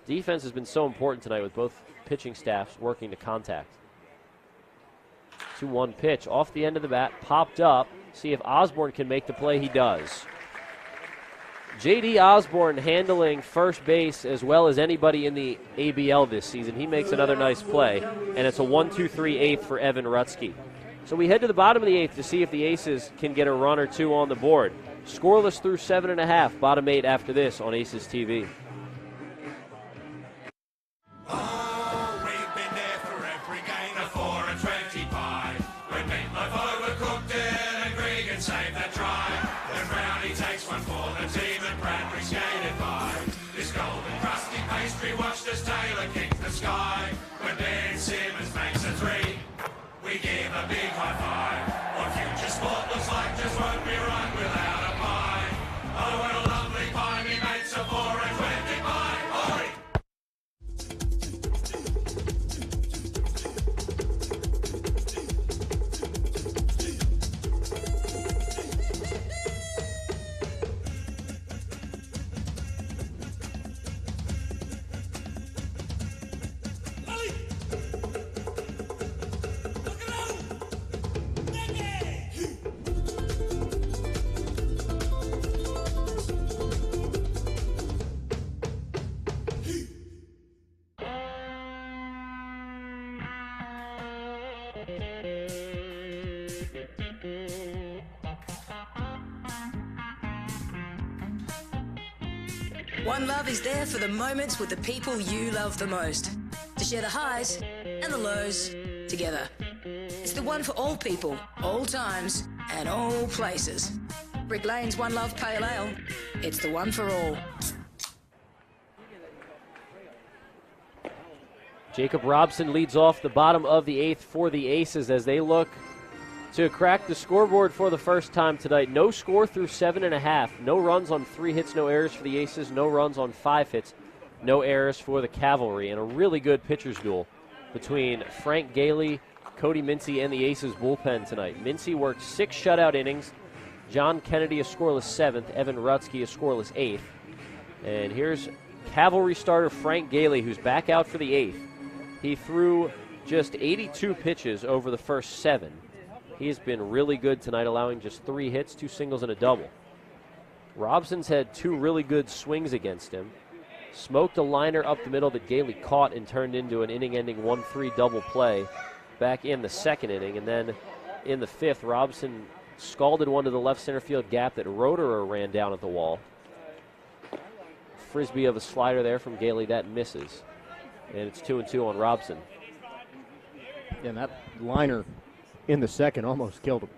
defense has been so important tonight with both pitching staffs working to contact. 2-1 pitch off the end of the bat, popped up. See if Osborne can make the play. He does. J.D. Osborne handling first base as well as anybody in the ABL this season. He makes another nice play, and it's a 1-2-3 eighth for Evan Rutsky. So we head to the bottom of the 8th to see if the Aces can get a run or 2 on the board. Scoreless through 7.5, bottom 8 after this on Aces TV. Oh, we've been there for every game, a 4 and 25. When Meatloaf overcooked it and Gregan saved that try. Then Brownie takes one for the team and Bradbury skated by. This golden crusty pastry watched as Taylor kicked the sky. When Ben Simmons makes a 3, we give a big high five. What future sport looks like just won't be right without a pie. Oh, what a lovely pie, me mates a 4 and 25. Oi! One Love is there for the moments with the people you love the most. To share the highs and the lows together. It's the one for all people, all times, and all places. Brick Lane's One Love Pale Ale. It's the one for all. Jacob Robson leads off the bottom of the 8th for the Aces as they look to crack the scoreboard for the first time tonight. No score through 7.5. No runs on 3 hits, no errors for the Aces. No runs on 5 hits, no errors for the Cavalry. And a really good pitcher's duel between Frank Gailey, Cody Mincy, and the Aces bullpen tonight. Mincy worked 6 shutout innings. John Kennedy a scoreless 7th. Evan Rutsky a scoreless 8th. And here's Cavalry starter Frank Gailey, who's back out for the 8th. He threw just 82 pitches over the first 7. He has been really good tonight, allowing just 3 hits, 2 singles, and a double. Robson's had 2 really good swings against him. Smoked a liner up the middle that Gailey caught and turned into an inning-ending 1-3 double play back in the 2nd inning. And then in the 5th, Robson scalded one to the left center field gap that Roederer ran down at the wall. Frisbee of a slider there from Gailey, that misses. And it's 2-2 on Robson. And that liner in the 2nd almost killed him.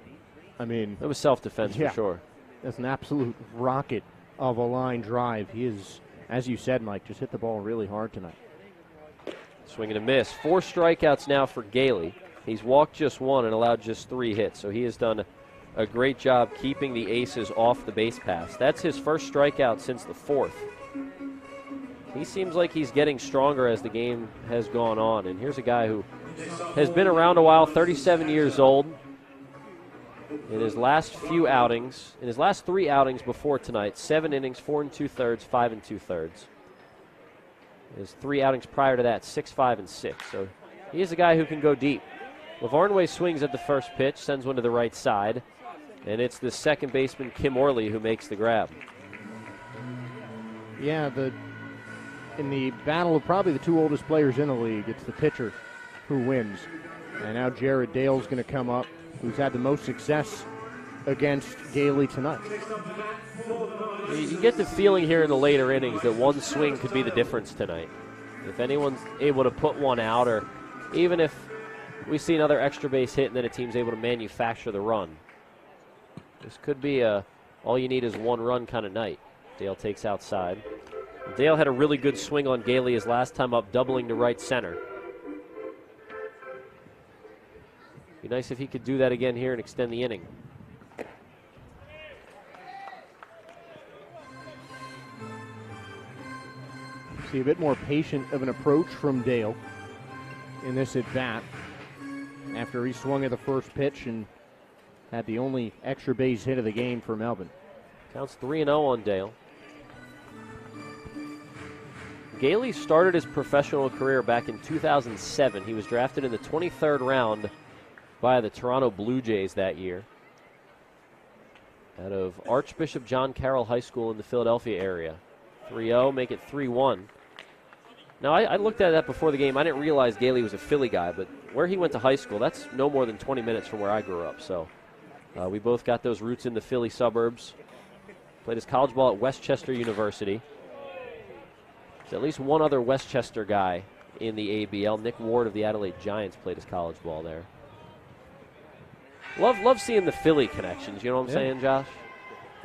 I mean, it was self-defense for sure. That's an absolute rocket of a line drive. He is, as you said, Mike, just hit the ball really hard tonight. Swing and a miss. 4 strikeouts now for Gailey. He's walked just 1 and allowed just 3 hits, so he has done a great job keeping the Aces off the base pass. That's his first strikeout since the 4th. He seems like he's getting stronger as the game has gone on, and here's a guy who has been around a while, 37 years old. In his last few outings, in his last 3 outings before tonight, 7 innings, 4 2/3, 5 2/3. His 3 outings prior to that, 6, 5, and 6. So he is a guy who can go deep. Lavarnway swings at the first pitch, sends one to the right side, and it's the second baseman, Kim Orley, who makes the grab. Yeah, in the battle of probably the 2 oldest players in the league, it's the pitcher who wins. And now Jared Dale's going to come up, who's had the most success against Gailey tonight. You get the feeling here in the later innings that one swing could be the difference tonight. If anyone's able to put one out, or even if we see another extra base hit, and then a team's able to manufacture the run. This could be a all you need is one run kind of night. Dale takes outside. Dale had a really good swing on Gailey his last time up, doubling to right center. Be nice if he could do that again here and extend the inning. See a bit more patient of an approach from Dale in this at-bat after he swung at the first pitch and had the only extra base hit of the game for Melbourne. Counts 3-0 on Dale. Gailey started his professional career back in 2007. He was drafted in the 23rd round by the Toronto Blue Jays that year out of Archbishop John Carroll High School in the Philadelphia area. 3-0, make it 3-1. Now, I looked at that before the game. I didn't realize Gailey was a Philly guy, but where he went to high school, that's no more than 20 minutes from where I grew up. So we both got those roots in the Philly suburbs. Played his college ball at Westchester University. There's at least one other Westchester guy in the ABL. Nick Ward of the Adelaide Giants played his college ball there. Love seeing the Philly connections, you know what I'm saying, Josh?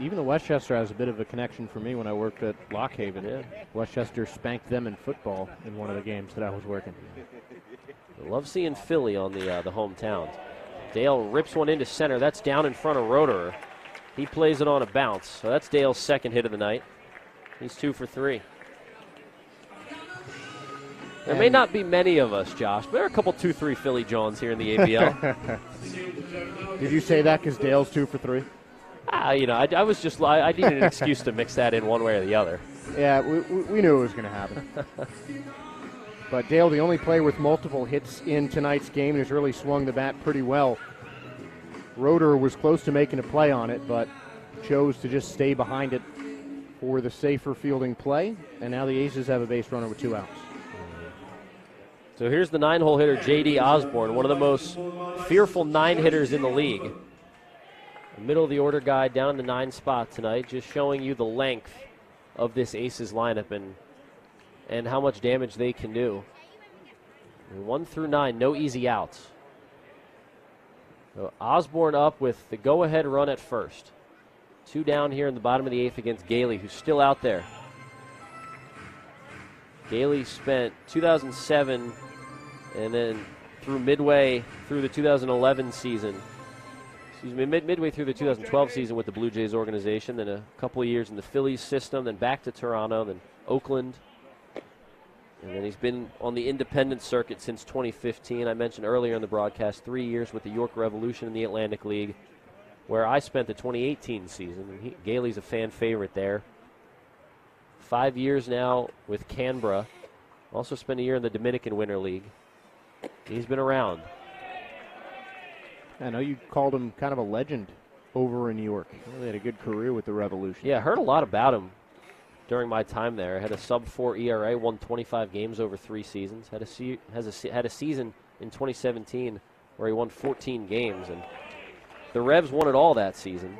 Even the Westchester has a bit of a connection for me when I worked at Lockhaven. Yeah. Westchester spanked them in football in one of the games that I was working. Love seeing Philly on the hometown. Dale rips one into center. That's down in front of Roederer. He plays it on a bounce. So that's Dale's second hit of the night. He's 2 for 3. There may not be many of us, Josh, but there are a couple 2-3 Philly Johns here in the ABL. Did you say that because Dale's 2 for 3? I needed an excuse to mix that in one way or the other. Yeah, we knew it was going to happen. But Dale, the only player with multiple hits in tonight's game, has really swung the bat pretty well. Roederer was close to making a play on it, but chose to just stay behind it for the safer fielding play. And now the Aces have a base runner with 2 outs. So here's the 9-hole hitter, J.D. Osborne, one of the most fearful 9-hitters in the league. A middle-of-the-order guy down in the 9 spot tonight, just showing you the length of this Aces lineup and how much damage they can do. 1 through 9, no easy outs. So Osborne up with the go-ahead run at first. 2 down here in the bottom of the 8th against Gailey, who's still out there. Gailey spent 2007 and then through midway through the 2011 season. Midway through the 2012 season with the Blue Jays organization, then a couple of years in the Phillies system, then back to Toronto, then Oakland. And then he's been on the independent circuit since 2015. I mentioned earlier in the broadcast 3 years with the York Revolution in the Atlantic League, where I spent the 2018 season. And Gailey's a fan favorite there. 5 years now with Canberra. Also spent a year in the Dominican Winter League. He's been around. I know you called him kind of a legend over in New York. He had a good career with the Revolution. Yeah, I heard a lot about him during my time there. Had a sub-4 ERA, won 25 games over 3 seasons. Had a season in 2017 where he won 14 games, and the Revs won it all that season.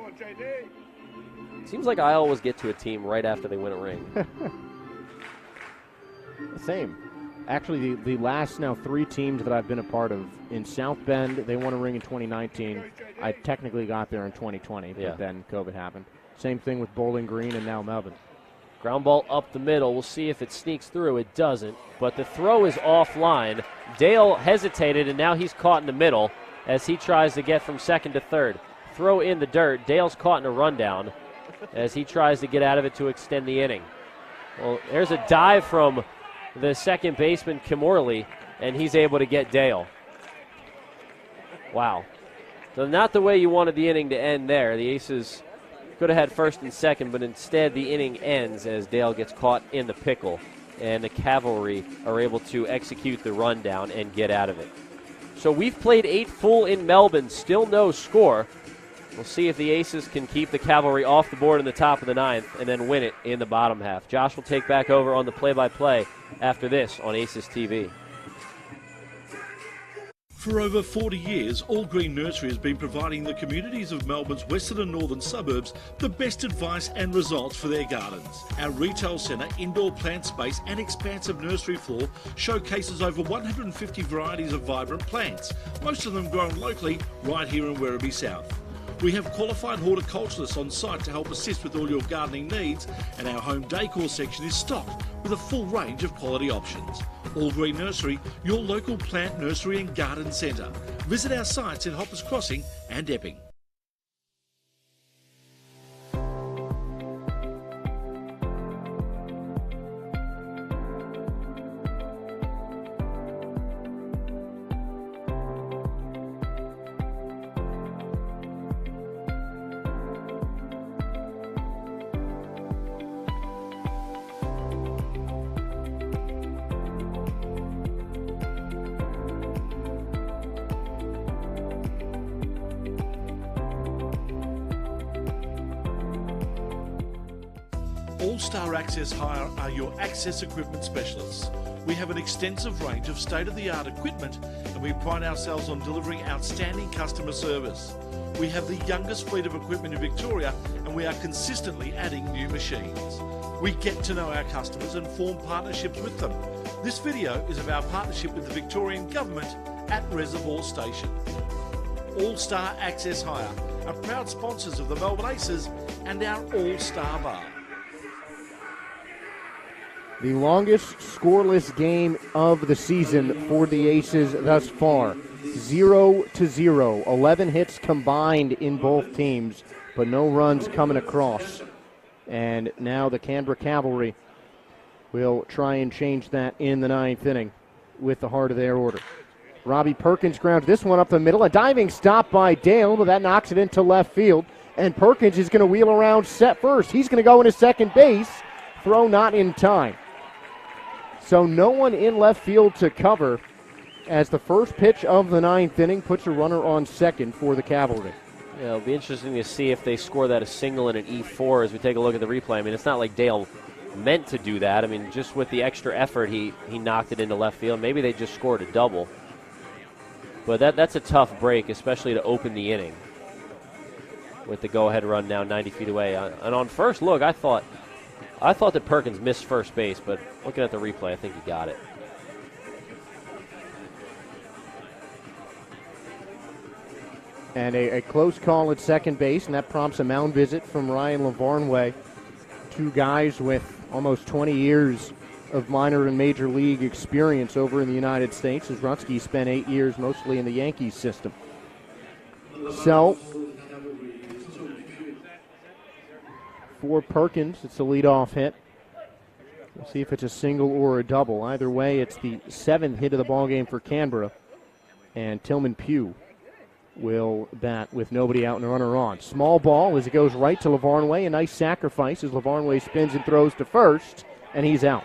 Seems like I always get to a team right after they win a ring. Same. Actually, the last now 3 teams that I've been a part of, in South Bend, they won a ring in 2019. I technically got there in 2020, but then COVID happened. Same thing with Bowling Green and now Melbourne. Ground ball up the middle. We'll see if it sneaks through. It doesn't, but the throw is offline. Dale hesitated, and now he's caught in the middle as he tries to get from second to third. Throw in the dirt. Dale's caught in a rundown as he tries to get out of it to extend the inning. Well, there's a dive from the second baseman, Kimorley, and he's able to get Dale. Wow. So not the way you wanted the inning to end there. The Aces could have had first and second, but instead the inning ends as Dale gets caught in the pickle, and the Cavalry are able to execute the rundown and get out of it. So we've played 8 full in Melbourne, still no score. We'll see if the Aces can keep the Cavalry off the board in the top of the 9th and then win it in the bottom half. Josh will take back over on the play-by-play after this on Aces TV. For over 40 years, All Green Nursery has been providing the communities of Melbourne's western and northern suburbs the best advice and results for their gardens. Our retail centre, indoor plant space and expansive nursery floor showcases over 150 varieties of vibrant plants, most of them grown locally right here in Werribee South. We have qualified horticulturalists on site to help assist with all your gardening needs, and our home decor section is stocked with a full range of quality options. All Green Nursery, your local plant nursery and garden centre. Visit our sites in Hoppers Crossing and Epping. All-Star Access Hire are your access equipment specialists. We have an extensive range of state-of-the-art equipment and we pride ourselves on delivering outstanding customer service. We have the youngest fleet of equipment in Victoria and we are consistently adding new machines. We get to know our customers and form partnerships with them. This video is of our partnership with the Victorian Government at Reservoir Station. All-Star Access Hire are proud sponsors of the Melbourne Aces and our All-Star Bar. The longest scoreless game of the season for the Aces thus far. 0-0. 11 hits combined in both teams, but no runs coming across. And now the Canberra Cavalry will try and change that in the ninth inning with the heart of their order. Robbie Perkins grounds this one up the middle. A diving stop by Dale, but that knocks it into left field. And Perkins is going to wheel around set first. He's going to go into second base. Throw not in time. So no one in left field to cover as the first pitch of the ninth inning puts a runner on second for the Cavalry. Yeah, it'll be interesting to see if they score that a single and an E4 as we take a look at the replay. I mean, it's not like Dale meant to do that. I mean, just with the extra effort, he knocked it into left field. Maybe they just scored a double. But that's a tough break, especially to open the inning with the go-ahead run now 90 feet away. And on first look, I thought that Perkins missed first base, but looking at the replay, I think he got it. And a close call at second base, and that prompts a mound visit from Ryan Lavarnway. Two guys with almost 20 years of minor and major league experience over in the United States, as Rutsky spent 8 years mostly in the Yankees system. So, for Perkins, it's a leadoff hit. We'll see if it's a single or a double. Either way, it's the seventh hit of the ballgame for Canberra. And Tillman Pugh will bat with nobody out and a runner on. Small ball as it goes right to Lavarnway. A nice sacrifice as Lavarnway spins and throws to first, and he's out.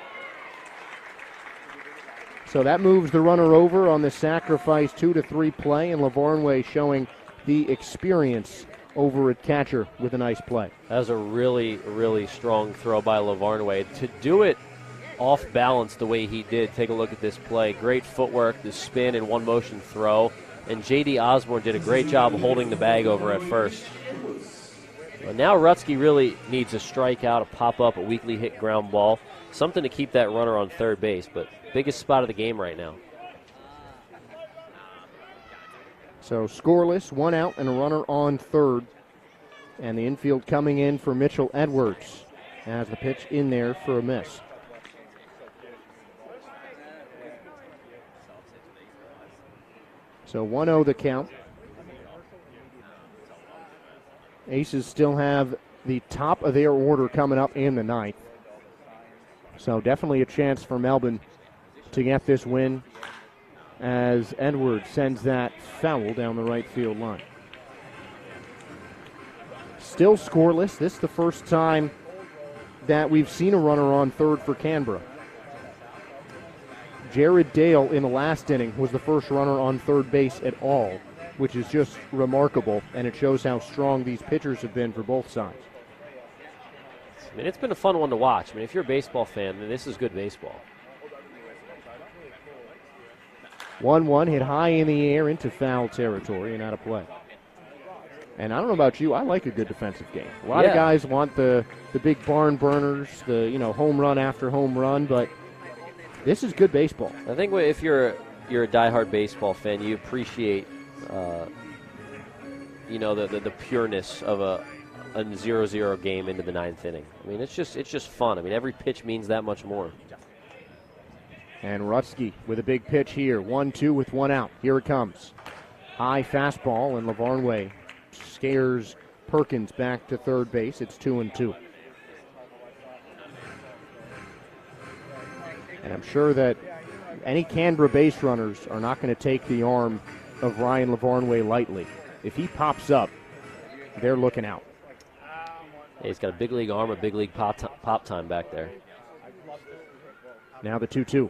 So that moves the runner over on the sacrifice 2-3 play, and Lavarnway showing the experience over at catcher with a nice play. That was a really, really strong throw by Lavarnway. To do it off balance the way he did, take a look at this play. Great footwork, the spin and one motion throw. And J.D. Osborne did a great job holding the bag over at first. But now Rutsky really needs a strikeout, a pop-up, a weakly hit ground ball. Something to keep that runner on third base, but biggest spot of the game right now. So scoreless, one out and a runner on third. And the infield coming in for Mitchell Edwards as the pitch in there for a miss. So 1-0 the count. Aces still have the top of their order coming up in the ninth. So definitely a chance for Melbourne to get this win as Edwards sends that foul down the right field line. Still scoreless. This is the first time that we've seen a runner on third for Canberra. Jared Dale in the last inning was the first runner on third base at all, which is just remarkable, and it shows how strong these pitchers have been for both sides. I mean, it's been a fun one to watch. I mean, if you're a baseball fan, then this is good baseball. 1-1 hit high in the air into foul territory and out of play. And I don't know about you, I like a good defensive game. A lot of guys want the big barn burners, the home run after home run, but this is good baseball. I think if you're a diehard baseball fan, you appreciate the pureness of a 0-0 game into the ninth inning. I mean, it's just fun. I mean, every pitch means that much more. And Rutsky with a big pitch here. 1-2 with one out. Here it comes. High fastball, and Lavarnway scares Perkins back to third base. It's 2-2. And I'm sure that any Canberra base runners are not going to take the arm of Ryan Lavarnway lightly. If he pops up, they're looking out. Yeah, he's got a big league arm, a big league pop time back there. Now the 2-2.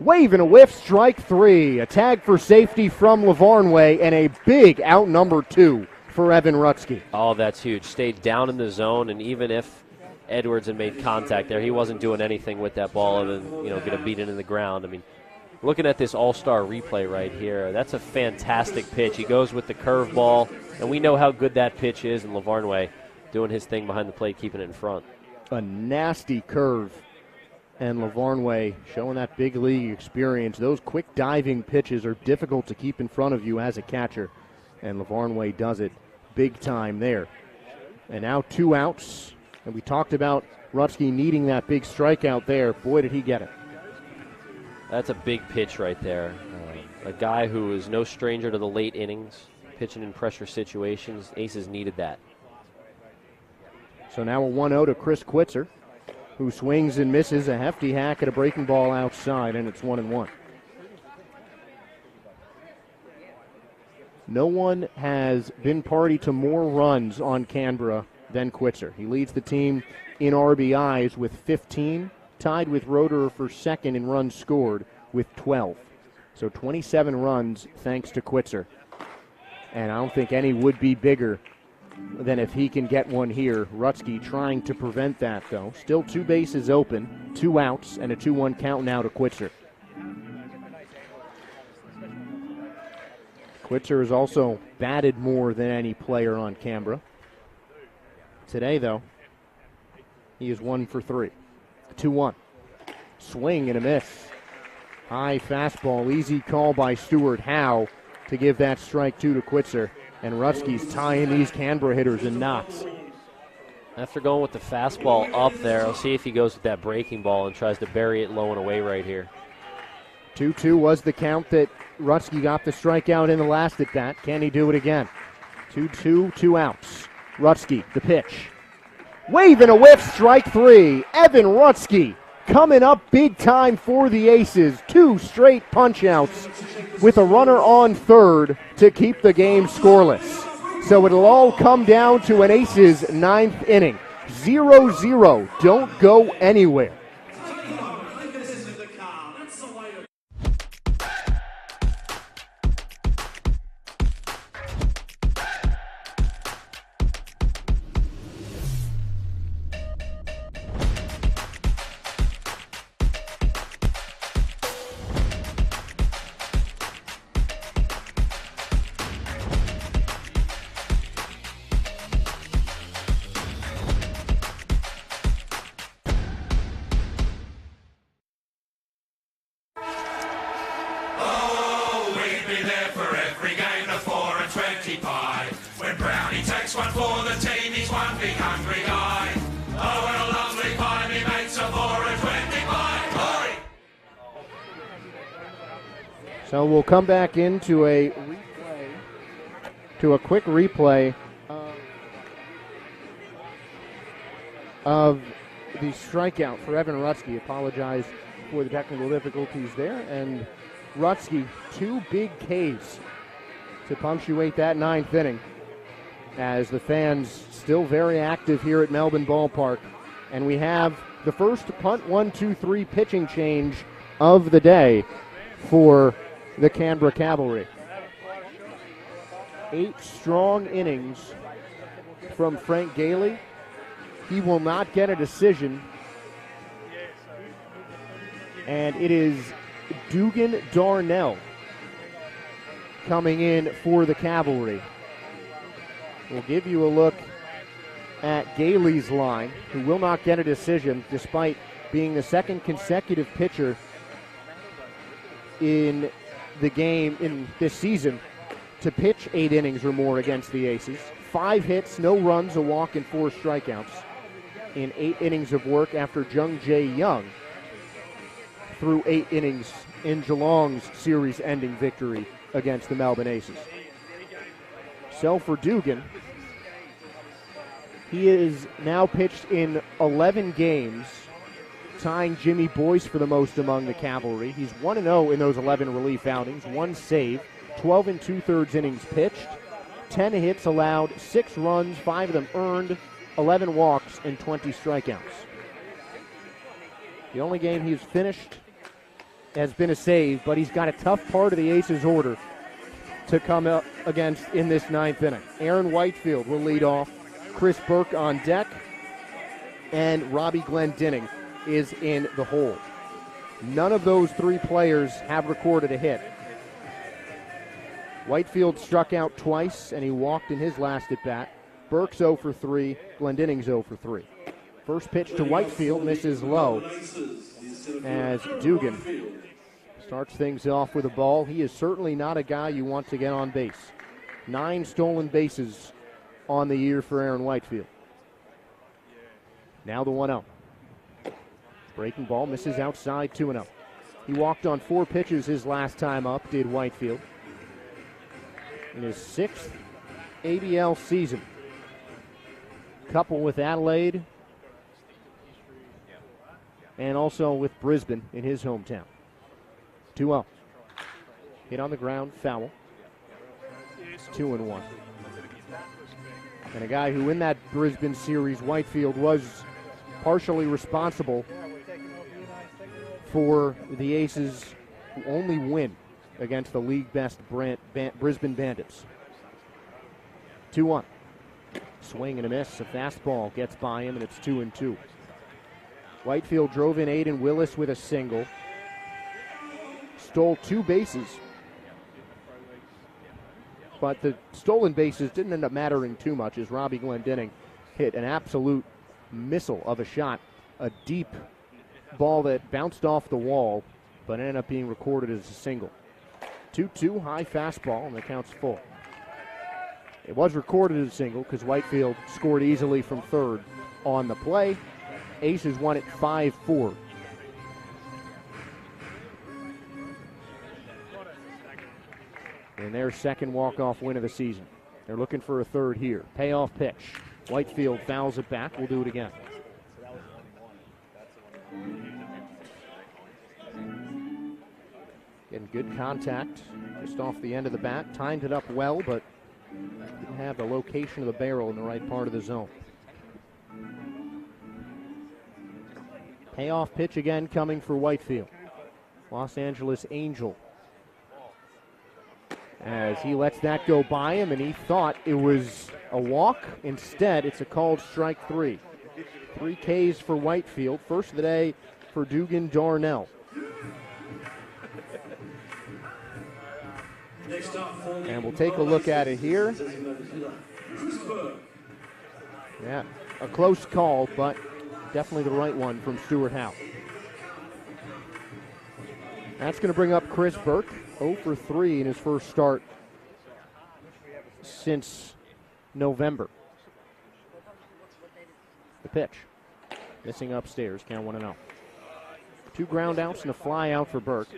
Wave and a whiff, strike three. A tag for safety from Lavarnway, and a big out number 2 for Evan Rutsky. Oh, that's huge. Stayed down in the zone, and even if Edwards had made contact there, he wasn't doing anything with that ball other than, going to beat it in the ground. I mean, looking at this all-star replay right here, that's a fantastic pitch. He goes with the curveball, and we know how good that pitch is, and Lavarnway doing his thing behind the plate, keeping it in front. A nasty curve, and Lavarnway showing that big league experience. Those quick diving pitches are difficult to keep in front of you as a catcher, and Lavarnway does it big time there. And now 2 outs, and we talked about Rutsky needing that big strikeout there. Boy, did he get it. That's a big pitch right there. A guy who is no stranger to the late innings, pitching in pressure situations. Aces needed that. So now a 1-0 to Chris Quitzer, who swings and misses a hefty hack at a breaking ball outside, and it's 1-1. No one has been party to more runs on Canberra than Quitzer. He leads the team in RBIs with 15, tied with Roederer for second in runs scored with 12. So 27 runs thanks to Quitzer. And I don't think any would be bigger than if he can get one here. Rutsky trying to prevent that, though. Still 2 bases open, 2 outs, and a 2-1 count now to Quitzer. Quitzer has also batted more than any player on Canberra. Today, though, he is 1 for 3. 2-1. Swing and a miss. High fastball, easy call by Stuart Howe to give that strike 2 to Quitzer. And Rutsky's tying these Canberra hitters in knots. After going with the fastball up there, I'll see if he goes with that breaking ball and tries to bury it low and away right here. 2-2 was the count that Rutsky got the strikeout in the last at bat. Can he do it again? 2-2, 2 outs. Rutsky, the pitch. Wave and a whiff, strike 3. Evan Rutsky coming up big time for the Aces. 2 straight punch-outs with a runner on third to keep the game scoreless. So it'll all come down to an Aces 9th inning. 0-0. Don't go anywhere. So we'll come back into a quick replay of the strikeout for Evan Rutsky. Apologize for the technical difficulties there. And Rutsky, 2 big Ks to punctuate that 9th inning, as the fans still very active here at Melbourne Ballpark. And we have the first punt 1-2-3 pitching change of the day for the Canberra Cavalry. 8 strong innings from Frank Gailey. He will not get a decision. And it is Dugan Darnell coming in for the Cavalry. We'll give you a look at Gailey's line, who will not get a decision despite being the second consecutive pitcher in the game in this season to pitch 8 innings or more against the Aces. 5 hits, no runs, a walk, and 4 strikeouts in 8 innings of work after Jung Jae Young threw 8 innings in Geelong's series-ending victory against the Melbourne Aces. So for Dugan, he is now pitched in 11 games, tying Jimmy Boyce for the most among the Cavalry. He's 1-0 in those 11 relief outings, 1 save, 12 2/3 innings pitched, 10 hits allowed, 6 runs, 5 of them earned, 11 walks, and 20 strikeouts. The only game he's finished has been a save, but he's got a tough part of the Aces order to come up against in this 9th inning. Aaron Whitefield will lead off, Chris Burke on deck, and Robbie Glendinning is in the hole. None of those 3 players have recorded a hit. Whitefield struck out twice, and he walked in his last at-bat. Burke's 0 for 3, Glendinning's 0 for 3. First pitch to Whitefield misses low as Dugan starts things off with a ball. He is certainly not a guy you want to get on base. 9 stolen bases on the year for Aaron Whitefield. Now the 1-0. Breaking ball misses outside, 2-0. He walked on 4 pitches his last time up, did Whitefield. In his 6th ABL season. Couple with Adelaide and also with Brisbane in his hometown. 2-0. Hit on the ground, foul. 2-1. And a guy who in that Brisbane series, Whitefield, was partially responsible for the Aces who only win against the league best Brisbane Bandits. 2-1. Swing and a miss. A fastball gets by him, and it's 2-2. Whitefield drove in Aiden Willis with a single. Stole 2 bases. But the stolen bases didn't end up mattering too much as Robbie Glendinning hit an absolute missile of a shot. A deep ball that bounced off the wall, but ended up being recorded as a single. 2-2, high fastball, and the count's full. It was recorded as a single because Whitefield scored easily from third on the play. Aces won it 5-4. And their second walk-off win of the season. They're looking for a third here. Payoff pitch. Whitefield fouls it back. We'll do it again. Getting good contact just off the end of the bat. Timed it up well, but didn't have the location of the barrel in the right part of the zone. Payoff pitch again coming for Whitefield. Los Angeles Angel. As he lets that go by him, and he thought it was a walk. Instead, it's a called strike 3. 3 Ks for Whitefield. First of the day for Dugan Darnell. And we'll take a look at it here. Yeah, a close call, but definitely the right one from Stuart Howe. That's going to bring up Chris Burke, 0 for 3 in his first start since November. The pitch. Missing upstairs, count 1-0. 2 ground outs and a fly out for Burke.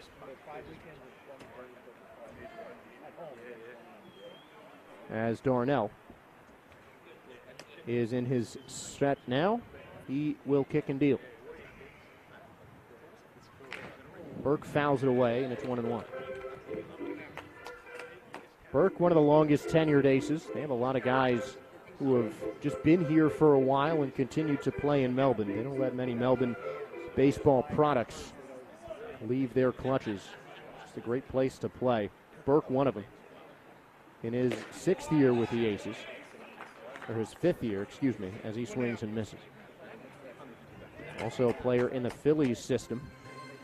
As Darnell is in his set now, he will kick and deal. Burke fouls it away, and it's 1-1. Burke, one of the longest tenured Aces. They have a lot of guys who have just been here for a while and continue to play in Melbourne. They don't let many Melbourne baseball products leave their clutches. It's a great place to play. Burke, one of them. In his 6th year with the Aces, or his 5th year, excuse me, as he swings and misses. Also a player in the Phillies system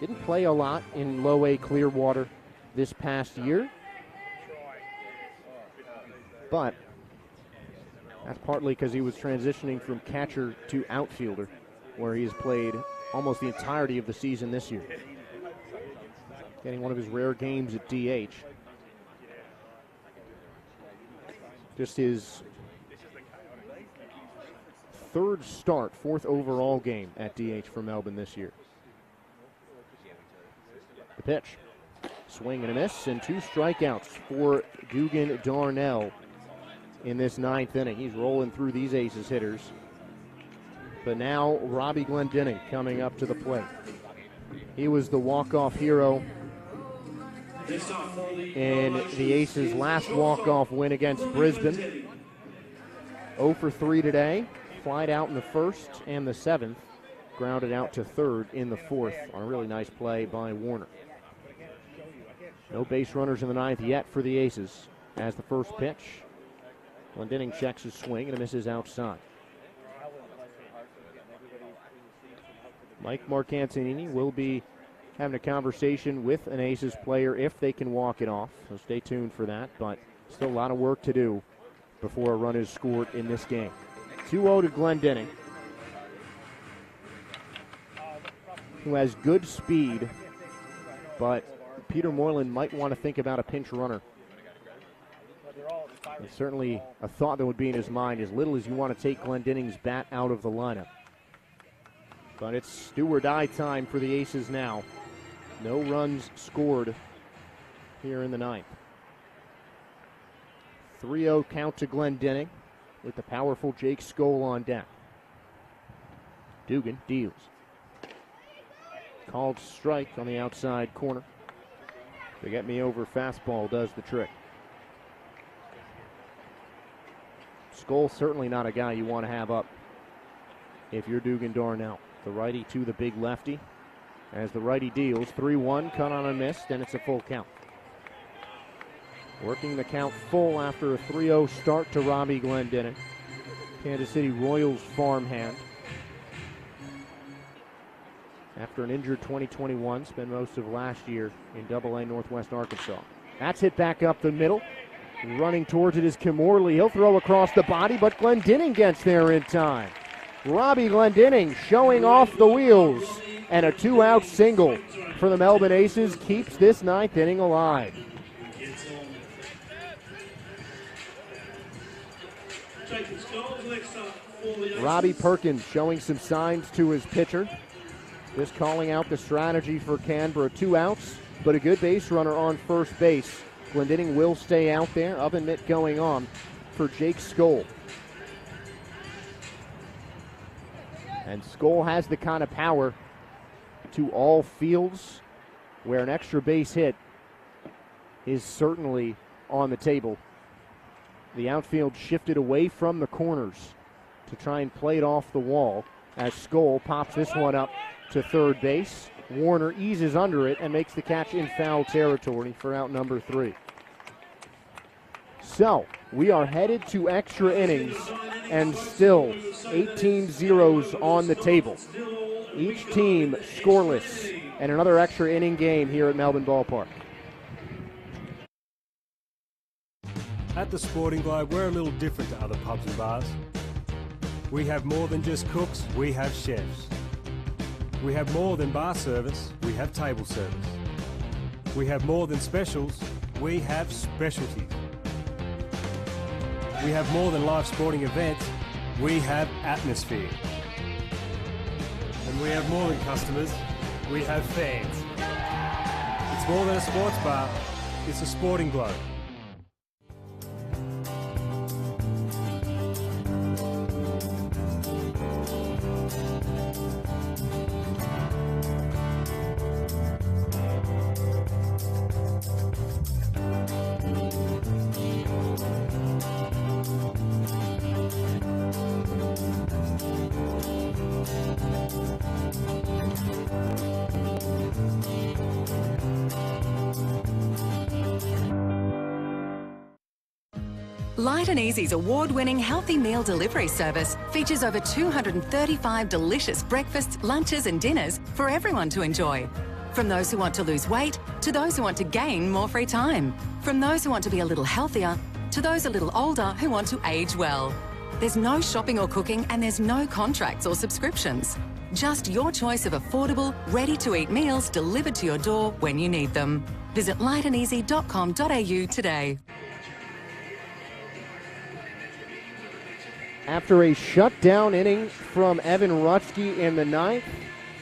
Didn't play a lot in low A Clearwater this past year, but that's partly because he was transitioning from catcher to outfielder, where he has played almost the entirety of the season this year. Getting one of his rare games at DH. Just his third start, fourth overall game at DH for Melbourne this year. The pitch. Swing and a miss, and 2 strikeouts for Dugan Darnell in this 9th inning. He's rolling through these Aces hitters. But now Robbie Glendinning coming up to the plate. He was the walk-off hero in the Aces' last walk-off win against Brisbane. 0 for 3 today. Flied out in the 1st and the 7th. Grounded out to 3rd in the 4th on a really nice play by Warner. No base runners in the 9th yet for the Aces. As the first pitch, Glendinning checks his swing and misses outside. Mike Marcantonini will be having a conversation with an Aces player if they can walk it off. So stay tuned for that, but still a lot of work to do before a run is scored in this game. 2-0 to Glendinning, who has good speed, but Peter Moylan might want to think about a pinch runner. It's certainly a thought that would be in his mind, as little as you want to take Glendinning's bat out of the lineup. But it's do or die time for the Aces now. No runs scored here in the 9th. 3-0 count to Glendinning with the powerful Jake Skoll on deck. Dugan deals. Called strike on the outside corner. To get me over fastball does the trick. Skoll certainly not a guy you want to have up if you're Dugan Darnell. The righty to the big lefty. As the righty deals, 3-1, cut on and missed, and it's a full count. Working the count full after a 3-0 start to Robbie Glendinning. Kansas City Royals farmhand. After an injured 2021, spent most of last year in AA Northwest Arkansas. That's hit back up the middle. Running towards it is Kimorley. He'll throw across the body, but Glendinning gets there in time. Robbie Glendinning showing off the wheels. And a 2-out single for the Melbourne Aces keeps this 9th inning alive. Robbie Perkins showing some signs to his pitcher. Just calling out the strategy for Canberra. 2 outs, but a good base runner on first base. Glendinning will stay out there. Oven mitt going on for Jake Skoll. And Skoll has the kind of power to all fields where an extra base hit is certainly on the table. The outfield shifted away from the corners to try and play it off the wall as Skoll pops this one up to third base. Warner eases under it and makes the catch in foul territory for out number 3. So, we are headed to extra innings and still 18 zeros on the table. Each team scoreless and another extra inning game here at Melbourne Ballpark. At the Sporting Globe, we're a little different to other pubs and bars. We have more than just cooks, we have chefs. We have more than bar service, we have table service. We have more than specials, we have specialties. We have more than live sporting events, we have atmosphere. And we have more than customers, we have fans. It's more than a sports bar, it's a Sporting Globe. Light and Easy's award-winning healthy meal delivery service features over 235 delicious breakfasts, lunches and dinners for everyone to enjoy. From those who want to lose weight to those who want to gain more free time. From those who want to be a little healthier to those a little older who want to age well. There's no shopping or cooking, and there's no contracts or subscriptions. Just your choice of affordable, ready-to-eat meals delivered to your door when you need them. Visit lightandeasy.com.au today. After a shutdown inning from Evan Rutsky in the ninth,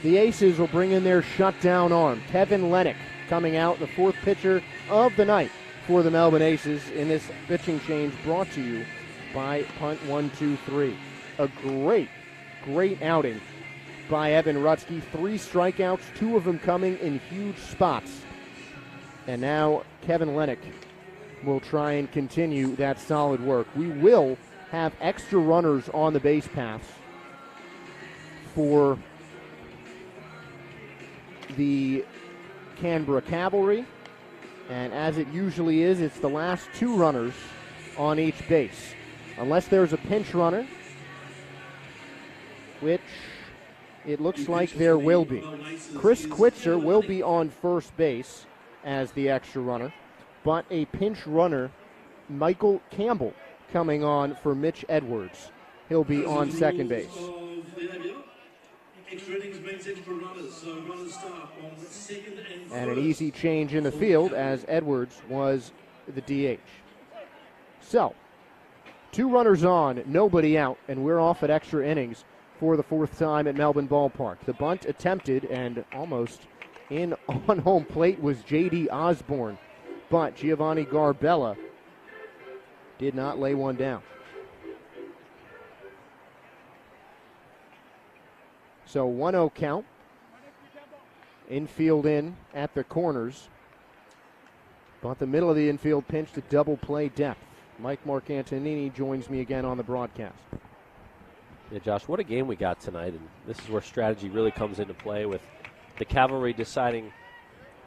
the Aces will bring in their shutdown arm, Kevin Lennox, coming out, the fourth pitcher of the night for the Melbourne Aces in this pitching change brought to you by Punt 1-2-3. A great outing by Evan Rutsky. 3 strikeouts, 2 of them coming in huge spots. And now Kevin Lennox will try and continue that solid work. We will have extra runners on the base paths for the Canberra Cavalry. And as it usually is, it's the last 2 runners on each base. Unless there's a pinch runner, which it looks like there will be. Chris Quitzer will be on first base as the extra runner, but a pinch runner, Michael Campbell, coming on for Mitch Edwards. He'll be on second base. And an easy change in the field as Edwards was the DH. So, 2 runners on, nobody out, and we're off at extra innings for the 4th time at Melbourne Ballpark. The bunt attempted and almost in on home plate was J.D. Osborne, but Giovanni Garbella did not lay one down. So 1-0 count. Infield in at the corners. But the middle of the infield pinch to double play depth. Mike Marcantonini joins me again on the broadcast. Yeah, Josh, what a game we got tonight. And this is where strategy really comes into play with the Cavalry deciding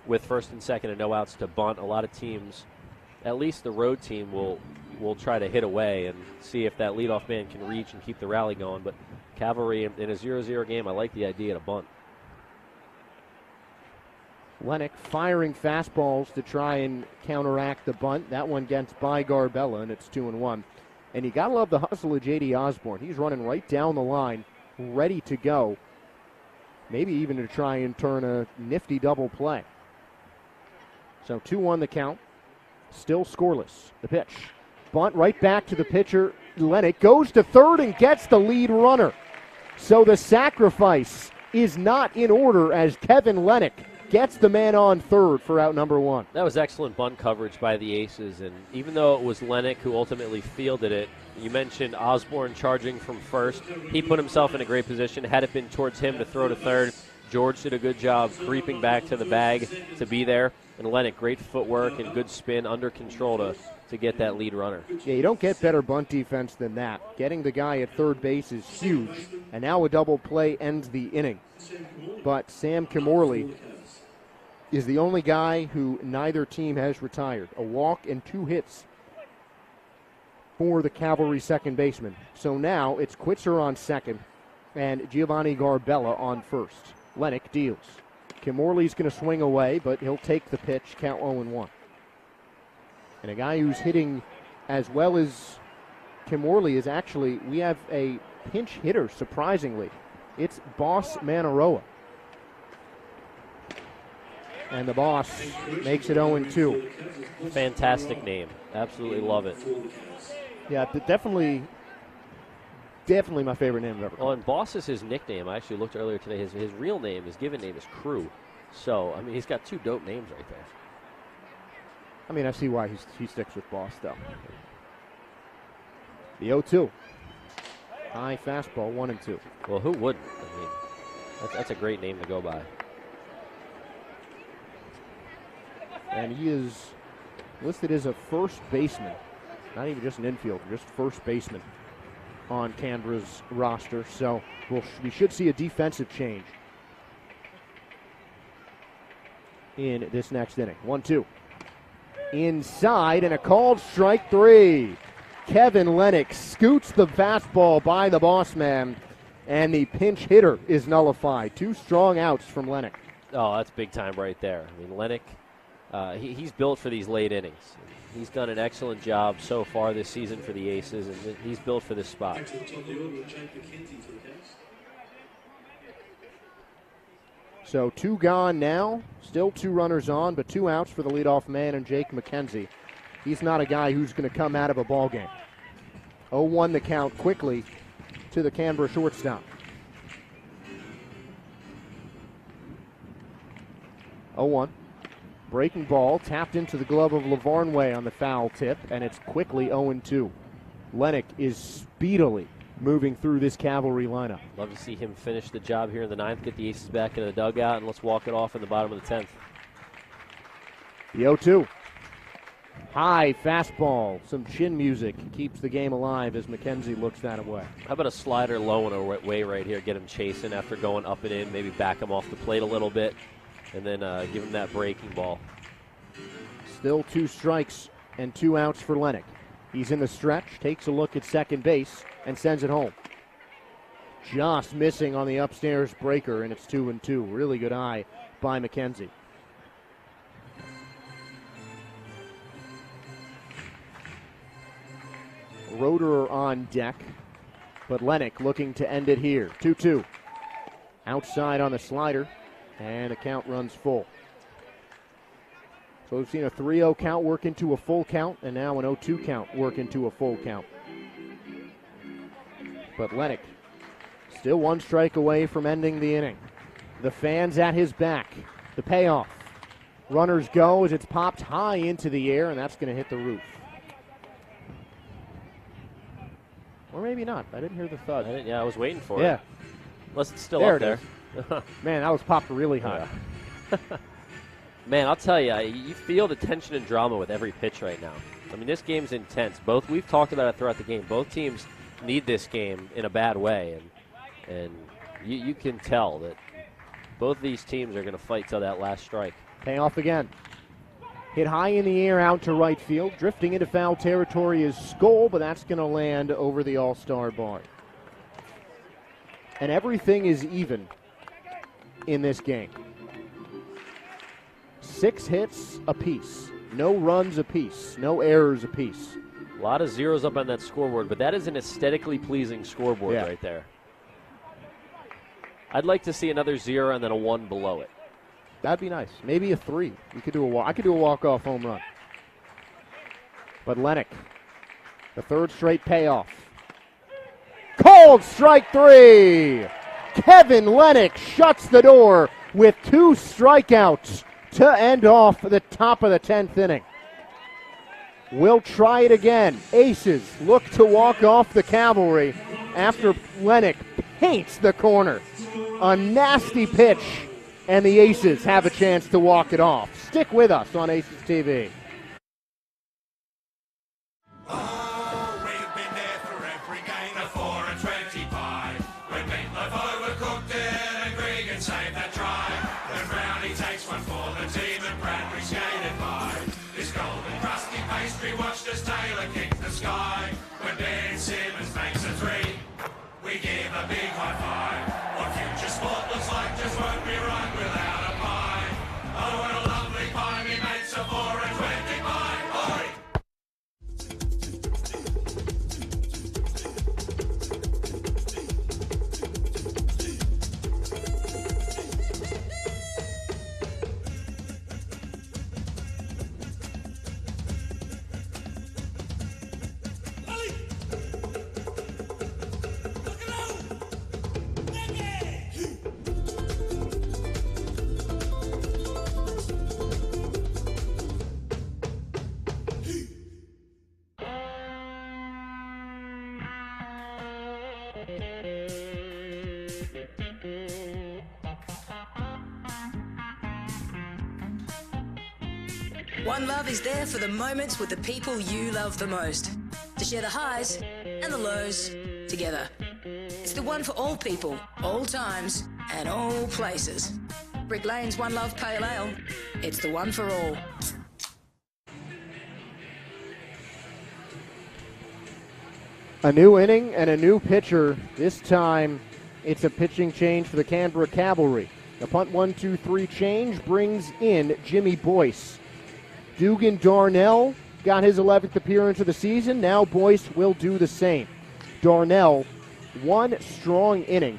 with first and second and no outs to bunt. A lot of teams, at least the road team, will try to hit away and see if that leadoff man can reach and keep the rally going. But Cavalry in a 0-0 game, I like the idea to bunt. Lennox firing fastballs to try and counteract the bunt. That one gets by Garbella, and it's 2-1. And you got to love the hustle of J.D. Osborne. He's running right down the line, ready to go. Maybe even to try and turn a nifty double play. So 2-1 the count. Still scoreless. The pitch. Bunt right back to the pitcher. Lennox goes to third and gets the lead runner. So the sacrifice is not in order as Kevin Lennox gets the man on third for out number 1. That was excellent bunt coverage by the Aces, and even though it was Lennox who ultimately fielded it, you mentioned Osborne charging from first. He put himself in a great position. Had it been towards him to throw to third, George did a good job creeping back to the bag to be there. And Lennox, great footwork and good spin under control to get that lead runner. Yeah, you don't get better bunt defense than that. Getting the guy at third base is huge, and now a double play ends the inning. But Sam Kimorley is the only guy who neither team has retired. A walk and 2 hits for the Cavalry second baseman. So now it's Quitzer on second and Giovanni Garbella on first. Lennox deals. Kimorley's going to swing away, but he'll take the pitch, count 0-1. And a guy who's hitting as well as Kimorley is actually, we have a pinch hitter, surprisingly. It's Boss Manaroa. And the Boss makes it 0-2. Fantastic name. Absolutely love it. Yeah, definitely my favorite name I've ever. Oh, and Boss is his nickname. I actually looked earlier today. His real name, his given name is Crew. So, I mean, he's got 2 dope names right there. I mean, I see why he sticks with Boss, though. The 0-2. High fastball, 1-2. Well, who wouldn't? I mean, that's a great name to go by. And he is listed as a first baseman. Not even just an infielder, just first baseman on Canberra's roster. So we should see a defensive change in this next inning. 1-2. Inside and a called strike 3. Kevin Lennox scoots the fastball by the Boss man, and the pinch hitter is nullified. 2 strong outs from Lennox. Oh, that's big time right there. I mean, Lennox, he's built for these late innings. He's done an excellent job so far this season for the Aces, and he's built for this spot. So 2 gone now, still 2 runners on, but 2 outs for the leadoff man and Jake McKenzie. He's not a guy who's going to come out of a ball game. 0-1 the count quickly to the Canberra shortstop. 0-1. Breaking ball tapped into the glove of Lavarnway on the foul tip, and it's quickly 0-2. Lennox is speedily moving through this Cavalry lineup. Love to see him finish the job here in the 9th, get the Aces back into the dugout, and let's walk it off in the bottom of the 10th. The 0-2. High fastball, some chin music keeps the game alive as McKenzie looks that away. How about a slider low and away right here, get him chasing after going up and in, maybe back him off the plate a little bit, and then give him that breaking ball. Still 2 strikes and 2 outs for Lennox. He's in the stretch, takes a look at second base, and sends it home. Just missing on the upstairs breaker, and it's 2-2. Really good eye by McKenzie. Roederer on deck, but Lennox looking to end it here. 2-2. Outside on the slider, and the count runs full. So we've seen a 3-0 count work into a full count, and now an 0-2 count work into a full count. But Lennox still 1 strike away from ending the inning. The fans at his back. The payoff. Runners go as it's popped high into the air, and that's going to hit the roof. Or maybe not. I didn't hear the thud. I was waiting for it. Yeah. Unless it's still there up there. Man, that was popped really high. Yeah. Man, I'll tell you, you feel the tension and drama with every pitch right now. I mean, this game's intense. We've talked about it throughout the game. Both teams need this game in a bad way, and you can tell that both these teams are going to fight till that last strike. Payoff again. Hit high in the air out to right field. Drifting into foul territory is Skoll, but that's going to land over the All-Star bar. And everything is even in this game. 6 hits apiece. No runs apiece. No errors apiece. A lot of zeros up on that scoreboard, but that is an aesthetically pleasing scoreboard right there. I'd like to see another 0 and then a 1 below it. That'd be nice. Maybe a 3. We could do a walk. I could do a walk-off home run. But Lennox, the 3rd straight payoff. Called strike 3. Kevin Lennox shuts the door with 2 strikeouts to end off the top of the 10th inning. We'll try it again. Aces look to walk off the Cavalry after Lennox paints the corner. A nasty pitch, and the Aces have a chance to walk it off. Stick with us on Aces TV. Oh, we've been there for every game of 4 and 25. When Meatloaf overcooked it and Gregan saved that try. Then Brownie takes one for the team and Bradbury skated by. This golden crusty pastry watched as Taylor kick the sky. When Ben Simmons makes a 3, we give a big high five. What future sport looks like just won't be right without a pie. Oh, what a lovely pie we made some 4 and 25. Oi! One Love is there for the moments with the people you love the most. To share the highs and the lows together. It's the one for all people, all times, and all places. Brick Lane's One Love Pale Ale. It's the one for all. A new inning and a new pitcher. This time, it's a pitching change for the Canberra Cavalry. The punt 1-2-3 change brings in Jimmy Boyce. Dugan Darnell got his 11th appearance of the season. Now Boyce will do the same. Darnell, one strong inning.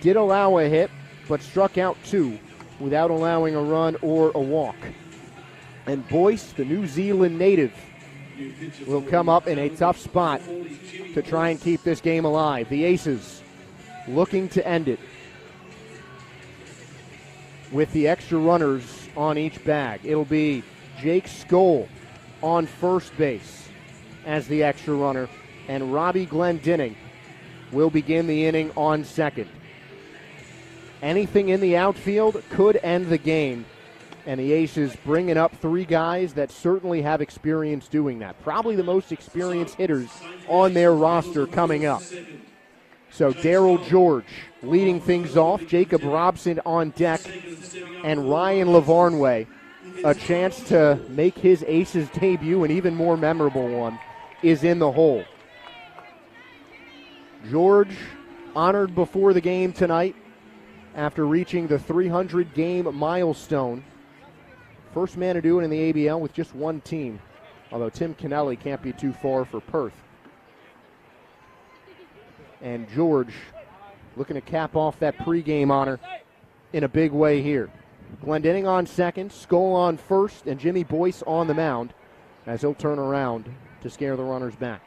Did allow a hit, but struck out 2 without allowing a run or a walk. And Boyce, the New Zealand native, will come up in a tough spot to try and keep this game alive. The Aces looking to end it with the extra runners on each bag. It'll be Jake Skoll on first base as the extra runner, and Robbie Glendinning will begin the inning on second. Anything in the outfield could end the game, and the Aces bringing up 3 guys that certainly have experience doing that. Probably the most experienced hitters on their roster coming up. So Darryl George leading things off, Jacob Robson on deck, and Ryan Lavarnway, a chance to make his Aces debut, an even more memorable one, is in the hole. George honored before the game tonight after reaching the 300-game milestone. First man to do it in the ABL with just one team, although Tim Kennelly can't be too far for Perth. And George looking to cap off that pregame honor in a big way here. Glendinning on second, Skoll on first, and Jimmy Boyce on the mound as he'll turn around to scare the runners back.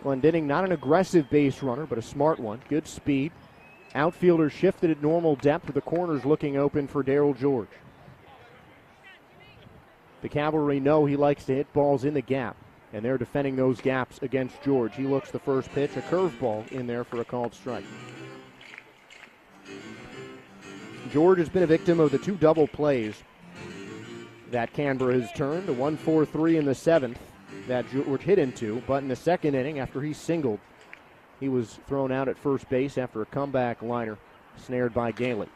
Glendinning, not an aggressive base runner, but a smart one. Good speed. Outfielders shifted at normal depth with the corners looking open for Darryl George. The Cavalry know he likes to hit balls in the gap, and they're defending those gaps against George. He looks the first pitch, a curveball in there for a called strike. George has been a victim of the 2 double plays that Canberra has turned, a 1-4-3 in the 7th that George hit into, but in the second inning, after he singled, he was thrown out at first base after a comeback liner snared by Galen.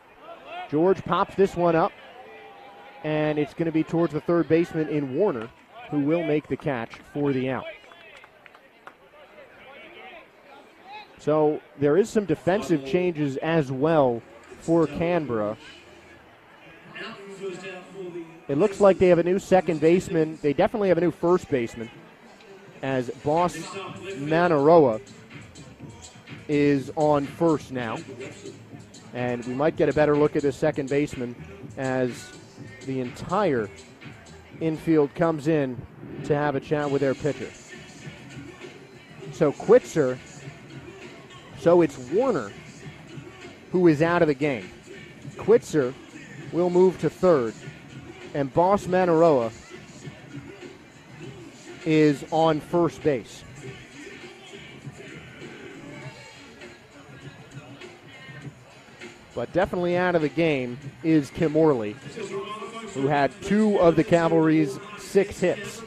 George pops this one up, and it's going to be towards the third baseman in Warner, who will make the catch for the out. So there is some defensive changes as well for Canberra. It looks like they have a new second baseman. They definitely have a new first baseman, as Boss Manaroa is on first now. And we might get a better look at the second baseman as the entire infield comes in to have a chat with their pitcher. So Quitzer, so it's Warner who is out of the game. Quitzer will move to third, and Boss Manaroa is on first base. But definitely out of the game is Kim Orley, who had 2 of the Cavalry's 6 hits.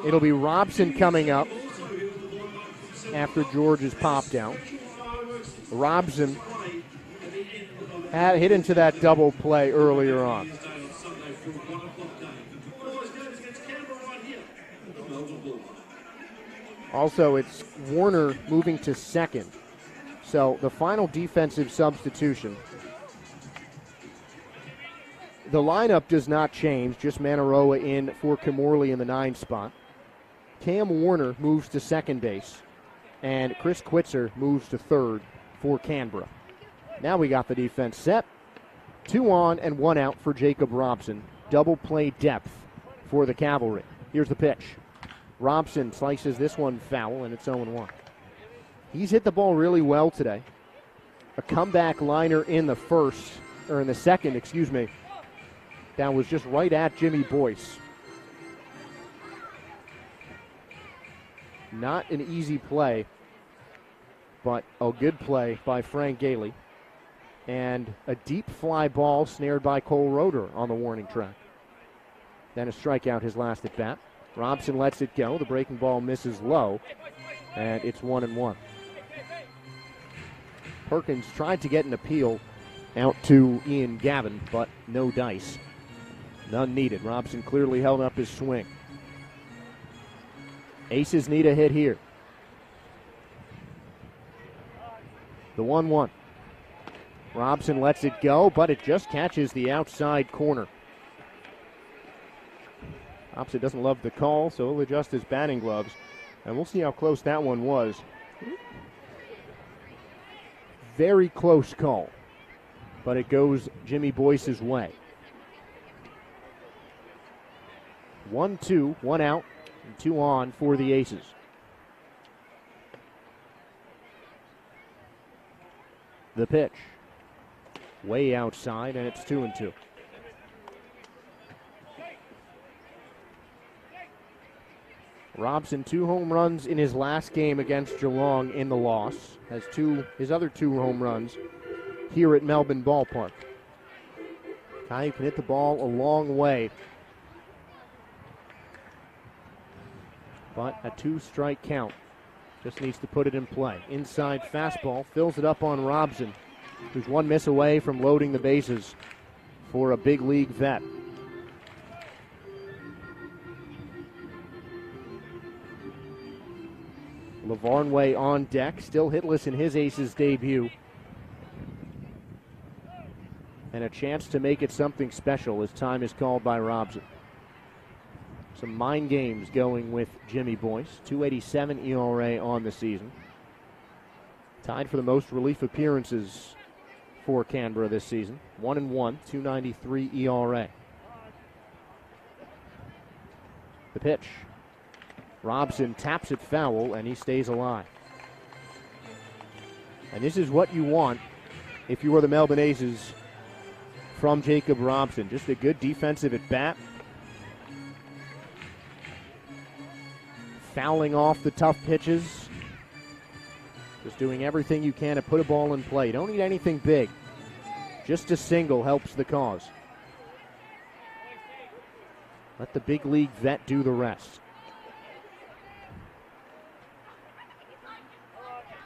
It'll be Robson coming up after George's popped out. Robson had hit into that double play earlier on. Also, it's Warner moving to second. So the final defensive substitution. The lineup does not change, just Manaroa in for Kim Orley in the 9 spot. Cam Warner moves to second base, and Chris Quitzer moves to third for Canberra. Now we got the defense set. 2 on and 1 out for Jacob Robson. Double play depth for the Cavalry. Here's the pitch. Robson slices this one foul, and it's 0-1. He's hit the ball really well today. A comeback liner in the second, that was just right at Jimmy Boyce. Not an easy play, but a good play by Frank Gailey. And a deep fly ball snared by Cole Roeder on the warning track. Then a strikeout his last at bat. Robson lets it go. The breaking ball misses low, and it's 1-1. Perkins tried to get an appeal out to Ian Gavin, but no dice. None needed. Robson clearly held up his swing. Aces need a hit here. The 1-1. Robson lets it go, but it just catches the outside corner. Robson doesn't love the call, so he'll adjust his batting gloves. And we'll see how close that one was. Very close call, but it goes Jimmy Boyce's way. 1-2, 1 out, and 2 on for the Aces. The pitch. Way outside, and it's 2-2. Robson, 2 home runs in his last game against Geelong in the loss. Has his other 2 home runs here at Melbourne Ballpark. Guy who can hit the ball a long way. But a 2-strike count. Just needs to put it in play. Inside fastball, fills it up on Robson, who's 1 miss away from loading the bases for a big league vet. Lavarnway on deck, still hitless in his Aces debut. And a chance to make it something special as time is called by Robson. Some mind games going with Jimmy Boyce. 2.87 ERA on the season. Tied for the most relief appearances for Canberra this season. 1-1, 2.93 ERA. The pitch. Robson taps it foul, and he stays alive. And this is what you want if you are the Melbourne Aces from Jacob Robson. Just a good defensive at bat. Fouling off the tough pitches. Just doing everything you can to put a ball in play. You don't need anything big. Just a single helps the cause. Let the big league vet do the rest.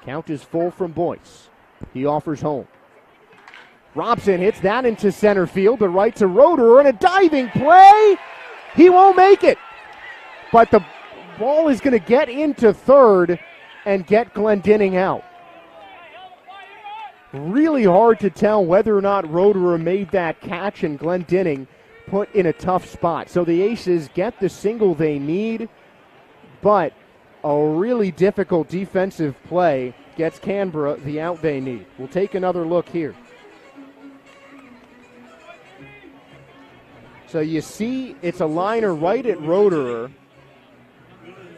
Count is full from Boyce. He offers home. Robson hits that into center field, but right to Roederer, and a diving play. He won't make it. But the ball is going to get into third and get Glendinning out. Really hard to tell whether or not Roederer made that catch, and Glendinning put in a tough spot. So the Aces get the single they need, but a really difficult defensive play gets Canberra the out they need. We'll take another look here. So you see it's a liner right at Roederer.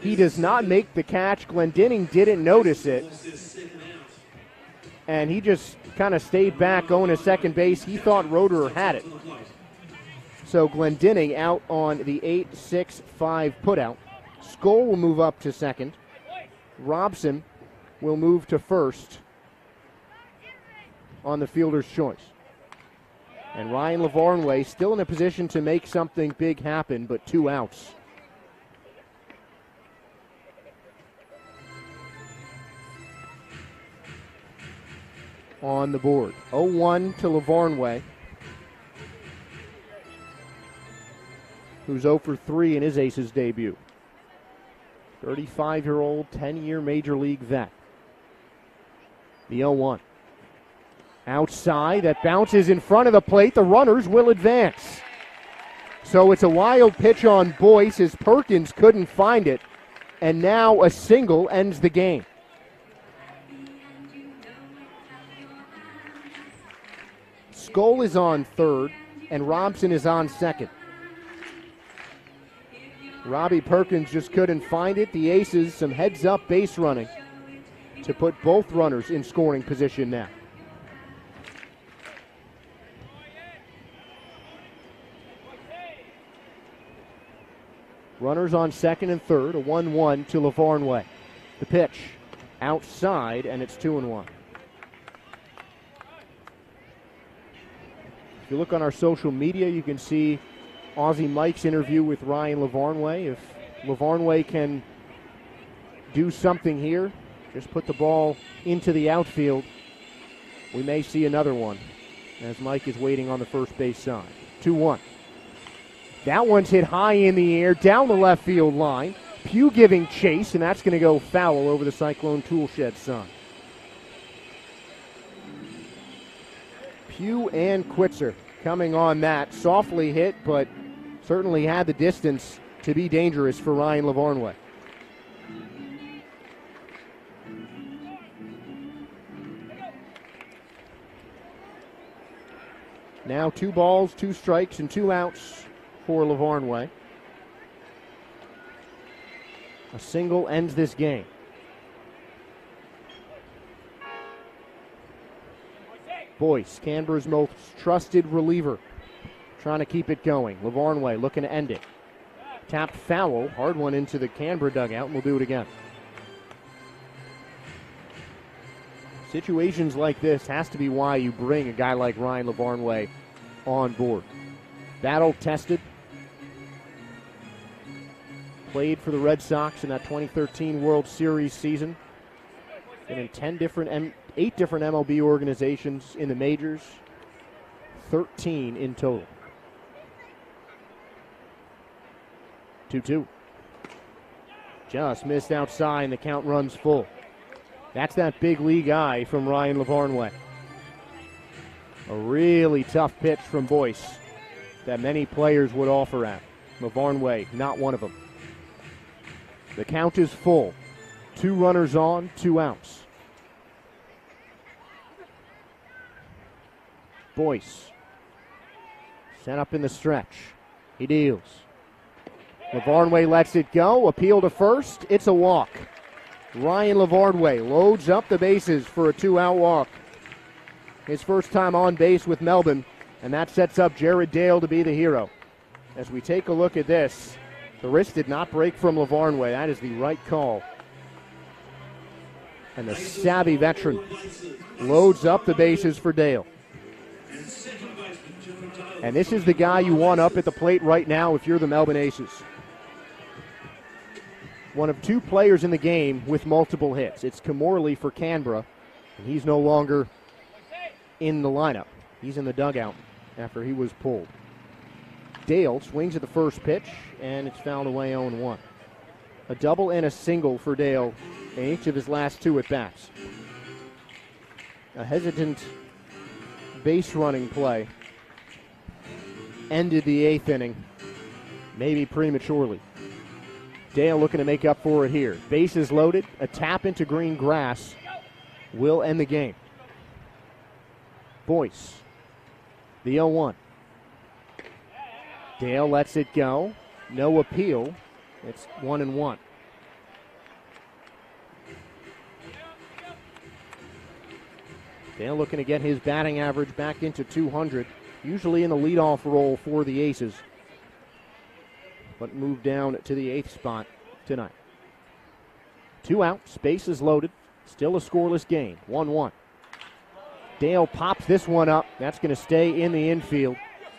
He does not make the catch. Glendinning didn't notice it. And he just kind of stayed back going to second base. He thought Roederer had it. So Glendinning out on the 8-6-5 putout. Skoll will move up to second. Robson will move to first on the fielder's choice. And Ryan Lavarnway still in a position to make something big happen, but 2 outs. On the board. 0-1 to Lavarnway, who's 0 for 3 in his Aces debut. 35-year-old, 10-year Major League vet. The 0-1. Outside, that bounces in front of the plate. The runners will advance. So it's a wild pitch on Boyce as Perkins couldn't find it. And now a single ends the game. Skoll is on third, and Robson is on second. Robbie Perkins just couldn't find it. The Aces, some heads-up base running to put both runners in scoring position now. Runners on second and third, a 1-1 to Lavarnway. The pitch outside, and it's 2-1. If you look on our social media, you can see Aussie Mike's interview with Ryan Lavarnway. If Lavarnway can do something here, just put the ball into the outfield, we may see another one as Mike is waiting on the first base side. 2-1. That one's hit high in the air, down the left field line. Pugh giving chase, and that's going to go foul over the Cyclone Toolshed sign. Pugh and Quitzer coming on that. Softly hit, but certainly had the distance to be dangerous for Ryan Lavarnway. Now 2 balls, 2 strikes, and 2 outs for Lavarnway. A single ends this game. Boyce, Canberra's most trusted reliever, trying to keep it going. Lavarnway looking to end it. Tapped foul, hard one into the Canberra dugout, and we'll do it again. Situations like this has to be why you bring a guy like Ryan Lavarnway on board. Battle tested. Played for the Red Sox in that 2013 World Series season. Been in 8 different MLB organizations in the majors. 13 in total. 2-2. Just missed outside, and the count runs full. That's that big league eye from Ryan Lavarnway. A really tough pitch from Boyce that many players would offer at. Lavarnway, not one of them. The count is full. 2 runners on, 2 outs. Boyce sent up in the stretch. He deals. Lavarnway lets it go. Appeal to first. It's a walk. Ryan Lavarnway loads up the bases for a 2-out walk. His first time on base with Melbourne, and that sets up Jared Dale to be the hero. As we take a look at this, the wrist did not break from Lavarnway. That is the right call. And the savvy veteran loads up the bases for Dale. And this is the guy you want up at the plate right now if you're the Melbourne Aces. One of 2 players in the game with multiple hits. It's Camorley for Canberra, and he's no longer in the lineup. He's in the dugout after he was pulled. Dale swings at the first pitch, and it's fouled away 0-1. A double and a single for Dale in each of his last 2 at-bats. A hesitant base running play ended the 8th inning, maybe prematurely. Dale looking to make up for it here. Bases loaded, a tap into green grass will end the game. Boyce, the 0-1. Dale lets it go. No appeal. It's 1-1. Dale looking to get his batting average back into 200. Usually in the leadoff role for the Aces, but moved down to the 8th spot tonight. 2 outs, bases loaded, still a scoreless game, 1-1. Dale pops this one up. That's going to stay in the infield.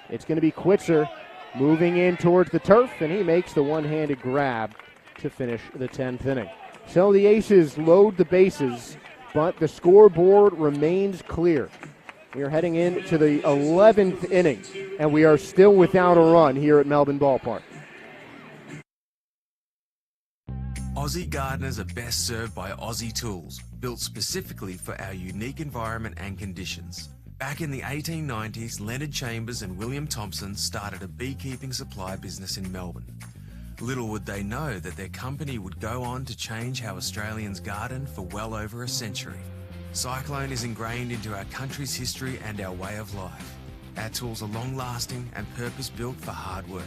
It's going to be Quitzer moving in towards the turf, and he makes the one-handed grab to finish the 10th inning. So the Aces load the bases, but the scoreboard remains clear. We are heading into the 11th inning, and we are still without a run here at Melbourne Ballpark. Aussie gardeners are best served by Aussie tools, built specifically for our unique environment and conditions. Back in the 1890s, Leonard Chambers and William Thompson started a beekeeping supply business in Melbourne. Little would they know that their company would go on to change how Australians garden for well over a century. Cyclone is ingrained into our country's history and our way of life. Our tools are long-lasting and purpose-built for hard work.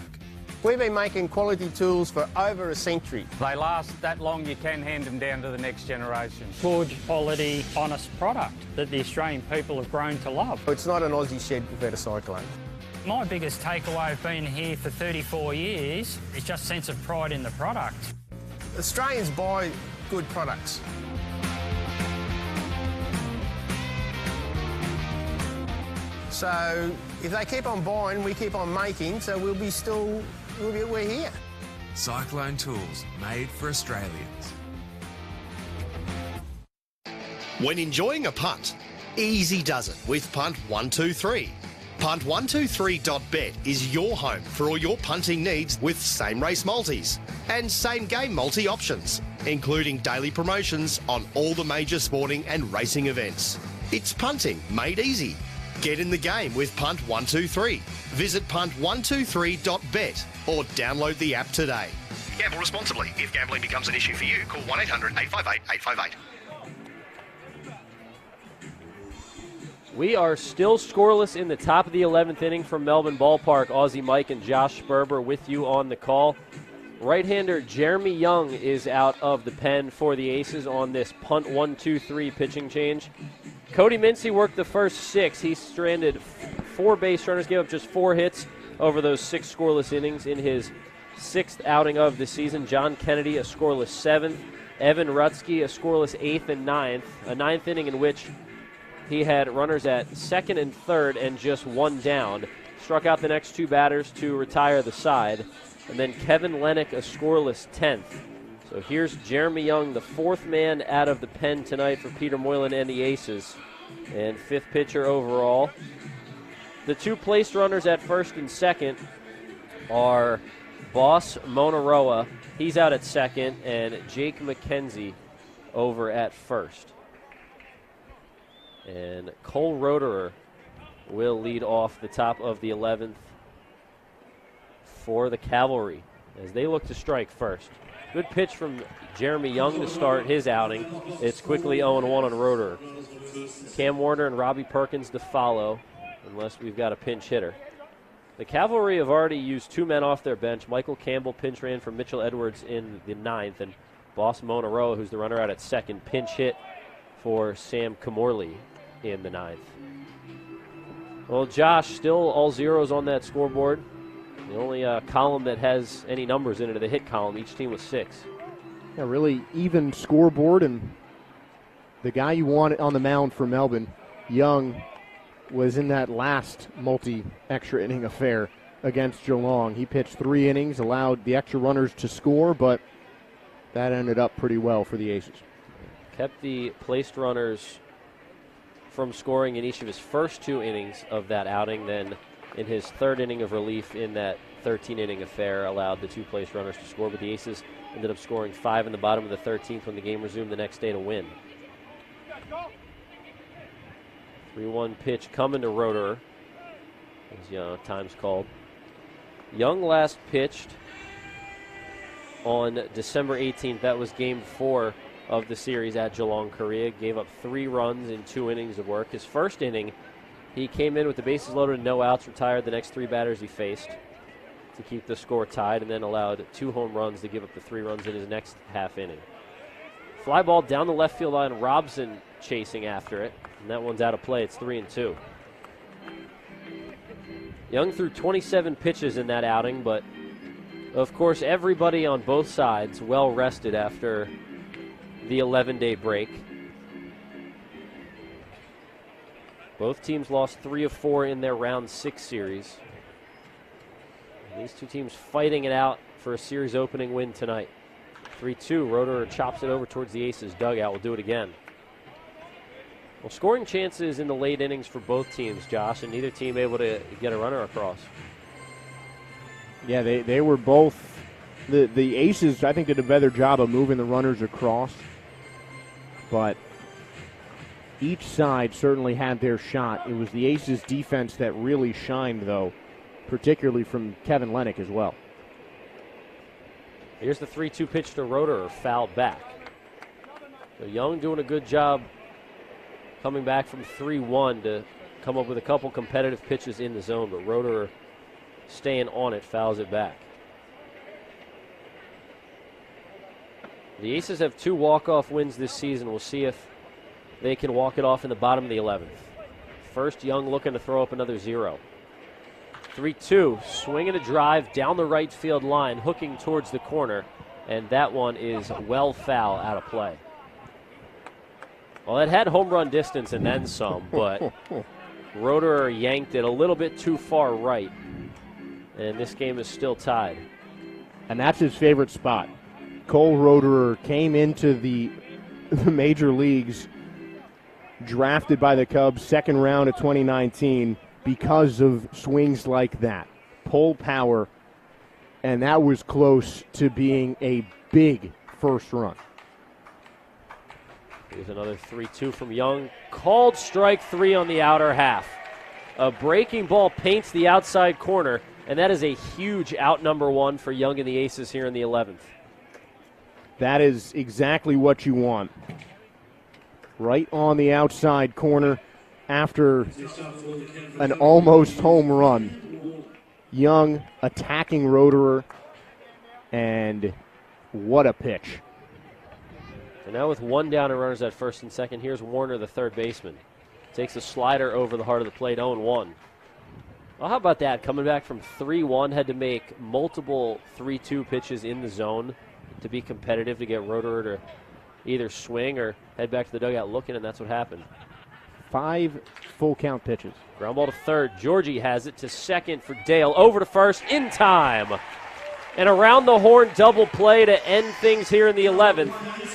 We've been making quality tools for over a century. They last that long, you can hand them down to the next generation. Good, quality, honest product that the Australian people have grown to love. It's not an Aussie shed without a Cyclone. My biggest takeaway of being here for 34 years is just sense of pride in the product. Australians buy good products. So if they keep on buying, we keep on making, so we're here. Cyclone tools, made for Australians. When enjoying a punt, easy does it with Punt 1, 2, 3. Punt123.bet is your home for all your punting needs with same race multis and same game multi options, including daily promotions on all the major sporting and racing events. It's punting made easy. Get in the game with Punt123. Visit punt123.bet or download the app today. Gamble responsibly. If gambling becomes an issue for you, call 1-800-858-858. We are still scoreless in the top of the 11th inning from Melbourne Ballpark. Aussie Mike and Josh Sperber with you on the call. Right-hander Jeremy Young is out of the pen for the Aces on this punt 1-2-3 pitching change. Cody Mincy worked the first 6. He stranded 4 base runners, gave up just 4 hits over those 6 scoreless innings in his 6th outing of the season. John Kennedy, a scoreless 7th. Evan Rutsky, a scoreless 8th and 9th. A 9th inning in which he had runners at 2nd and 3rd and just 1 down. Struck out the next 2 batters to retire the side. And then Kevin Lennox, a scoreless 10th. So here's Jeremy Young, the 4th man out of the pen tonight for Peter Moylan and the Aces. And 5th pitcher overall. The 2 placed runners at 1st and 2nd are Boss Monaroa. He's out at 2nd. And Jake McKenzie over at 1st. And Cole Roederer will lead off the top of the 11th for the Cavalry as they look to strike first. Good pitch from Jeremy Young to start his outing. It's quickly 0-1 on Roederer. Cam Warner and Robbie Perkins to follow, unless we've got a pinch hitter. The Cavalry have already used 2 men off their bench. Michael Campbell pinch ran for Mitchell Edwards in the 9th, and Boss Monaroa, who's the runner out at 2nd, pinch hit for Sam Camorley in the 9th. Well, Josh, still all zeros on that scoreboard. The only column that has any numbers in it is the hit column. Each team was 6. Yeah, really even scoreboard, and the guy you want on the mound for Melbourne, Young, was in that last multi-extra inning affair against Geelong. He pitched 3 innings, allowed the extra runners to score, but that ended up pretty well for the Aces. Kept the placed runners from scoring in each of his first 2 innings of that outing. Then in his 3rd inning of relief in that 13-inning affair, allowed the 2 placed runners to score, but the Aces ended up scoring 5 in the bottom of the 13th when the game resumed the next day to win. 3-1 pitch coming to Roederer, as time's called. Young last pitched on December 18th. That was game 4 of the series at Geelong, Korea. Gave up 3 runs in 2 innings of work. His first inning, he came in with the bases loaded and no outs, retired the next 3 batters he faced to keep the score tied, and then allowed 2 home runs to give up the 3 runs in his next half inning. Fly ball down the left field line, Robson chasing after it, and that one's out of play. It's 3-2. Young threw 27 pitches in that outing, but of course everybody on both sides well rested after the 11-day break. Both teams lost 3 of 4 in their round 6 series. And these 2 teams fighting it out for a series opening win tonight. 3-2, Roederer chops it over towards the Aces dugout. We'll do it again. Well, scoring chances in the late innings for both teams, Josh, and neither team able to get a runner across. Yeah, they were both, the Aces, I think, did a better job of moving the runners across. But each side certainly had their shot. It was the Aces' defense that really shined, though, particularly from Kevin Lennox as well. Here's the 3-2 pitch to Roederer, fouled back. So Young doing a good job coming back from 3-1 to come up with a couple competitive pitches in the zone, but Roederer staying on it, fouls it back. The Aces have 2 walk-off wins this season. We'll see if they can walk it off in the bottom of the 11th. First, Young looking to throw up another 0. 3-2, swinging a drive down the right field line, hooking towards the corner, and that one is well foul, out of play. Well, it had home run distance and then some, but Roederer yanked it a little bit too far right, and this game is still tied. And that's his favorite spot. Cole Roederer came into the major leagues, drafted by the Cubs, 2nd round of 2019, because of swings like that. Pull power, and that was close to being a big first run. Here's another 3-2 from Young. Called strike 3 on the outer half. A breaking ball paints the outside corner, and that is a huge out number 1 for Young and the Aces here in the 11th. That is exactly what you want. Right on the outside corner after an almost home run. Young attacking Roederer, and what a pitch. And now with 1 down and runners at first and second, here's Warner, the third baseman. Takes a slider over the heart of the plate, 0-1. Well, how about that? Coming back from 3-1, had to make multiple 3-2 pitches in the zone to be competitive, to get Roederer to either swing or head back to the dugout looking, and that's what happened. 5 full count pitches. Ground ball to third. Georgie has it to second for Dale. Over to first in time. And around the horn double play to end things here in the 11th.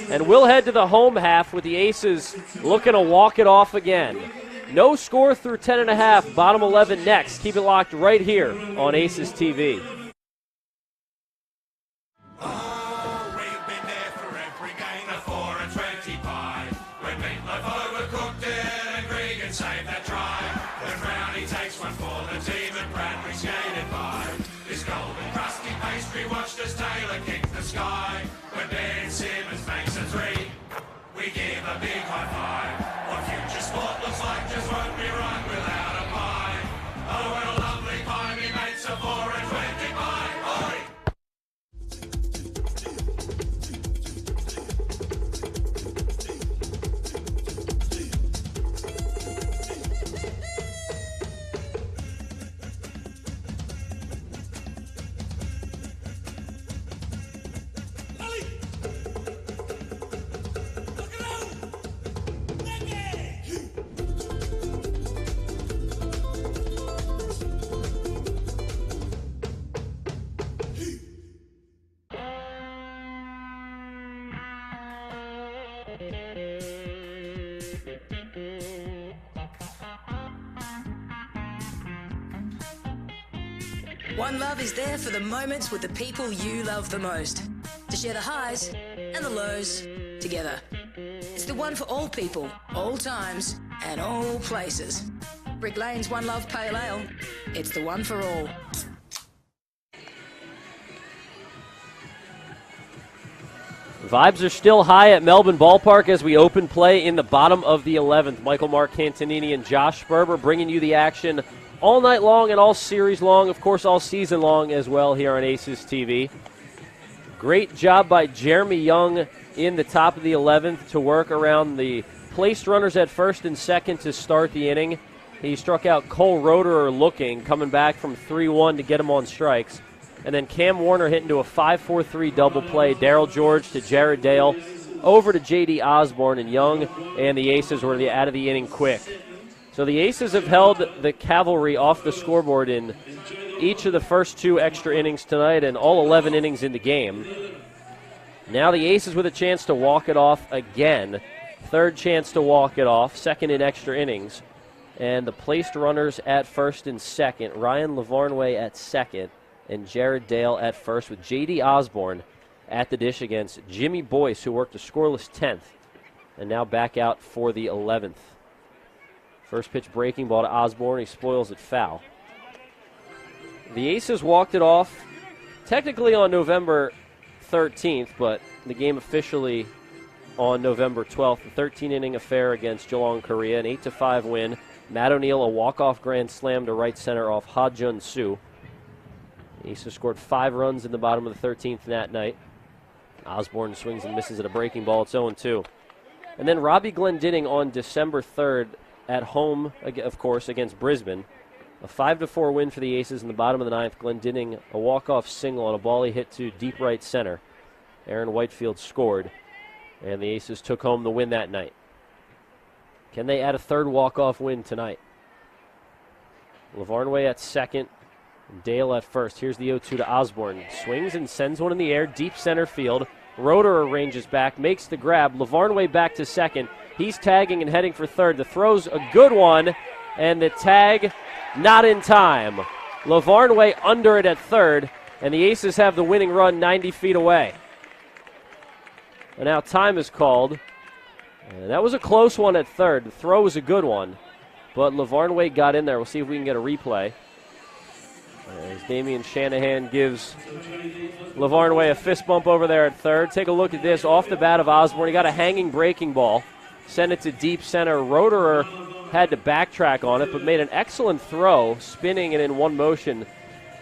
And we'll head to the home half with the Aces looking to walk it off again. No score through 10.5. Bottom 11 next. Keep it locked right here on Aces TV. Save that try. When Brownie takes one for the team and Bradbury skated by. This golden crusty pastry watched as Taylor kick the sky. When Ben Simmons makes a 3, we give a big high five. What future sport looks like just won't be right without a pie. Oh, what a lovely pie we made some 4 and 20 pie. Oi! One Love is there for the moments with the people you love the most. To share the highs and the lows together. It's the one for all people, all times, and all places. Brick Lane's One Love Pale Ale. It's the one for all. Vibes are still high at Melbourne Ballpark as we open play in the bottom of the 11th. Michael Marcantonini and Josh Sperber bringing you the action all night long and all series long, of course all season long as well here on Aces TV. Great job by Jeremy Young in the top of the 11th to work around the placed runners at first and second to start the inning. He struck out Cole Roederer looking, coming back from 3-1 to get him on strikes. And then Cam Warner hit into a 5-4-3 double play. Darryl George to Jared Dale, over to J.D. Osborne, and Young and the Aces were out of the inning quick. So the Aces have held the Cavalry off the scoreboard in each of the first 2 extra innings tonight and all 11 innings in the game. Now the Aces with a chance to walk it off again. Third chance to walk it off, second in extra innings. And the placed runners at first and second, Ryan Lavarnway at second, and Jared Dale at first, with J.D. Osborne at the dish against Jimmy Boyce, who worked a scoreless 10th, and now back out for the 11th. First pitch breaking ball to Osborne. He spoils it foul. The Aces walked it off technically on November 13th, but the game officially on November 12th. A 13-inning affair against Geelong Korea, an 8-5 win. Matt O'Neill, a walk-off grand slam to right center off Ha-Jun Soo. The Aces scored 5 runs in the bottom of the 13th that night. Osborne swings and misses at a breaking ball. It's 0-2. And then Robbie Glendinning on December 3rd at home, of course, against Brisbane. A 5-4 win for the Aces in the bottom of the 9th. Glendinning, a walk-off single on a ball he hit to deep right center. Aaron Whitefield scored, and the Aces took home the win that night. Can they add a third walk-off win tonight? Lavarnway at second, and Dale at first. Here's the 0-2 to Osborne. Swings and sends one in the air, deep center field. Roederer ranges back, makes the grab. Lavarnway back to second. He's tagging and heading for third. The throw's a good one, and the tag Not in time. Lavarnway under it at third, and the Aces have the winning run 90 feet away. And now time is called. And that was a close one at third. The throw was a good one, but Lavarnway got in there. We'll see if we can get a replay. As Damian Shanahan gives Lavarnway a fist bump over there at third. Take a look at this. Off the bat of Osborne, he got a hanging breaking ball. Sent it to deep center. Roederer had to backtrack on it, but made an excellent throw, spinning it in one motion,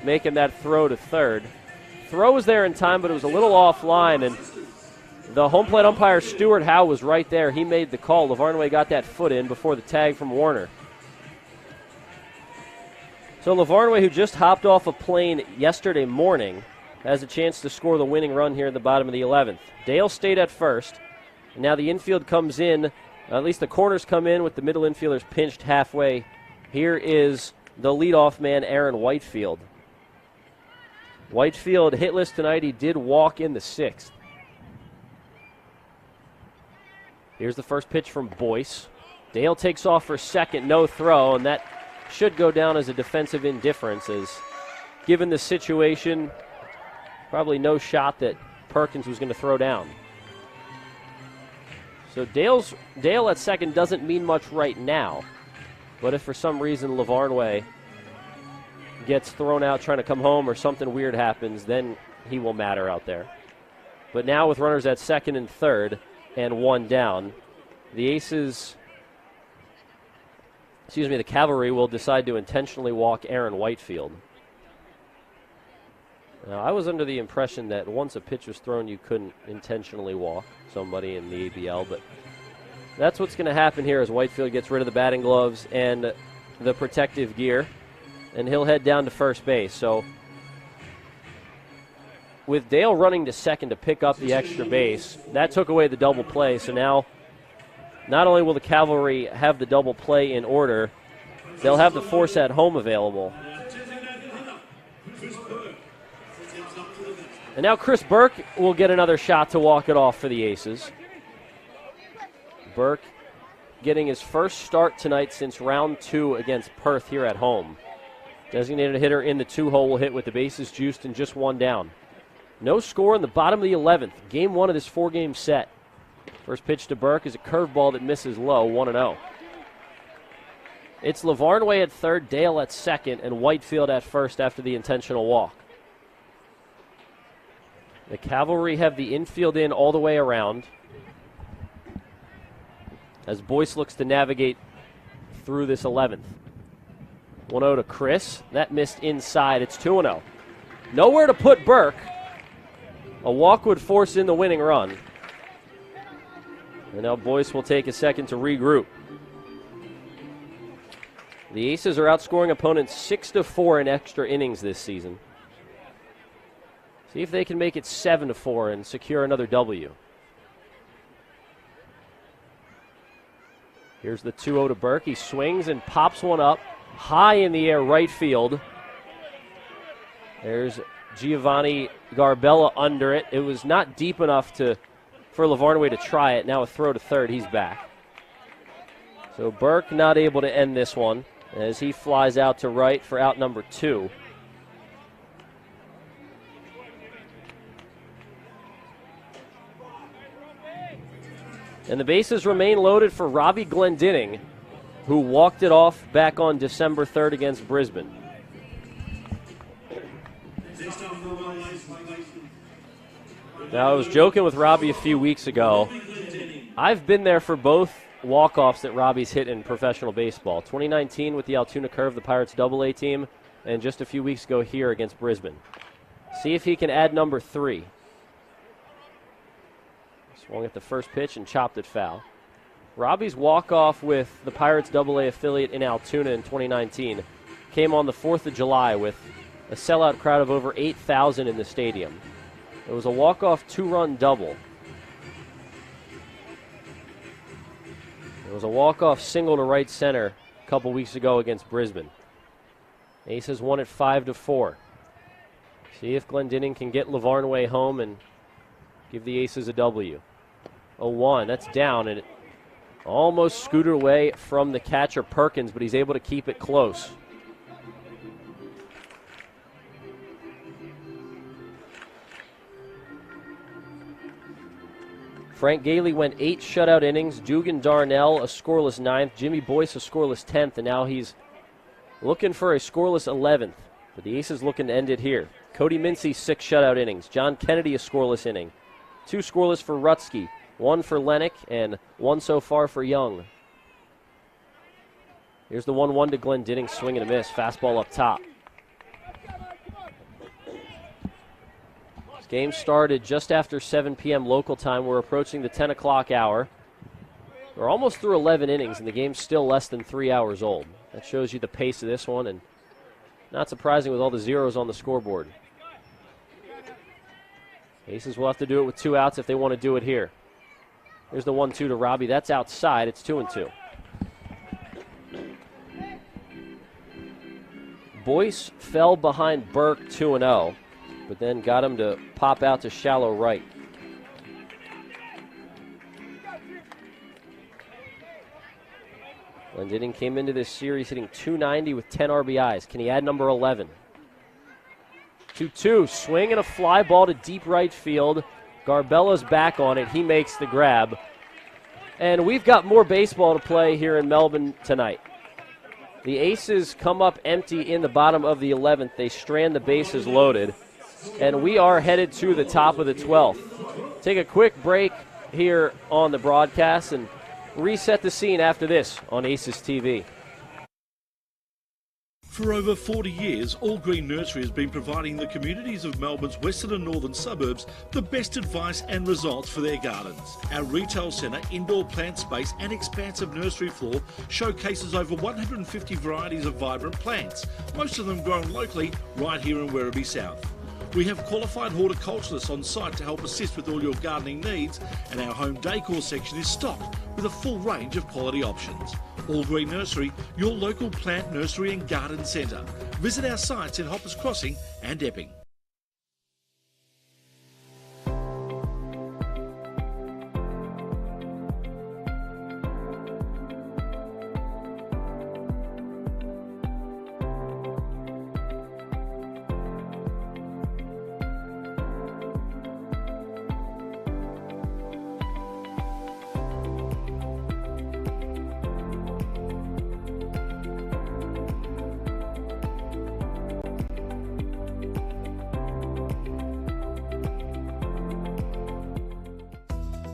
making that throw to third. Throw was there in time, but it was a little offline, and the home plate umpire, Stuart Howe, was right there. He made the call. Lavarnway got that foot in before the tag from Warner. So Lavarnway, who just hopped off a plane yesterday morning, has a chance to score the winning run here at the bottom of the 11th. Dale stayed at first. And now the infield comes in, at least the corners come in with the middle infielders pinched halfway. Here is the leadoff man, Aaron Whitefield. Whitefield hitless tonight. He did walk in the 6th. Here's the first pitch from Boyce. Dale takes off for second, no throw, and that should go down as a defensive indifference, as given the situation, probably no shot that Perkins was going to throw down. So Dale at second doesn't mean much right now, but if for some reason Lavarnway gets thrown out trying to come home or something weird happens, then he will matter out there. But now with runners at second and third and one down, the Cavalry will decide to intentionally walk Aaron Whitefield. Now, I was under the impression that once a pitch was thrown, you couldn't intentionally walk somebody in the ABL, but that's what's going to happen here as Whitefield gets rid of the batting gloves and the protective gear, and he'll head down to first base. So with Dale running to second to pick up the extra base, that took away the double play. So now not only will the Cavalry have the double play in order, they'll have the force at home available. And now Chris Burke will get another shot to walk it off for the Aces. Burke getting his first start tonight since round 2 against Perth here at home. Designated hitter in the 2-hole will hit with the bases juiced and just one down. No score in the bottom of the 11th. Game 1 of this 4-game set. First pitch to Burke is a curveball that misses low, 1-0. It's Lavarnway at third, Dale at second, and Whitefield at first after the intentional walk. The Cavalry have the infield in all the way around as Boyce looks to navigate through this 11th. 1-0 to Chris. That missed inside. It's 2-0. Nowhere to put Burke. A walk would force in the winning run. And now Boyce will take a second to regroup. The Aces are outscoring opponents 6-4 in extra innings this season. See if they can make it 7-4 and secure another W. Here's the 2-0 to Burke. He swings and pops one up high in the air right field. There's Giovanni Garbella under it. It was not deep enough for Lavarnway to try it. Now a throw to third. He's back. So Burke not able to end this one as he flies out to right for out number 2. And the bases remain loaded for Robbie Glendinning, who walked it off back on December 3rd against Brisbane. Now, I was joking with Robbie a few weeks ago. I've been there for both walk-offs that Robbie's hit in professional baseball. 2019 with the Altoona Curve, the Pirates AA team, and just a few weeks ago here against Brisbane. See if he can add number 3. Swung at the first pitch and chopped it foul. Robbie's walk-off with the Pirates AA affiliate in Altoona in 2019 came on the 4th of July with a sellout crowd of over 8,000 in the stadium. It was a walk-off 2-run double. It was a walk-off single to right center a couple weeks ago against Brisbane. Aces won it 5-4. See if Glendinning can get Lavarnway home and give the Aces a W. 0-1, that's down, and it almost scooted away from the catcher Perkins, but he's able to keep it close. Frank Gailey went 8 shutout innings. Dugan Darnell, a scoreless 9th. Jimmy Boyce, a scoreless 10th. And now he's looking for a scoreless 11th. But the Aces looking to end it here. Cody Mincy, 6 shutout innings. John Kennedy, a scoreless inning. 2 scoreless for Rutsky. 1 for Lennox, and 1 so far for Young. Here's the 1-1 to Glendining, swing and a miss. Fastball up top. This game started just after 7 p.m. local time. We're approaching the 10 o'clock hour. We're almost through 11 innings, and the game's still less than 3 hours old. That shows you the pace of this one, and not surprising with all the zeros on the scoreboard. Aces will have to do it with 2 outs if they want to do it here. Here's the 1-2 to Robbie. That's outside. It's 2-2. Boyce fell behind Burke 2-0, but then got him to pop out to shallow right. Glendining came into this series hitting .290 with 10 RBIs. Can he add number 11? 2-2, swing and a fly ball to deep right field. Garbella's back on it. He makes the grab. And we've got more baseball to play here in Melbourne tonight. The Aces come up empty in the bottom of the 11th. They strand the bases loaded. And we are headed to the top of the 12th. Take a quick break here on the broadcast and reset the scene after this on Aces TV. For over 40 years, All Green Nursery has been providing the communities of Melbourne's western and northern suburbs the best advice and results for their gardens. Our retail centre, indoor plant space and expansive nursery floor showcases over 150 varieties of vibrant plants, most of them grown locally right here in Werribee South. We have qualified horticulturalists on site to help assist with all your gardening needs, and our home decor section is stocked with a full range of quality options. All Green Nursery, your local plant nursery and garden centre. Visit our sites in Hoppers Crossing and Epping.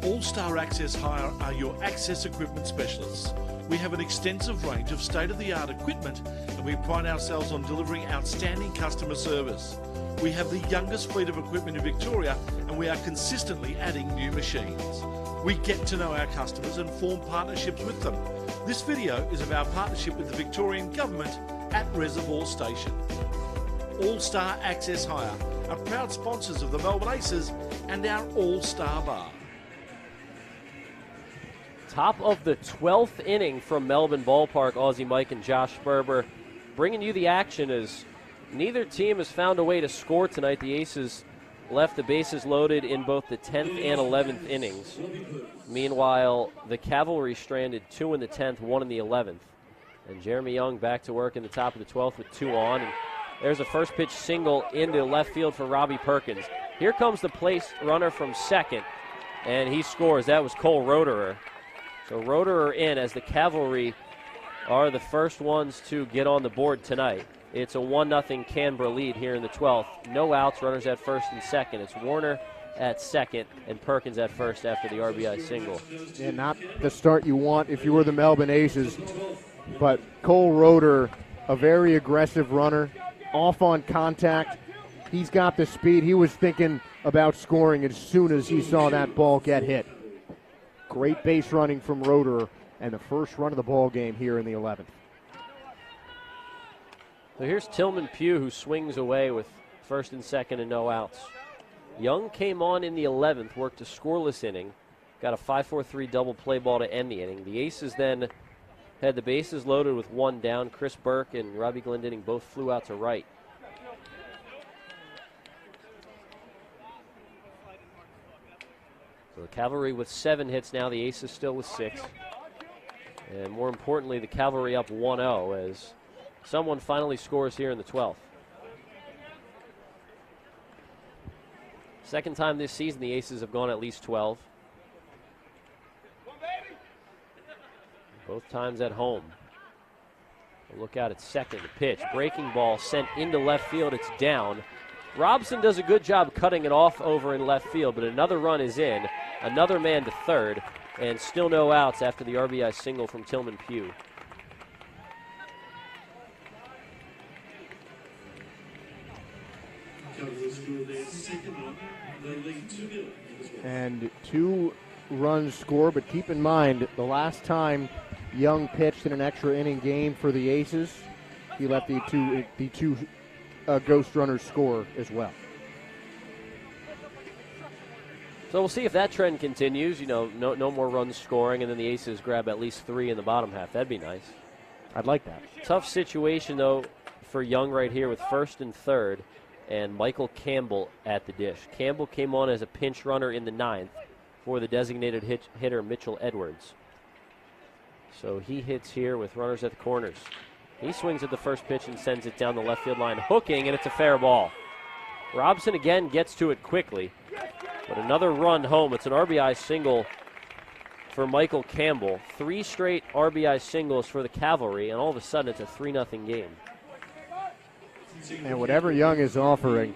All-Star Access Hire are your access equipment specialists. We have an extensive range of state-of-the-art equipment, and we pride ourselves on delivering outstanding customer service. We have the youngest fleet of equipment in Victoria, and we are consistently adding new machines. We get to know our customers and form partnerships with them. This video is of our partnership with the Victorian Government at Reservoir Station. All-Star Access Hire are proud sponsors of the Melbourne Aces and our All-Star Bar. Top of the 12th inning from Melbourne Ballpark. Aussie Mike and Josh Sperber bringing you the action as neither team has found a way to score tonight. The Aces left the bases loaded in both the 10th and 11th innings. Meanwhile, the Cavalry stranded 2 in the 10th, 1 in the 11th. And Jeremy Young back to work in the top of the 12th with 2 on. And there's a first pitch single into left field for Robbie Perkins. Here comes the place runner from second, and he scores. That was Cole Roederer. So Roederer in as the Cavalry are the first ones to get on the board tonight. It's a 1-0 Canberra lead here in the 12th. No outs, runners at first and second. It's Warner at second and Perkins at first after the RBI single. Yeah, not the start you want if you were the Melbourne Aces, but Cole Roederer, a very aggressive runner, off on contact. He's got the speed. He was thinking about scoring as soon as he saw that ball get hit. Great base running from Roederer, and the first run of the ball game here in the 11th. So here's Tillman Pugh, who swings away with first and second and no outs. Young came on in the 11th, worked a scoreless inning, got a 5-4-3 double play ball to end the inning. The Aces then had the bases loaded with 1 down. Chris Burke and Robbie Glendining both flew out to right. So the Cavalry with 7 hits now, the Aces still with 6. And more importantly, the Cavalry up 1-0 as someone finally scores here in the 12th. Second time this season the Aces have gone at least 12. Both times at home. We'll look out at second. The pitch. Breaking ball sent into left field. It's down. Robson does a good job cutting it off over in left field, but another run is in. Another man to third, and still no outs after the RBI single from Tillman Pugh. And 2 runs scored, but keep in mind, the last time Young pitched in an extra inning game for the Aces, he let the two ghost runners score as well. So we'll see if that trend continues. You know, no more runs scoring, and then the Aces grab at least 3 in the bottom half. That'd be nice. I'd like that. Tough situation, though, for Young right here with first and third, and Michael Campbell at the dish. Campbell came on as a pinch runner in the 9th for the designated hitter Mitchell Edwards. So he hits here with runners at the corners. He swings at the first pitch and sends it down the left field line, hooking, and it's a fair ball. Robson again gets to it quickly, but another run home. It's an RBI single for Michael Campbell. 3 straight RBI singles for the Cavalry, and all of a sudden it's a 3-0 game. And whatever Young is offering,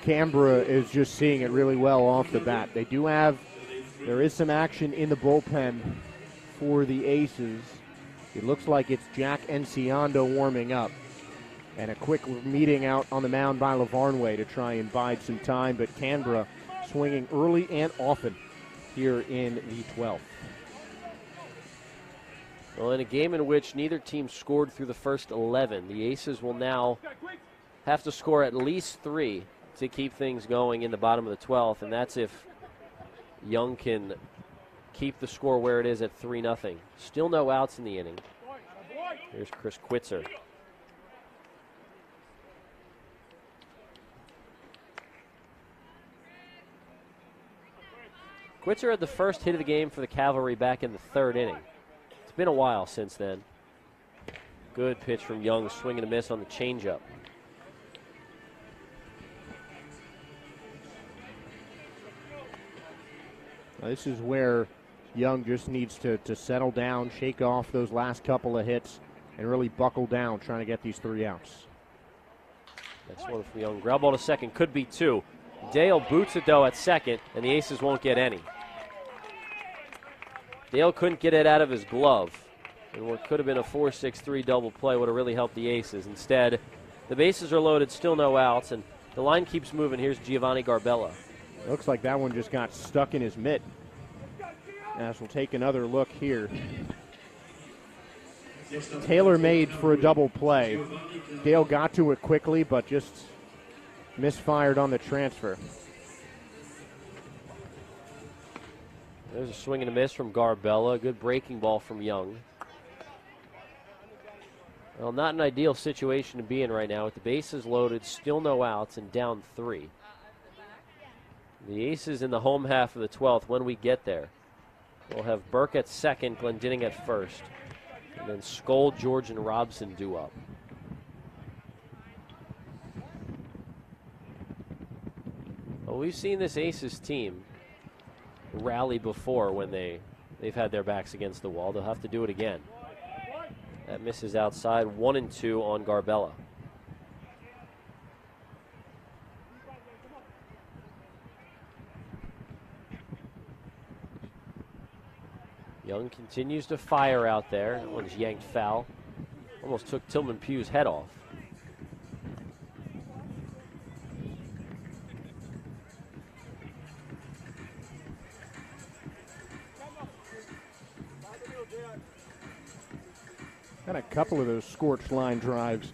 Canberra is just seeing it really well off the bat. There is some action in the bullpen for the Aces. It looks like it's Jack Enciando warming up. And a quick meeting out on the mound by Lavarnway to try and bide some time. But Canberra swinging early and often here in the 12th. Well, in a game in which neither team scored through the first 11, the Aces will now have to score at least 3 to keep things going in the bottom of the 12th, and that's if Young can keep the score where it is at 3-0. Still no outs in the inning. Here's Chris Quitzer. Quitzer had the first hit of the game for the Cavalry back in the 3rd inning. It's been a while since then. Good pitch from Young, swing and a miss on the changeup. This is where Young just needs to settle down, shake off those last couple of hits, and really buckle down trying to get these 3 outs. Next one from Young. Ground ball to second, could be 2. Dale boots it, though, at second, and the Aces won't get any. Dale couldn't get it out of his glove. And what could have been a 4-6-3 double play would have really helped the Aces. Instead, the bases are loaded, still no outs, and the line keeps moving. Here's Giovanni Garbella. Looks like that one just got stuck in his mitt. As we'll take another look here. Tailor-made for a double play. Dale got to it quickly, but just misfired on the transfer. There's a swing and a miss from Garbella. Good breaking ball from Young. Well, not an ideal situation to be in right now with the bases loaded, still no outs, and down 3. The Aces in the home half of the 12th when we get there. We'll have Burke at second, Glendinning at first, and then Skoll, George, and Robson due up. Well, we've seen this Aces team rally before when they've had their backs against the wall. They'll have to do it again. That misses outside, 1-2 on Garbella. Young continues to fire out there. That one's yanked foul. Almost took Tillman Pugh's head off. Got a couple of those scorched line drives.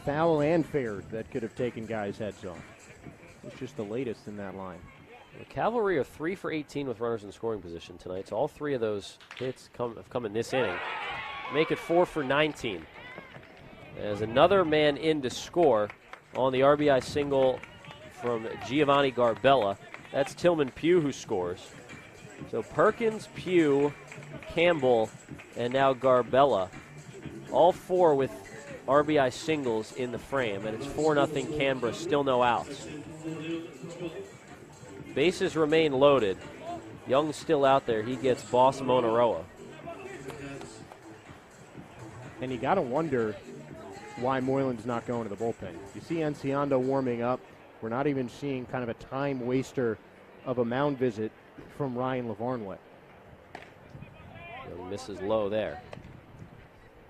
Foul and fair that could have taken guys' heads off. It's just the latest in that line. The Cavalry are 3 for 18 with runners in scoring position tonight. So all 3 of those hits have come in this inning. Make it 4 for 19. As another man in to score on the RBI single from Giovanni Garbella. That's Tillman Pugh who scores. So Perkins, Pugh, Campbell, and now Garbella. All 4 with RBI singles in the frame. And it's 4-0 Canberra, still no outs. Bases remain loaded. Young's still out there. He gets Boss Monaroa. And you got to wonder why Moylan's not going to the bullpen. You see Enciando warming up. We're not even seeing kind of a time waster of a mound visit from Ryan Lavarnway. Misses low there.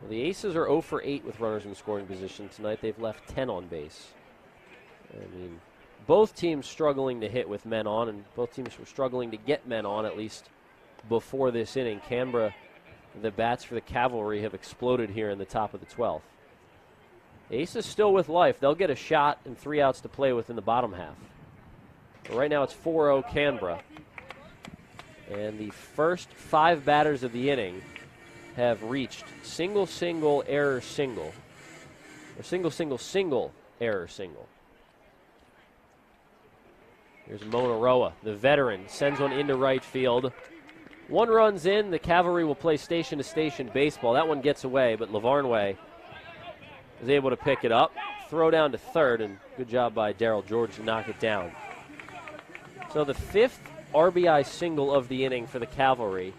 Well, the Aces are 0 for 8 with runners in scoring position tonight. They've left 10 on base. I mean, both teams struggling to hit with men on, and both teams were struggling to get men on, at least before this inning. Canberra, the bats for the Cavalry have exploded here in the top of the 12th. Aces still with life. They'll get a shot and 3 outs to play with in the bottom half. But right now it's 4-0 Canberra. And the first 5 batters of the inning have reached single, single, error, single. Or single, single, single, error, single. Here's Monaroa, the veteran, sends one into right field. 1 run's in. The Cavalry will play station-to-station baseball. That one gets away, but Lavarnway is able to pick it up, throw down to third, and good job by Darryl George to knock it down. So the 5th RBI single of the inning for the Cavalry,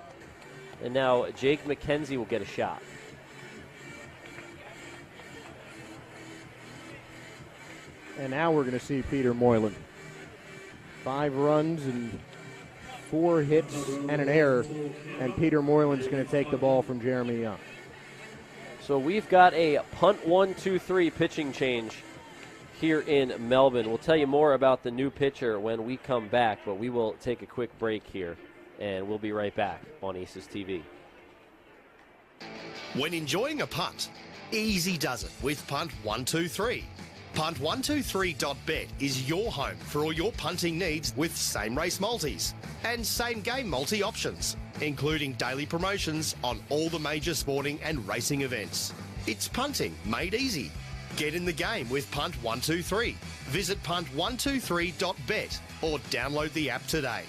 and now Jake McKenzie will get a shot. And now we're going to see Peter Moylan. 5 runs and 4 hits and an error, and Peter Moylan's going to take the ball from Jeremy Young. So we've got a punt 1-2-3 pitching change here in Melbourne. We'll tell you more about the new pitcher when we come back, but we will take a quick break here, and we'll be right back on Aces TV. When enjoying a punt, easy does it with Punt 123. Punt123.bet is your home for all your punting needs with same race multis and same game multi options, including daily promotions on all the major sporting and racing events. It's punting made easy. Get in the game with Punt 123. Visit punt123.bet or download the app today.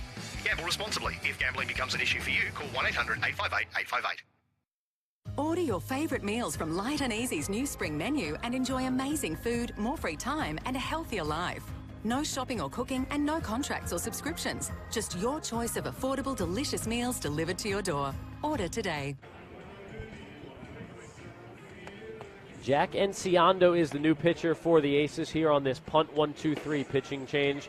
Gamble responsibly. If gambling becomes an issue for you, call 1-800-858-858. Order your favourite meals from Light and Easy's new spring menu and enjoy amazing food, more free time and a healthier life. No shopping or cooking and no contracts or subscriptions. Just your choice of affordable, delicious meals delivered to your door. Order today. Jack Enciando is the new pitcher for the Aces here on this punt 1-2-3 pitching change.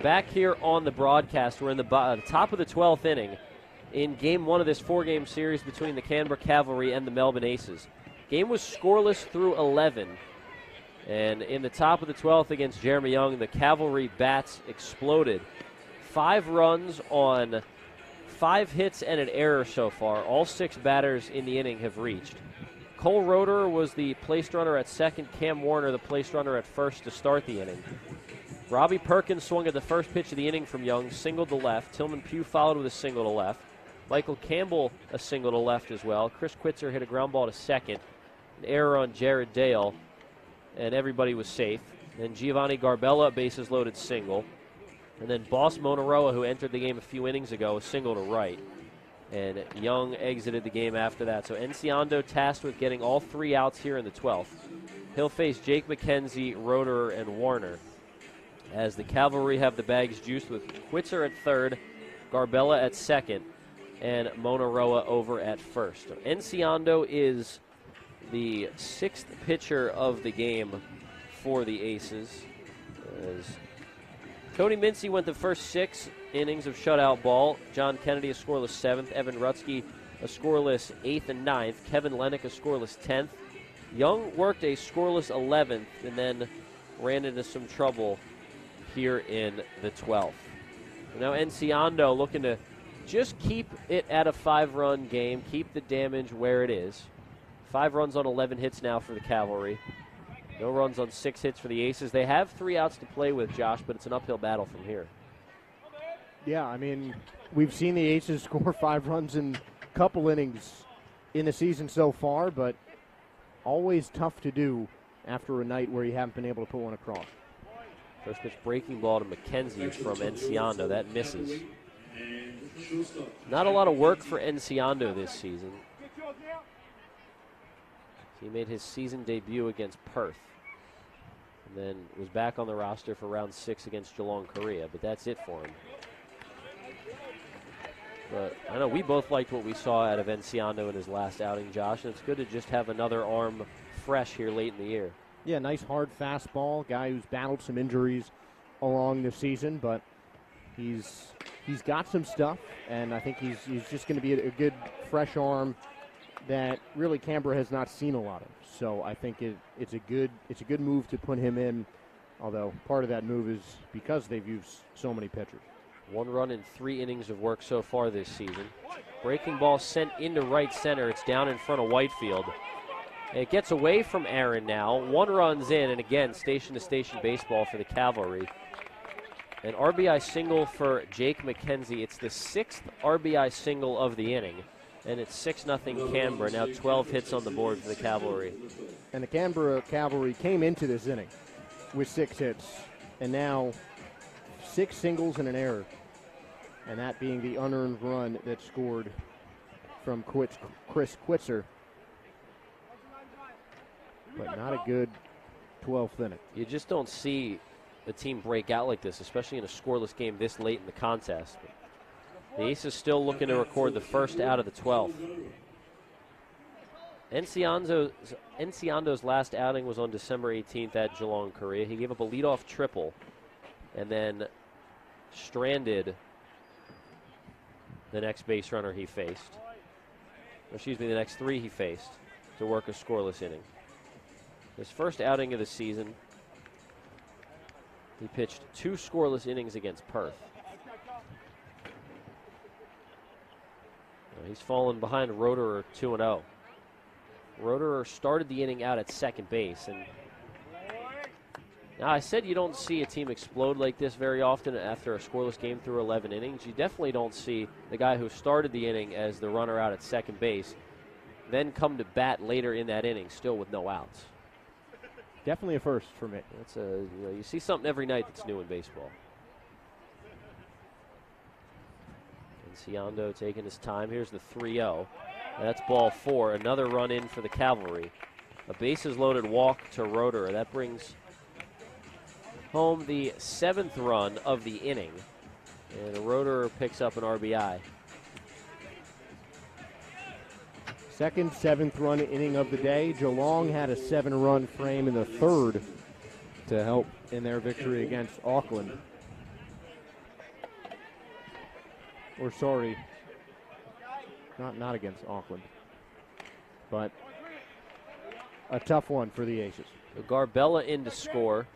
Back here on the broadcast, we're in the top of the 12th inning in Game 1 of this 4-game series between the Canberra Cavalry and the Melbourne Aces. Game was scoreless through 11. And in the top of the 12th against Jeremy Young, the Cavalry bats exploded. 5 runs on 5 hits and an error so far. All 6 batters in the inning have reached. Cole Roeder was the placed runner at second. Cam Warner, the placed runner at first to start the inning. Robbie Perkins swung at the first pitch of the inning from Young, singled to left. Tillman Pugh followed with a single to left. Michael Campbell a single to left as well. Chris Quitzer hit a ground ball to second. An error on Jared Dale, and everybody was safe. Then Giovanni Garbella, bases loaded single. And then Boss Monaroa, who entered the game a few innings ago, a single to right. And Young exited the game after that. So Enciando tasked with getting all 3 outs here in the 12th. He'll face Jake McKenzie, Roederer, and Warner, as the Cavalry have the bags juiced with Quitzer at third, Garbella at second, and Monaroa over at first. So Enciando is the 6th pitcher of the game for the Aces. As Cody Mincy went the first 6 innings of shutout ball. John Kennedy a scoreless 7th. Evan Rutsky a scoreless 8th and 9th. Kevin Lennox a scoreless 10th. Young worked a scoreless 11th and then ran into some trouble here in the 12th. Now Enciando looking to just keep it at a 5-run game, keep the damage where it is. 5 runs on 11 hits now for the Cavalry. No runs on 6 hits for the Aces. They have 3 outs to play with, Josh, but it's an uphill battle from here. Yeah, I mean, we've seen the Aces score 5 runs in a couple innings in the season so far, but always tough to do after a night where you haven't been able to put one across. First pitch breaking ball to McKenzie from Enciando. That misses. Not a lot of work for Enciando this season. He made his season debut against Perth, and then was back on the roster for round 6 against Geelong Korea, but that's it for him. But I know we both liked what we saw out of Enciano in his last outing, Josh, and it's good to just have another arm fresh here late in the year. Yeah, nice hard fastball. Guy who's battled some injuries along the season, but he's got some stuff, and I think he's just going to be a good fresh arm that really Canberra has not seen a lot of. So I think it's a good move to put him in. Although part of that move is because they've used so many pitchers. 1 run in 3 innings of work so far this season. Breaking ball sent into right center. It's down in front of Whitefield. It gets away from Aaron now. 1 run's in, and again, station-to-station baseball for the Cavalry. An RBI single for Jake McKenzie. It's the 6th RBI single of the inning, and it's 6-0 Canberra. Now 12 hits on the board for the Cavalry. And the Canberra Cavalry came into this inning with 6 hits, and now 6 singles and an error. And that being the unearned run that scored from Chris Quitzer. But not a good 12th inning. You just don't see the team break out like this, especially in a scoreless game this late in the contest. The Aces still looking to record the first out of the 12th. Enciando's last outing was on December 18th at Geelong, Korea. He gave up a leadoff triple and then stranded the next base runner he faced. The next 3 he faced to work a scoreless inning. His first outing of the season, he pitched 2 scoreless innings against Perth. Now he's fallen behind Roederer 2-0. Roederer started the inning out at second base, and now I said you don't see a team explode like this very often after a scoreless game through 11 innings. You definitely don't see the guy who started the inning as the runner out at second base then come to bat later in that inning still with no outs. Definitely a first for me. That's you see something every night that's new in baseball. Enciando taking his time. Here's the 3-0. That's ball 4. Another run in for the Cavalry. A bases loaded walk to Roederer. That brings home the 7th run of the inning. And Roederer picks up an RBI. Second 7th run inning of the day. Geelong had a 7-run frame in the 3rd to help in their victory against Auckland. Or sorry, not against Auckland, but a tough one for the Aces. So Garbella in to score.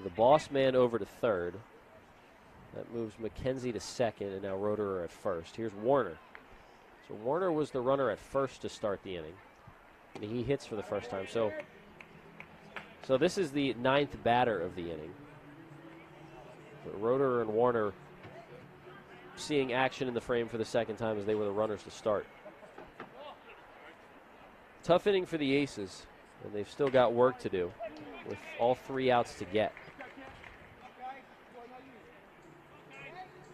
The boss man over to 3rd. That moves McKenzie to 2nd, and now Roederer at 1st. Here's Warner. So Warner was the runner at 1st to start the inning, and he hits for the first time. So this is the 9th batter of the inning. But Roederer and Warner seeing action in the frame for the second time as they were the runners to start. Tough inning for the Aces, and they've still got work to do with all 3 outs to get.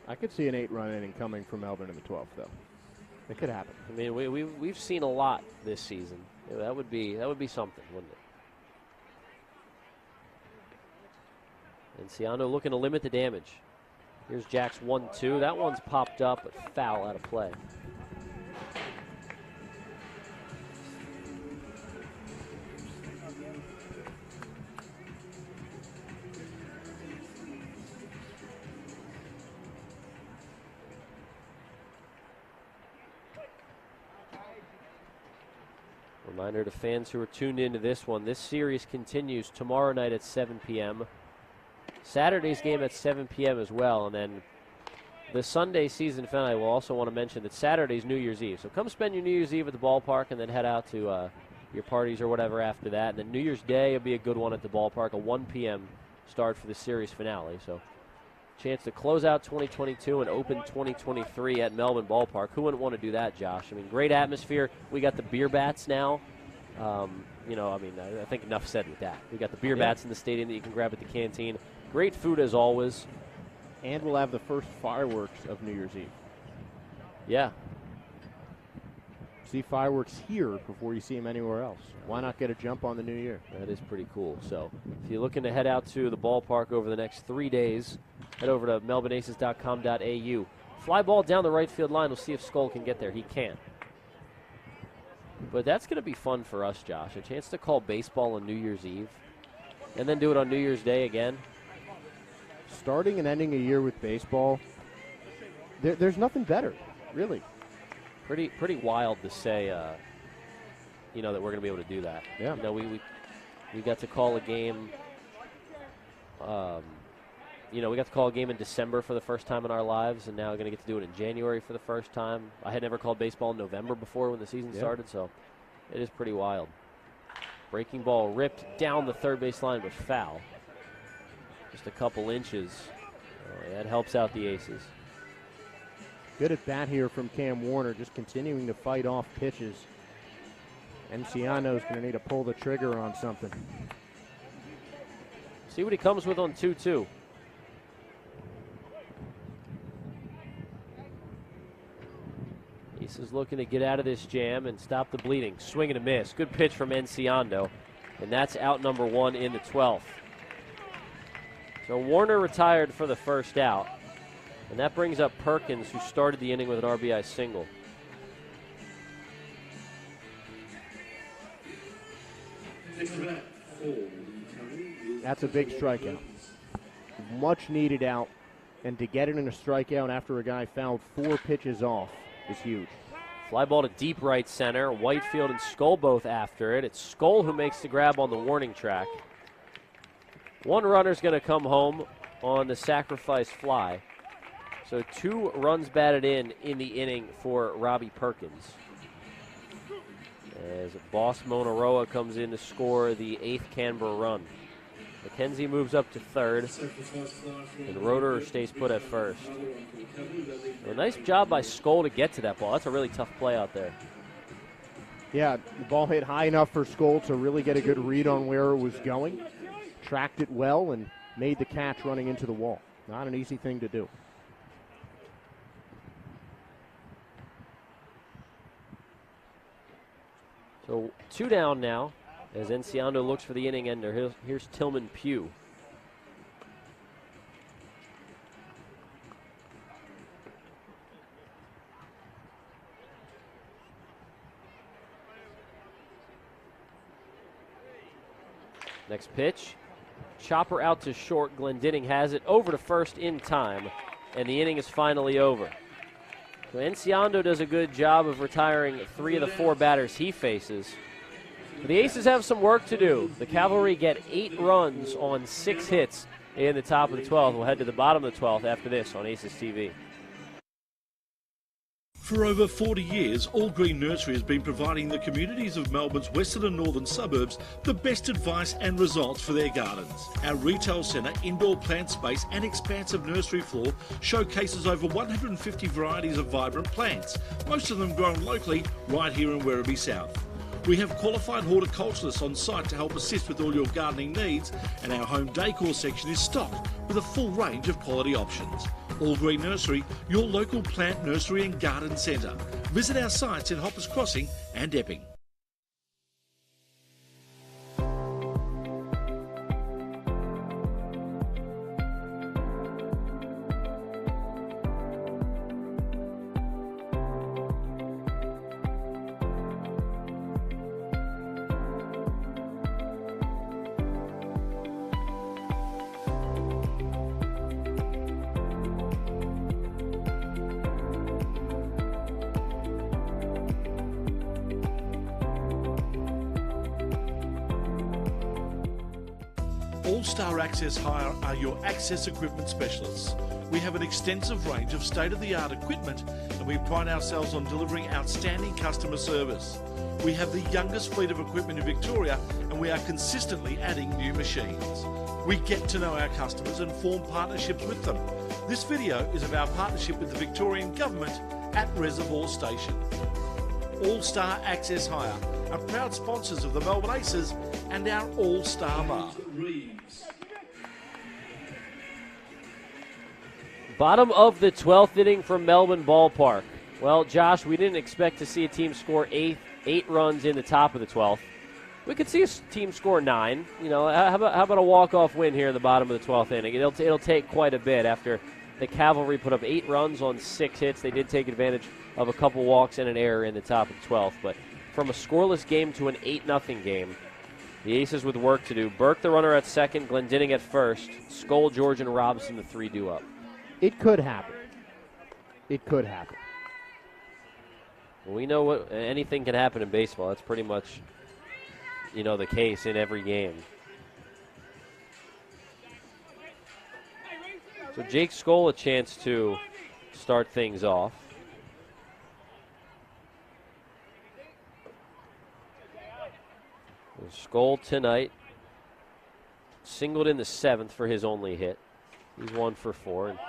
I could see an 8-run inning coming from Melbourne in the 12th, though. It could happen. I mean, we've seen a lot this season. Yeah, that would be something, wouldn't it? Enciano looking to limit the damage. Here's Jack's 1-2. That one's popped up, but foul out of play. Reminder to fans who are tuned into this one, this series continues tomorrow night at 7 p.m. Saturday's game at 7 p.m. as well, and then the Sunday season finale. We'll also want to mention that Saturday's New Year's Eve. So come spend your New Year's Eve at the ballpark and then head out to your parties or whatever after that. And then New Year's Day will be a good one at the ballpark, a 1 p.m. start for the series finale. So chance to close out 2022 and open 2023 at Melbourne Ballpark. Who wouldn't want to do that, Josh? I mean, great atmosphere. We got the beer bats now. I think enough said with that. We got the beer bats in the stadium that you can grab at the canteen. Great food as always. And we'll have the first fireworks of New Year's Eve. Yeah. See fireworks here before you see them anywhere else. Why not get a jump on the new year? That is pretty cool. So if you're looking to head out to the ballpark over the next 3 days, head over to melbourneaces.com.au Fly ball down the right field line. We'll see if Skoll can get there. He can't. But that's going to be fun for us, Josh. A chance to call baseball on New Year's Eve and then do it on New Year's Day again. Starting and ending a year with baseball, there's nothing better, really. Pretty wild to say, that we're going to be able to do that. Yeah. We got to call a game. We got to call a game in December for the first time in our lives, and now we're going to get to do it in January for the first time. I had never called baseball in November before when the season started, so it is pretty wild. Breaking ball ripped down the third base line, but foul. Just a couple inches. That helps out the Aces. Good at bat here from Cam Warner, just continuing to fight off pitches. Enciano's going to need to pull the trigger on something. See what he comes with on 2-2. Aces looking to get out of this jam and stop the bleeding. Swing and a miss. Good pitch from Enciano. And that's out number 1 in the 12th. So Warner retired for the first out. And that brings up Perkins, who started the inning with an RBI single. That's a big strikeout. Much needed out. And to get it in a strikeout after a guy fouled 4 pitches off is huge. Fly ball to deep right center. Whitefield and Skoll both after it. It's Skoll who makes the grab on the warning track. One runner's going to come home on the sacrifice fly. So 2 runs batted in the inning for Robbie Perkins. As Boss Monaroa comes in to score the 8th Canberra run. McKenzie moves up to third, and Roeder stays put at first. A nice job by Skoll to get to that ball. That's a really tough play out there. Yeah, the ball hit high enough for Skoll to really get a good read on where it was going. Tracked it well and made the catch running into the wall. Not an easy thing to do. So 2 down now as Enciano looks for the inning ender. Here's Tillman Pugh. Next pitch. Chopper out to short. Glendinning has it over to first in time, and the inning is finally over. So Enciano does a good job of retiring 3 of the 4 batters he faces. But the Aces have some work to do. The Cavalry get 8 runs on 6 hits in the top of the 12th. We'll head to the bottom of the 12th after this on Aces TV. For over 40 years, All Green Nursery has been providing the communities of Melbourne's western and northern suburbs the best advice and results for their gardens. Our retail centre, indoor plant space and expansive nursery floor showcases over 150 varieties of vibrant plants, most of them grown locally right here in Werribee South. We have qualified horticulturalists on site to help assist with all your gardening needs, and our home decor section is stocked with a full range of quality options. All Green Nursery, your local plant nursery and garden centre. Visit our sites in Hoppers Crossing and Epping. All-Star Access Hire are your access equipment specialists. We have an extensive range of state-of-the-art equipment, and we pride ourselves on delivering outstanding customer service. We have the youngest fleet of equipment in Victoria, and we are consistently adding new machines. We get to know our customers and form partnerships with them. This video is of our partnership with the Victorian Government at Reservoir Station. All-Star Access Hire are proud sponsors of the Melbourne Aces and our All-Star Bar. Bottom of the 12th inning from Melbourne Ballpark. Well, Josh, we didn't expect to see a team score 8 runs in the top of the 12th. We could see a team score 9. You know, how about a walk-off win here in the bottom of the 12th inning? It'll take quite a bit after the Cavalry put up 8 runs on 6 hits. They did take advantage of a couple walks and an error in the top of the 12th. But from a scoreless game to an 8-0 game, the Aces with work to do. Burke, the runner, at second. Glendinning at first. Skoll, George, and Robson, the 3 due up. It could happen. It could happen. Well, we know what anything can happen in baseball. That's pretty much, the case in every game. So Jake Skoll a chance to start things off. Skoll tonight singled in the 7th for his only hit. He's 1 for 4. And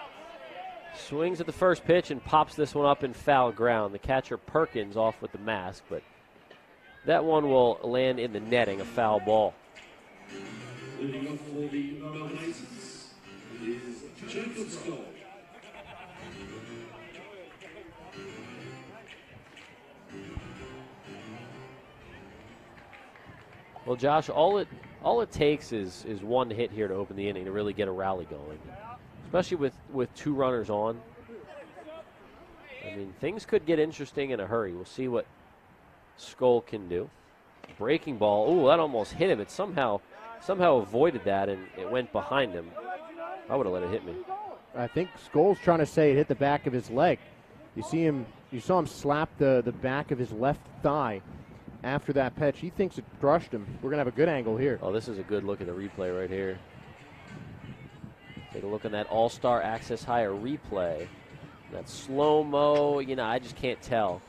swings at the first pitch and pops this one up in foul ground. The catcher Perkins off with the mask, but that one will land in the netting, a foul ball. Leading off for the Melbourne Aces is Jacob Skoll. Well, Josh, all it takes is one hit here to open the inning to really get a rally going, especially with 2 runners on. I mean, things could get interesting in a hurry. We'll see what Skoll can do. Breaking ball. Ooh, that almost hit him. It somehow avoided that, and it went behind him. I would have let it hit me. I think Skoll's trying to say it hit the back of his leg. You saw him slap the back of his left thigh after that pitch. He thinks it crushed him. We're going to have a good angle here. Oh, this is a good look at the replay right here. Take a look at that All-Star Access Higher replay. That slow-mo, I just can't tell.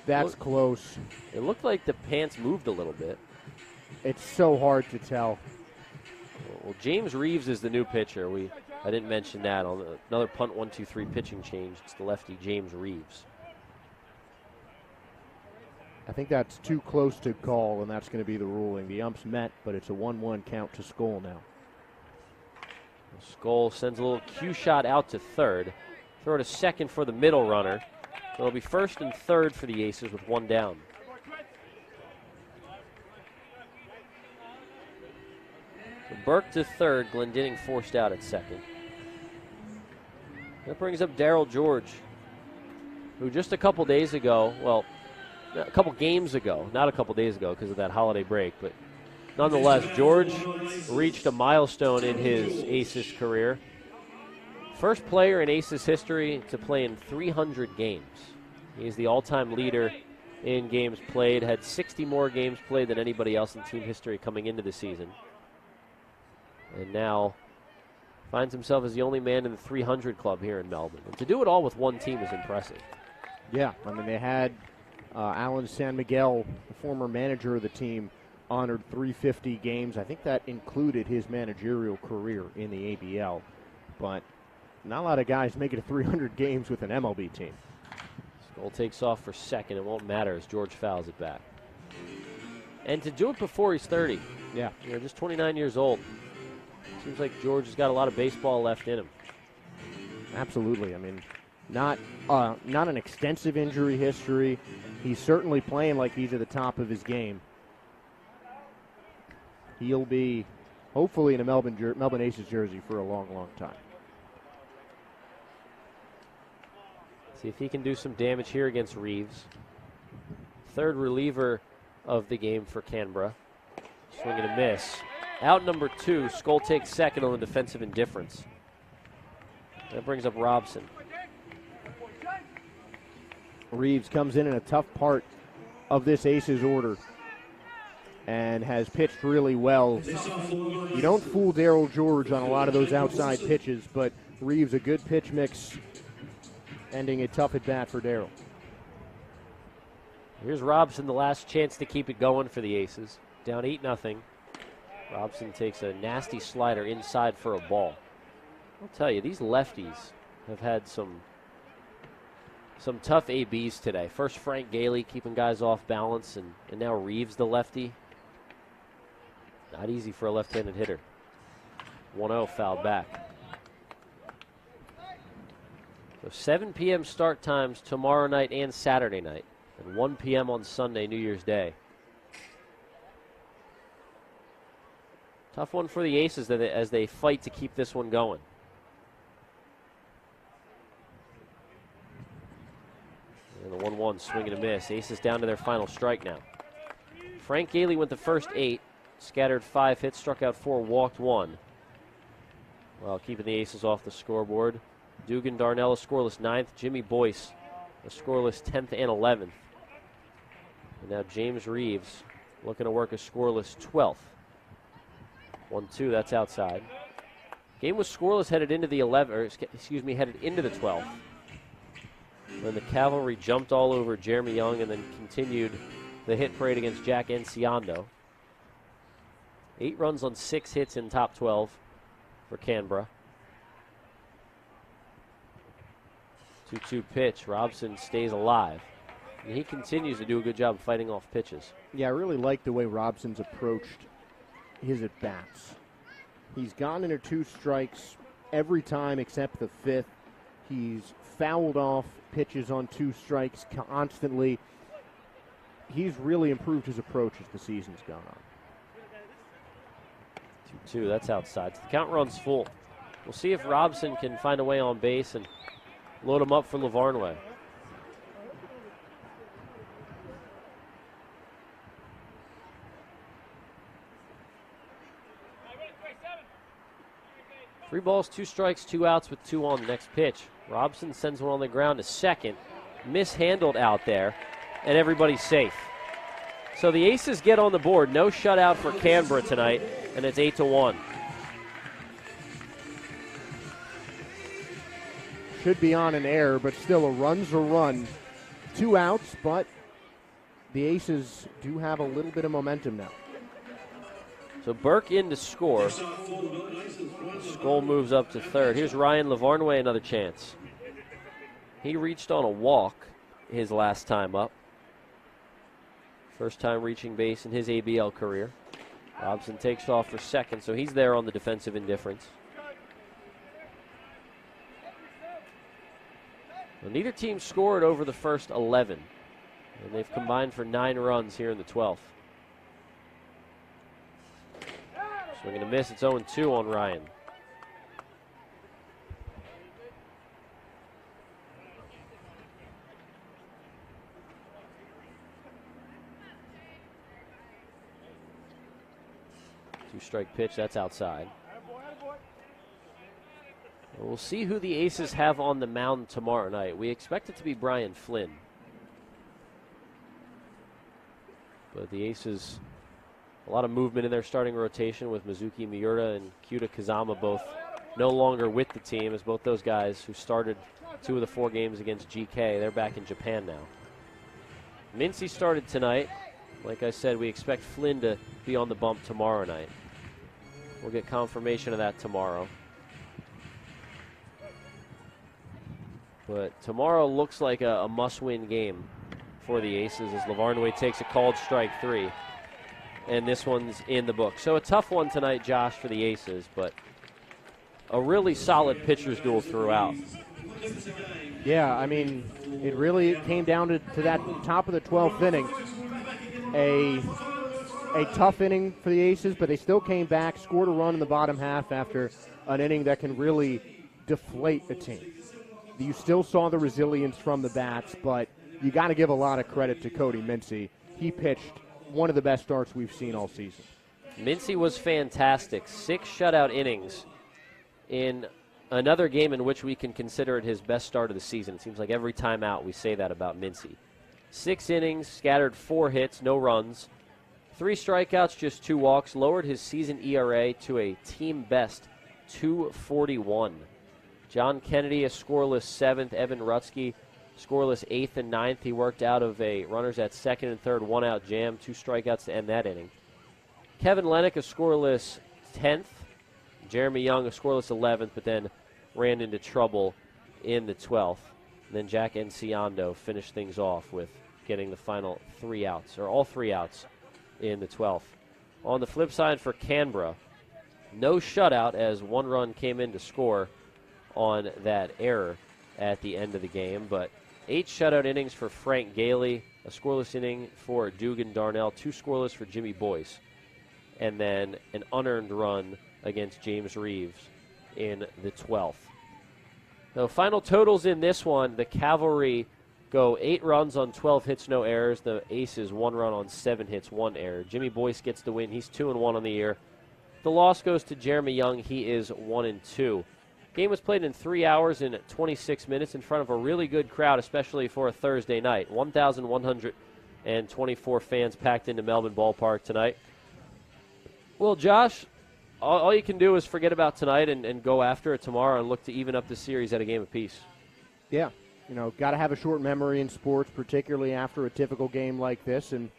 That's close. It looked like the pants moved a little bit. It's so hard to tell. Well, James Reeves is the new pitcher. I didn't mention that. On another punt 1-2-3 pitching change. It's the lefty James Reeves. I think that's too close to call, and that's going to be the ruling. The umps met, but it's a 1-1 count to Skoll now. Skoll sends a little cue shot out to third. Throw to second for the middle runner. So it'll be first and third for the Aces with 1 down. So Burke to third, Glendinning forced out at second. That brings up Darryl George, who just a couple days ago, a couple games ago, not a couple days ago because of that holiday break, but nonetheless, George reached a milestone in his Aces career. First player in Aces history to play in 300 games. He's the all-time leader in games played, had 60 more games played than anybody else in team history coming into the season. And now finds himself as the only man in the 300 club here in Melbourne. And to do it all with one team is impressive. Yeah, I mean, they had Alan San Miguel, the former manager of the team, honored 350 games. I think that included his managerial career in the ABL. But not a lot of guys make it to 300 games with an MLB team. Skoll takes off for second. It won't matter as George fouls it back. And to do it before he's 30. Yeah. Just 29 years old. Seems like George has got a lot of baseball left in him. Absolutely. I mean, not an extensive injury history. He's certainly playing like he's at the top of his game. He'll be hopefully in a Melbourne Aces jersey for a long, long time. See if he can do some damage here against Reeves. Third reliever of the game for Canberra. Swing and a miss. Out number 2, Skoll takes second on the defensive indifference. That brings up Robson. Reeves comes in a tough part of this Aces order and has pitched really well. You don't fool Darryl George on a lot of those outside pitches, but Reeves, a good pitch mix, ending a tough at-bat for Darryl. Here's Robson, the last chance to keep it going for the Aces. Down 8-0. Robson takes a nasty slider inside for a ball. I'll tell you, these lefties have had some tough ABs today. First Frank Gailey keeping guys off balance, and now Reeves the lefty. Not easy for a left-handed hitter. 1-0 fouled back. So 7 p.m. start times tomorrow night and Saturday night, and 1 p.m. on Sunday, New Year's Day. Tough one for the Aces as they fight to keep this one going. 1-1, swing and a miss. Aces down to their final strike now. Frank Gailey went the first 8, scattered 5 hits, struck out 4, walked 1. While keeping the Aces off the scoreboard. Dugan Darnell a scoreless 9th, Jimmy Boyce a scoreless 10th and 11th. And now James Reeves looking to work a scoreless 12th. 1-2, that's outside. Game was scoreless headed into the 12th. When the Cavalry jumped all over Jeremy Young and then continued the hit parade against Jack Enciando. 8 runs on 6 hits in top 12 for Canberra. 2-2 pitch. Robson stays alive. And he continues to do a good job of fighting off pitches. Yeah, I really like the way Robson's approached his at-bats. He's gone into 2 strikes every time except the 5th. He's fouled off pitches on 2 strikes constantly. He's really improved his approach as the season's gone on. 2-2, that's outside. So the count runs full. We'll see if Robson can find a way on base and load him up for Lavarnway. Three balls, 2 strikes, 2 outs with 2 on the next pitch. Robson sends one on the ground to second. Mishandled out there, and everybody's safe. So the Aces get on the board. No shutout for Canberra tonight, and it's 8-1. Should be on an error, but still a run's a run. 2 outs, but the Aces do have a little bit of momentum now. So Burke in to score. Skoll moves up to third. Here's Ryan Lavarnway, another chance. He reached on a walk his last time up. First time reaching base in his ABL career. Robson takes off for second, so he's there on the defensive indifference. Well, neither team scored over the first 11, and they've combined for 9 runs here in the 12th. Swing and a miss. It's 0-2 on Ryan. Two-strike pitch. That's outside. We'll see who the Aces have on the mound tomorrow night. We expect it to be Brian Flynn. But the Aces, a lot of movement in their starting rotation with Mizuki Miura and Kyuta Kazama both no longer with the team, as both those guys who started 2 of the 4 games against GK, they're back in Japan now. Mincy started tonight. Like I said, we expect Flynn to be on the bump tomorrow night. We'll get confirmation of that tomorrow. But tomorrow looks like a must-win game for the Aces as Lavarnway takes a called strike 3. And this one's in the book. So a tough one tonight, Josh, for the Aces, but a really solid pitcher's duel throughout. Yeah, I mean, it really came down to that top of the 12th inning. A tough inning for the Aces, but they still came back, scored a run in the bottom half after an inning that can really deflate a team. You still saw the resilience from the bats, but you got to give a lot of credit to Cody Mincy. He pitched one of the best starts we've seen all season. Mincy was fantastic. 6 shutout innings in another game in which we can consider it his best start of the season. It seems like every time out we say that about Mincy. 6 innings, scattered 4 hits, no runs. 3 strikeouts, just 2 walks, lowered his season ERA to a team best 2.41. John Kennedy, a scoreless 7th. Evan Rutsky, scoreless 8th and 9th. He worked out of a runners at 2nd and 3rd, 1-out jam, 2 strikeouts to end that inning. Kevin Lennox, a scoreless 10th. Jeremy Young, a scoreless 11th, but then ran into trouble in the 12th. And then Jack Enciando finished things off with getting the final 3 outs, or all 3 outs in the 12th. On the flip side for Canberra, no shutout as 1 run came in to score on that error at the end of the game, but 8 shutout innings for Frank Gailey, a scoreless inning for Dugan Darnell, 2 scoreless for Jimmy Boyce, and then an unearned run against James Reeves in the 12th. The final totals in this one, the Cavalry go 8 runs on 12 hits, no errors. The Aces 1 run on 7 hits, 1 error. Jimmy Boyce gets the win. He's 2-1 on the year. The loss goes to Jeremy Young. He is 1-2. Game was played in 3 hours and 26 minutes in front of a really good crowd, especially for a Thursday night. 1,124 fans packed into Melbourne Ballpark tonight. Well, Josh, all you can do is forget about tonight and go after it tomorrow and look to even up the series at a game apiece. Yeah, got to have a short memory in sports, particularly after a typical game like this, and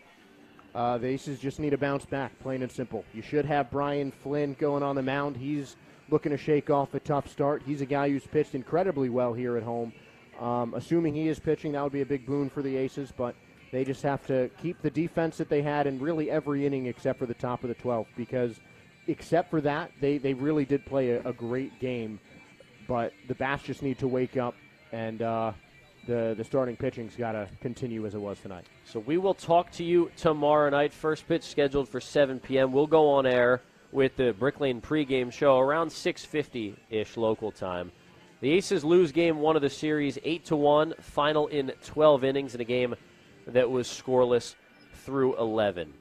the Aces just need to bounce back, plain and simple. You should have Brian Flynn going on the mound. He's looking to shake off a tough start. He's a guy who's pitched incredibly well here at home. Assuming he is pitching, that would be a big boon for the Aces, but they just have to keep the defense that they had in really every inning except for the top of the 12th, because except for that, they really did play a great game, but the bats just need to wake up, and the starting pitching's got to continue as it was tonight. So we will talk to you tomorrow night. First pitch scheduled for 7 p.m. We'll go on air with the Brick Lane pregame show around 6:50-ish local time. The Aces lose game 1 of the series 8-1, final in 12 innings in a game that was scoreless through 11.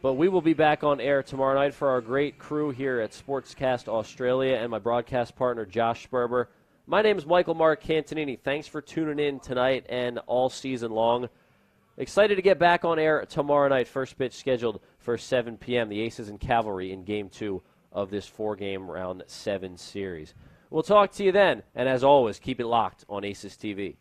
But we will be back on air tomorrow night for our great crew here at Sportscast Australia and my broadcast partner, Josh Sperber. My name is Michael Mark Cantonini. Thanks for tuning in tonight and all season long. Excited to get back on air tomorrow night. First pitch scheduled for 7 p.m. The Aces and Cavalry in Game 2 of this 4-game Round 7 series. We'll talk to you then, and as always, keep it locked on Aces TV.